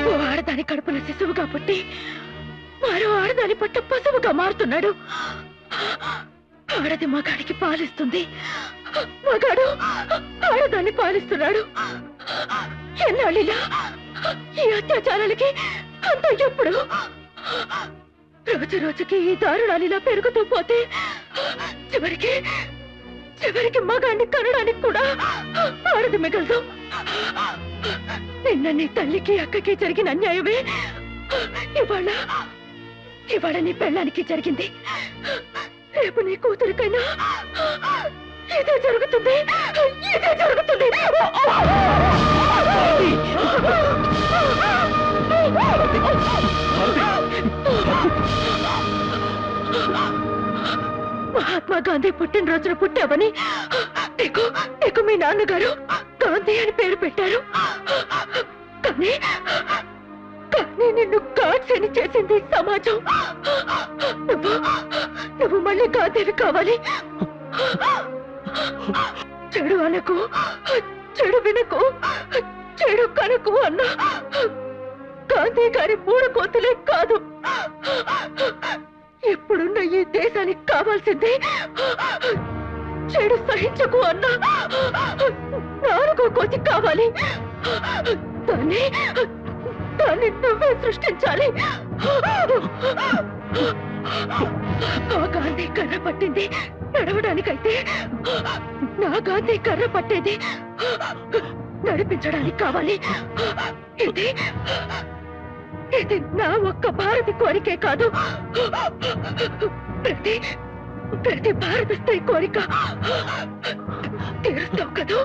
ఓ ఆడదాని కడుపున శిశువుగా పుట్టి మరో ఆడదాని పట్ట పశువుగా మారుతున్నాడు. ఆడది మగాడికి పాలిస్తుంది, మగాడు ఆడదాన్ని పాలిస్తున్నాడు. ఎన్నాళ్ళిలా ఈ అత్యాచారాలకి అంత ఎప్పుడు? రోజు రోజుకి ఈ దారుణాలిలా పెరుగుతూ పోతే చివరికి మగాడిని కనడానికి కూడా ఆడది మిగలదు. నిన్న నీ తల్లికి అక్కకి జరిగిన అన్యాయమే ఇవాళ నీ పెళ్ళానికి జరిగింది. రేపు నీ కూతురికైనా ఇదే జరుగుతుంది, ఇదే జరుగుతుంది. మహాత్మా గాంధీ పుట్టినరోజున పుట్టావని నీకు మీ నాన్నగారు గాంధీ అని పేరు పెట్టారు. కానీ నిన్ను గాడ్సేని చేసింది సమాజం. నువ్వు మళ్ళీ గాంధీవి కావాలి. చెడు అనకు, చెడు వినకు, చెడు కనకు అన్న గాంధీ గారి 3 కోతులే కాదు. ఇప్పుడున్న ఈ దేశానికి కావాల్సింది చెడు సహించకు అన్న 4వ కోతి కావాలి. దాన్ని నువ్వే సృష్టించాలి. ఆ గాంధీ కర్ర పట్టింది నడవడానికైతే నా గాంధీ కర్ర పట్టేది నడిపించడానికి కావాలి. ఇది నా ఒక్క భారతి కోరికే కాదు, ప్రతి భారత స్త్రీ కోరిక. తీరుస్తావు కదూ?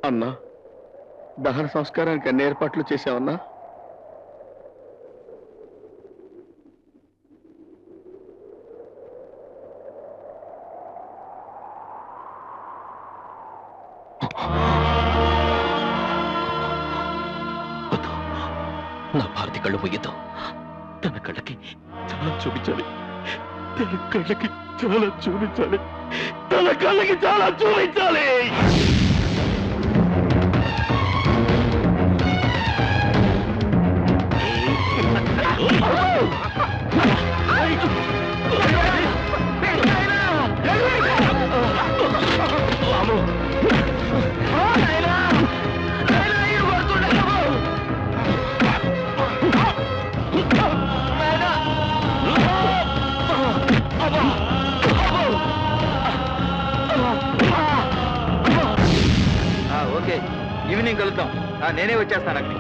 అన్నా దహన సంస్కారానికి అన్ని ఏర్పాట్లు చేసావన్నా? నా భారతి కళ్ళు పోయేద్దు. తన కళ్ళకి చాలా చూపించాలి, తన కళ్ళకి చాలా చూపించాలి, తన కళ్ళకి చాలా చూపించాలి. ఓకే, ఈవినింగ్ కలుద్దాం. నేనే వచ్చేస్తాను అక్కడికి.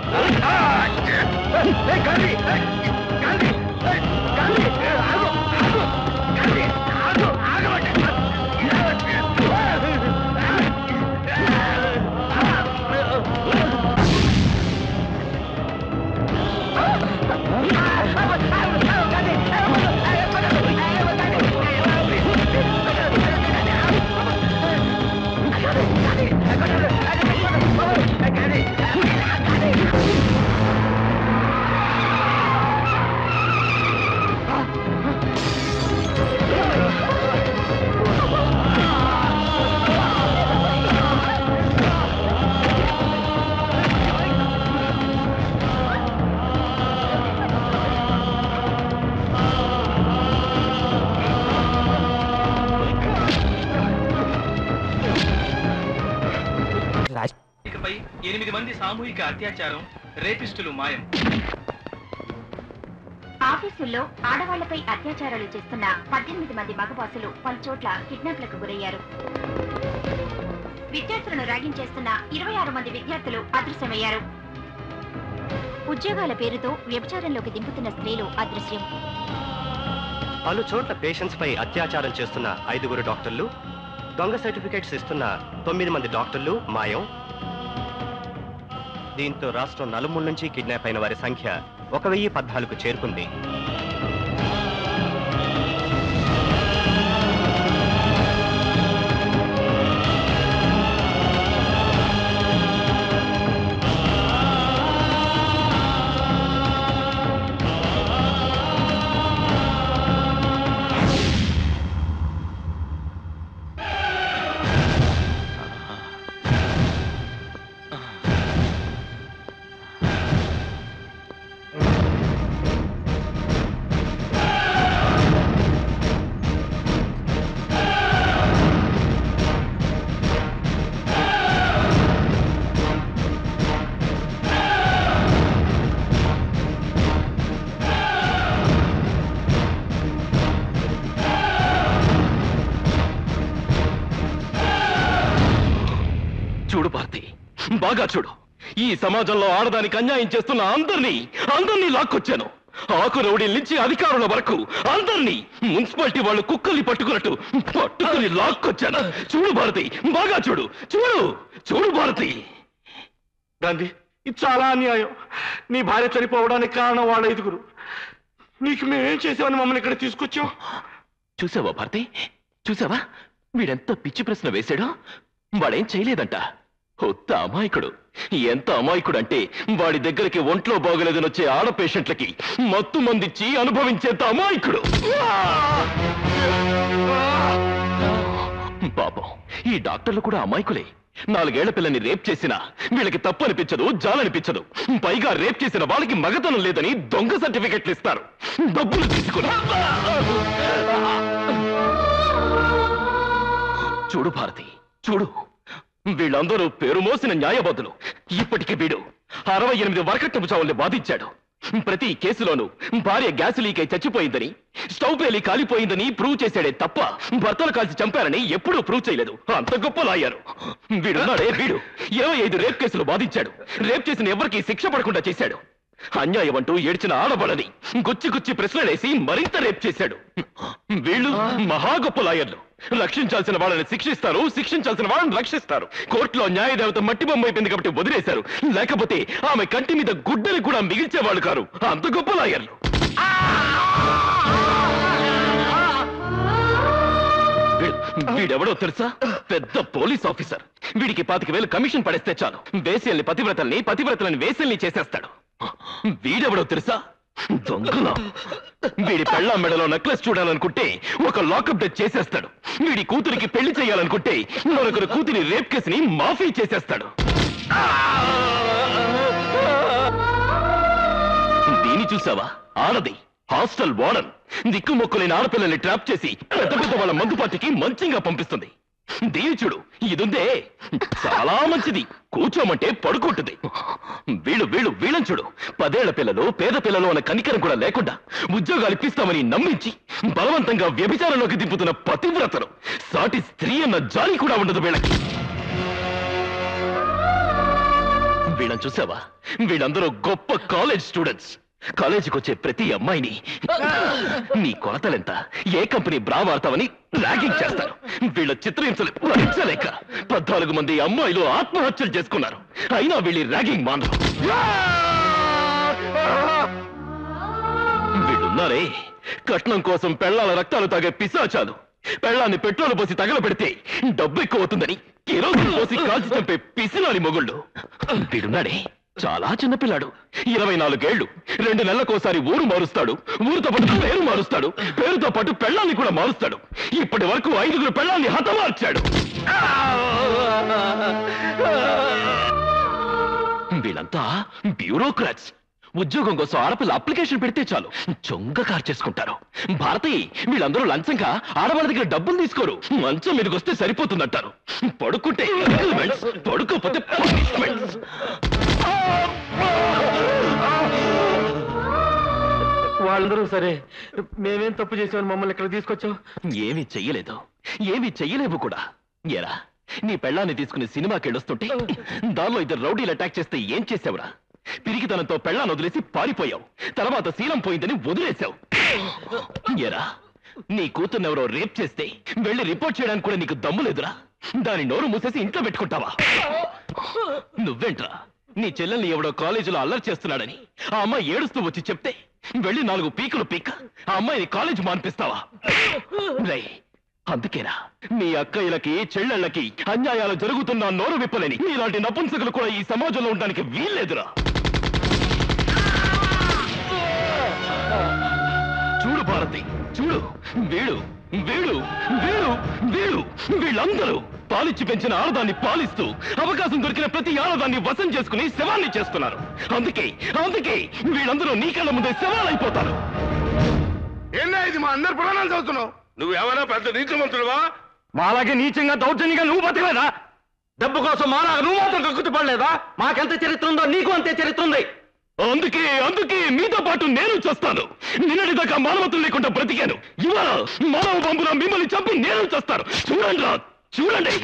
ఇకపై 8 మంది సామూహిక అత్యాచారం, రేపిస్టులు మాయం. ఆఫీసుల్లో ఆడవాళ్లపై అత్యాచారాలు చేస్తున్న 18 మంది మగబాసులు పలు చోట్ల కిడ్నాప్లకు గురయ్యారు. విద్యార్థులను ర్యాగింగ్ చేస్తున్న 26 మంది విద్యార్థులు అదృశ్యమయ్యారు. ఉద్యోగాల పేరుతో వ్యభిచారంలోకి దింపుతున్న స్త్రీలు అదృశ్యం. పలు చోట్ల పేషెంట్స్ పై అత్యాచారం చేస్తున్న 5 డాక్టర్లు, దొంగ సర్టిఫికేట్స్ ఇస్తున్న 9 మంది డాక్టర్లు మాయం. దీంతో రాష్ట్రం నలుమూల నుంచి కిడ్నాప్ అయిన వారి సంఖ్య 1014కు చేరుకుంది. చూడు భారతి, బాగా చూడు. ఈ సమాజంలో ఆడదానికి అన్యాయం చేస్తున్న అందరినీ లాక్కొచ్చాను. ఆకు రౌడీల నుంచి అధికారుల వరకు అందరినీ మున్సిపాలిటీ వాళ్ళు కుక్కల్ని పట్టుకుని లాక్కొచ్చాను. చూడు భారతి, బాగా చూడు. చూడు భారతి. గాంధీ, ఇది చాలా అన్యాయం. నీ భార్య చనిపోవడానికి కారణం వాళ్ళ 5. నీకు మేమేం చేసామని మమ్మల్ని ఇక్కడ తీసుకొచ్చాం? చూసావా భారతి, చూసావా వీడెంత పిచ్చి ప్రశ్న వేశాడో? వాడేం చేయలేదంట. కొత్త అమాయకుడు. ఎంత అమాయకుడు అంటే వాడి దగ్గరికి ఒంట్లో బాగలేదని వచ్చే ఆడ పేషెంట్లకి మత్తు మందిచ్చి అనుభవించేంత అమాయకుడు. పాపం ఈ డాక్టర్లు కూడా అమాయకులే. 4 ఏళ్ల పిల్లని రేప్ చేసినా వీళ్ళకి తప్పు అనిపించదు, జాలనిపించదు. పైగా రేప్ చేసిన వాళ్ళకి మగతనం లేదని దొంగ సర్టిఫికెట్లు ఇస్తారు, డబ్బులు తీసుకుని. చూడు భారతి, చూడు. వీళ్ళందరూ పేరు మోసిన న్యాయబద్ధులు. ఇప్పటికి వీడు 68 వరకట్నపు చావుల్ని బాధించాడు. ప్రతి కేసులోనూ భార్య గ్యాస్ లీక్ అయి చచ్చిపోయిందని, స్టవ్ పేలి కాలిపోయిందని ప్రూవ్ చేశాడే తప్ప భర్తలు కాల్చి చంపారని ఎప్పుడూ ప్రూవ్ చేయలేదు. అంత గొప్ప లాయరు వీడున్నాడే. వీడు 25 రేప్ కేసులు బాధించాడు. రేప్ చేసిన ఎవరికి శిక్ష పడకుండా చేశాడు. అన్యాయం అంటూ ఏడ్చిన ఆడబడని గుచ్చి గుచ్చి ప్రశ్నలేసి మరింత రేప్ చేశాడు. వీళ్ళు మహా గొప్ప లాయర్లు. రక్షించాల్సిన వాళ్ళని శిక్షిస్తారు, శిక్షించాల్సిన వాళ్ళని రక్షిస్తారు. కోర్టులో న్యాయదేవత మట్టి బొమ్మ అయిపోయింది కాబట్టి వదిలేశారు. లేకపోతే ఆమె కంటి మీద గుడ్డని కూడా మిగిల్చేవాళ్ళు కారు. అంత గొప్ప లాయర్లు. వీడెవడో తెలుసా? పెద్ద పోలీస్ ఆఫీసర్. వీడికి 25,000 కమిషన్ పడేస్తే చాలు వేసేల్ని పతివ్రతల్ని, పతివ్రతలని వేసేల్ని చేసేస్తాడు. వీడెవడో తెలుసా? దొంగల. వీడి పెళ్ళాం మెడలో నెక్లెస్ చూడాలనుకుంటే ఒక లాకప్ డెత్ చేసేస్తాడు. వీడి కూతురికి పెళ్లి చేయాలనుకుంటే మరొకరి కూతురి రేప్ కేసుని మాఫీ చేసేస్తాడు. దీని చూసావా? ఆడది హాస్టల్ వార్డన్. దిక్కుమొక్కులేని ఆడపిల్లల్ని ట్రాప్ చేసి పెద్ద పెద్ద వాళ్ళ మందు పార్టీకి మంచిగా పంపిస్తుంది. దీని చూడు, ఇదుందే చాలా మంచిది. కూర్చోమంటే పడుకుంటుంది. వీళ్ళని చూడు, 10 ఏళ్ల పిల్లలు, పేద పిల్లలు అన్న కనికరం కూడా లేకుండా ఉద్యోగాలు ఇప్పిస్తామని నమ్మించి బలవంతంగా వ్యభిచారంలోకి దింపుతున్న పతివ్రతలు. సాటి స్త్రీ అన్న జాలి కూడా ఉండదు వీళ్ళకి. వీళ్ళని చూసావా? వీళ్ళందరూ గొప్ప కాలేజ్ స్టూడెంట్స్. కాలేజీకి వచ్చే ప్రతి అమ్మాయిని నీ కొలతలెంత, ఏ కంపెనీ బ్రా వాడతావని ర్యాగింగ్ చేస్తారు. వీళ్ళ చిత్రహింసలు భరించలేక 14 మంది అమ్మాయిలు ఆత్మహత్యలు చేసుకున్నారు. అయినా వీళ్ళ ర్యాగింగ్ మానరు. వీళ్ళున్నారే కట్నం కోసం పెళ్లాల రక్తాలు తాగే పిశాచాలు. పెళ్లాన్ని పెట్రోల్ పోసి తగలబెడితే డబ్బు ఎక్కువ అవుతుందని కిరోసిన్ పోసి కాల్చి చంపే పిసినాలి మొగుళ్ళు. వీడున్నాడే చాలా చిన్నపిల్లాడు, 24 ఏళ్లు. 2 నెలలకోసారి ఊరు మారుస్తాడు. ఊరితో పాటు పేరు మారుస్తాడు. పేరుతో పాటు పెళ్ళాన్ని కూడా మారుస్తాడు. ఇప్పటి వరకు 5 పెళ్ళాన్ని హతమార్చాడు. వీళ్ళంతా బ్యూరోక్రాట్స్. ఉద్యోగం కోసం ఆడపిల్ల అప్లికేషన్ పెడితే చాలు చొంగ కార్ చేసుకుంటారు. భారతి, వీళ్ళందరూ లంచంగా ఆడవాళ్ళ దగ్గర డబ్బులు తీసుకోరు. మంచం మీదకి వస్తే సరిపోతుందంటారు. పడుకుంటే పడుకోకపోతే పనిష్మెంట్స్. వాళ్ళందరూ సరే, మేమేం తప్పు చేసామని మమ్మల్ని ఇక్కడ తీసుకొచ్చావు? ఏమీ చెయ్యలేదు, ఏమీ చెయ్యలేవు కూడా. ఏరా, నీ పెళ్ళాన్ని తీసుకుని సినిమాకి వెళ్ళొస్తుంటే దానిలో 2 రౌడీలు అటాక్ చేస్తే ఏం చేసావురా? పిరికితనంతో పెళ్ళాన్ని వదిలేసి పారిపోయావు. తర్వాత శీలం పోయిందని వదిలేశావు. ఏరా, నీ కూతుర్ని ఎవరో రేప్ చేస్తే వెళ్ళి రిపోర్ట్ చేయడానికి కూడా నీకు దమ్ము లేదురా? దాని నోరు మూసేసి ఇంట్లో పెట్టుకుంటావా? నువ్వేంట్రా, నీ చెల్లెల్ని ఎవడో కాలేజీలో అల్లరి చేస్తున్నాడని ఆ అమ్మాయి ఏడుస్తూ వచ్చి చెప్తే వెళ్ళి 4 పీకులు పీక ఆ అమ్మాయిని కాలేజ్ మాన్పిస్తావా? అందుకేనా మీ అక్కయ్యలకి, చెల్లెళ్ళకి అన్యాయాలు జరుగుతున్నా నోరు విప్పలేని ఇలాంటి నపుంసకులు కూడా ఈ సమాజంలో ఉండడానికి వీల్లేదురా. చూడు భారతి, చూడు, వీడు వీడు వీడు వీడు వీళ్ళందరూ పాలిచ్చి పెంచిన ఆడదాన్ని పాలిస్తూ అవకాశం దొరికిన ప్రతి ఆడదాన్ని వశం చేసుకుని శవాన్ని చేస్తున్నారు. అందుకే వీళ్ళందరూ నీ కళ్ళ ముందే శవాలైపోతారు. ఏందా ఇది? మా అందరు పురాణాలు చదువుతున్నావు. నువ్వేమైనా పెద్ద నీచమంతుడువా? మాలాగే నీచంగా దౌర్జన్యంగా నువ్వు బతకలేదా? డబ్బు కోసం మాలాగా నువ్వు మాత్రం కక్కుతు పడలేదా? మాకెంత చరిత్ర ఉందో నీకు అంతే చరిత్ర ఉంది. అందుకే మీతో పాటు నేను చేస్తాను. నిన్నటిదాకా మానవత్వం లేకుండా బ్రతికాను. ఇవాళ మానవ బంబున మిమ్మల్ని చంపి నేను చేస్తాను. చూడండి రా, చూడండి.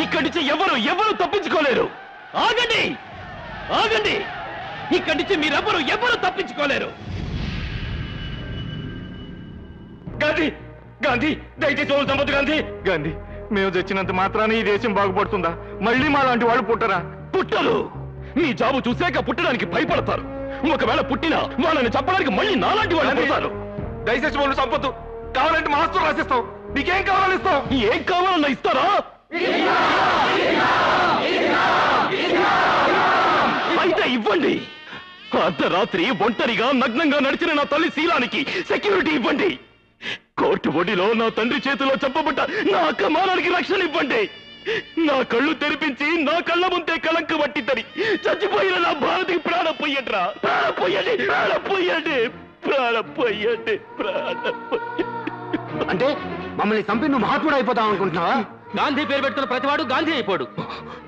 ఇక్కడి నుంచి ఎవరు తప్పించుకోలేరు. ఆగండి, ఇక్కడి నుంచి మీరెవ్వరూ ఎవరు తప్పించుకోలేరు. గాంధీ గాంధీ దయచేసి వాళ్ళు చంపొద్దు గాంధీ. గాంధీ మేము తెచ్చినంత మాత్రాన ఈ దేశం బాగుపడుతుందా? మళ్ళీ మా లాంటి వాళ్ళు పుట్టరా? పుట్టరు. మీ జాబు చూసాక పుట్టడానికి భయపడతారు. ఒకవేళ పుట్టినా వాళ్ళని చంపడానికి మళ్ళీ నాలాంటి వాళ్ళు పుడతారు. దయచేసి వాళ్ళు చంపొద్దు. కావాలంటే మాస్టర్ రాసిస్తాం. నీకేం కావాలని ఇస్తాం. ఏం కావాలన్నా ఇస్తారా? అయితే ఇవ్వండి. అర్ధరాత్రి ఒంటరిగా నగ్నంగా నడిచిన నా తల్లి శీలానికి సెక్యూరిటీ ఇవ్వండి. కోర్టు ఒడిలో నా తండ్రి చేతిలో చంపబడ్డ నా అక్క మానానికి రక్షణ ఇవ్వండి. నా కళ్ళు తెరిపించి నా కళ్ళ ముందే కళంక పట్టిద్దని చచ్చిపోయిన నా భారతికి ప్రాణం పోయండిరా. ప్రాణం పోయండి, ప్రాణం పోయండి, ప్రాణం పోయండి, ప్రాణం పోయండి. అంటే మమ్మల్ని చంపి నువ్వు మహాత్ముడు అయిపోతావు అనుకుంటున్నావా? గాంధీ పేరు పెట్టుకున్న ప్రతివాడు గాంధీ అయిపోడు.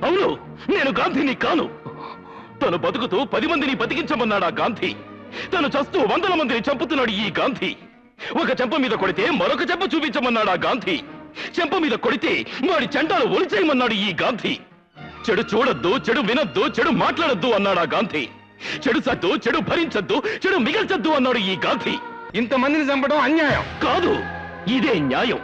అవును, నేను గాంధీని కాను. తను బతుకుతూ 10 మందిని బతికించమన్నాడా గాంధీ. తను చస్తూ 100 మందిని చంపుతున్నాడు ఈ గాంధీ. ఒక చెంప మీద కొడితే మరొక చెంప చూపించమన్నాడా గాంధీ. చెంప మీద కొడితే వాడి చెండాలు ఒలిచేయమన్నాడు ఈ గాంధీ. చెడు చూడొద్దు, చెడు వినొద్దు, చెడు మాట్లాడొద్దు అన్నాడా గాంధీ. చెడు సద్దు, చెడు భరించొద్దు, చెడు మిగల్చొద్దు అన్నాడు ఈ గాంధీ. ఇంతమందిని చంపడం అన్యాయం కాదు, ఇదే న్యాయం.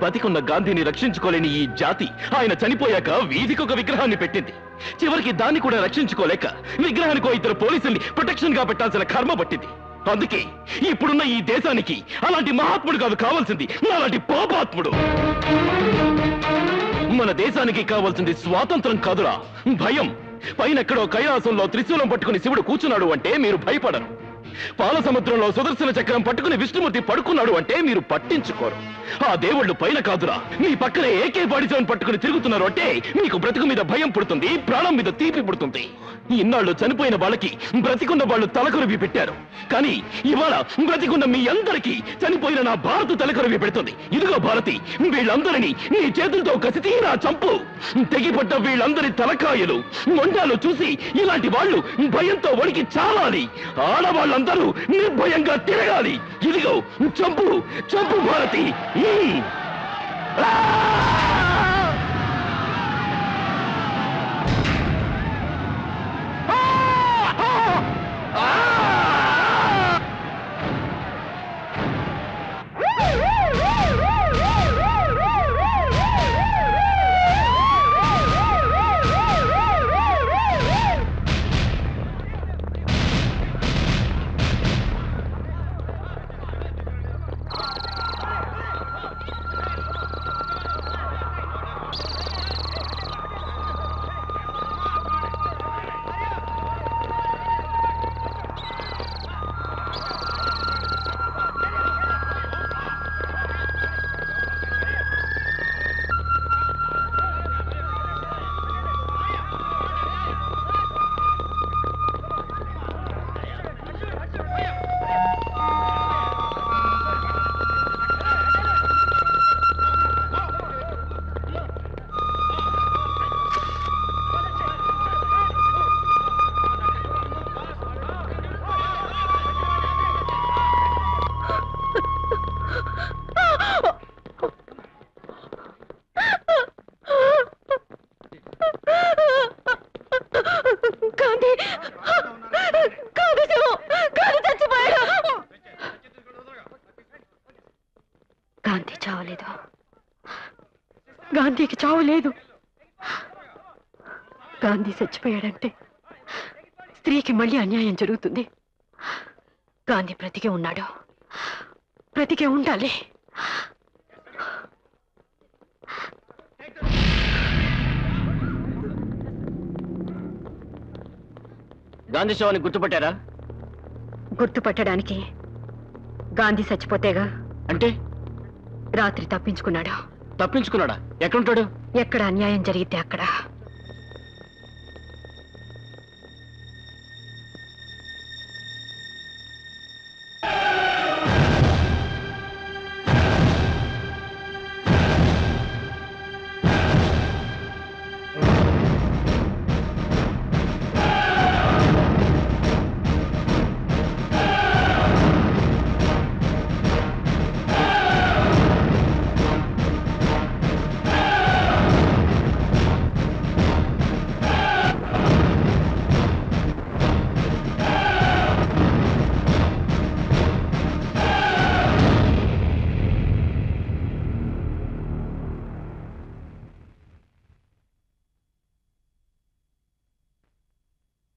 బతికున్న గాంధీని రక్షించుకోలేని ఈ జాతి ఆయన చనిపోయాక వీధికొక విగ్రహాన్ని పెట్టింది. చివరికి దాన్ని కూడా రక్షించుకోలేక విగ్రహానికో 2 పోలీసుల్ని ప్రొటెక్షన్ గా పెట్టాల్సిన కర్మ పట్టింది. అందుకే ఇప్పుడున్న ఈ దేశానికి అలాంటి మహాత్ముడు కాదు కావాల్సింది, అలాంటి పాపాత్ముడు. మన దేశానికి కావాల్సింది స్వాతంత్రం కాదురా, భయం. పైనెక్కడో కైలాసంలో త్రిశూలం పట్టుకుని శివుడు కూర్చున్నాడు అంటే మీరు భయపడరు. పాల సముద్రంలో సుదర్శన చక్రం పట్టుకుని విష్ణుమూర్తి పడుకున్నాడు అంటే మీరు పట్టించుకోరు. ఆ దేవుళ్ళు పైన కాదురా, మీ పక్కనే AK-47 పట్టుకుని తిరుగుతున్నారు అంటే మీకు బ్రతుకు మీద భయం పుడుతుంది, ప్రాణం మీద తీపి పుడుతుంది. ఇన్నాళ్ళు చనిపోయిన వాళ్ళకి బ్రతికున్న వాళ్ళు తలకొరివి పెట్టారు. కానీ ఇవాళ బ్రతికున్న మీ అందరికీ చనిపోయిన నా భారత్ తలకొరివి పెడుతుంది. ఇదిగో భారతి, వీళ్ళందరినీ నీ చేతులతో కసి తీరా చంపు. తెగిపడ్డ వీళ్ళందరి తలకాయలు మొండాలు చూసి ఇలాంటి వాళ్ళు భయంతో వణికి చావాలి. ఆడవాళ్ళందరూ నిర్భయంగా తిరగాలి. ఇదిగో చంపు, చంపు భారతి. గాంధీ చావలేదు. గాంధీకి చావు లేదు. గాంధీ చచ్చిపోయాడంటే స్త్రీకి మళ్ళీ అన్యాయం జరుగుతుంది. గాంధీ బ్రతికే ఉన్నాడు, బ్రతికే ఉండాలి. గాంధీ శవాన్ని గుర్తుపట్టారా? గుర్తుపట్టడానికి గాంధీ చచ్చిపోతేగా. అంటే రాత్రి తప్పించుకున్నాడు. తప్పించుకున్నాడా? ఎక్కడుంటాడు? ఎక్కడ అన్యాయం జరిగితే అక్కడ.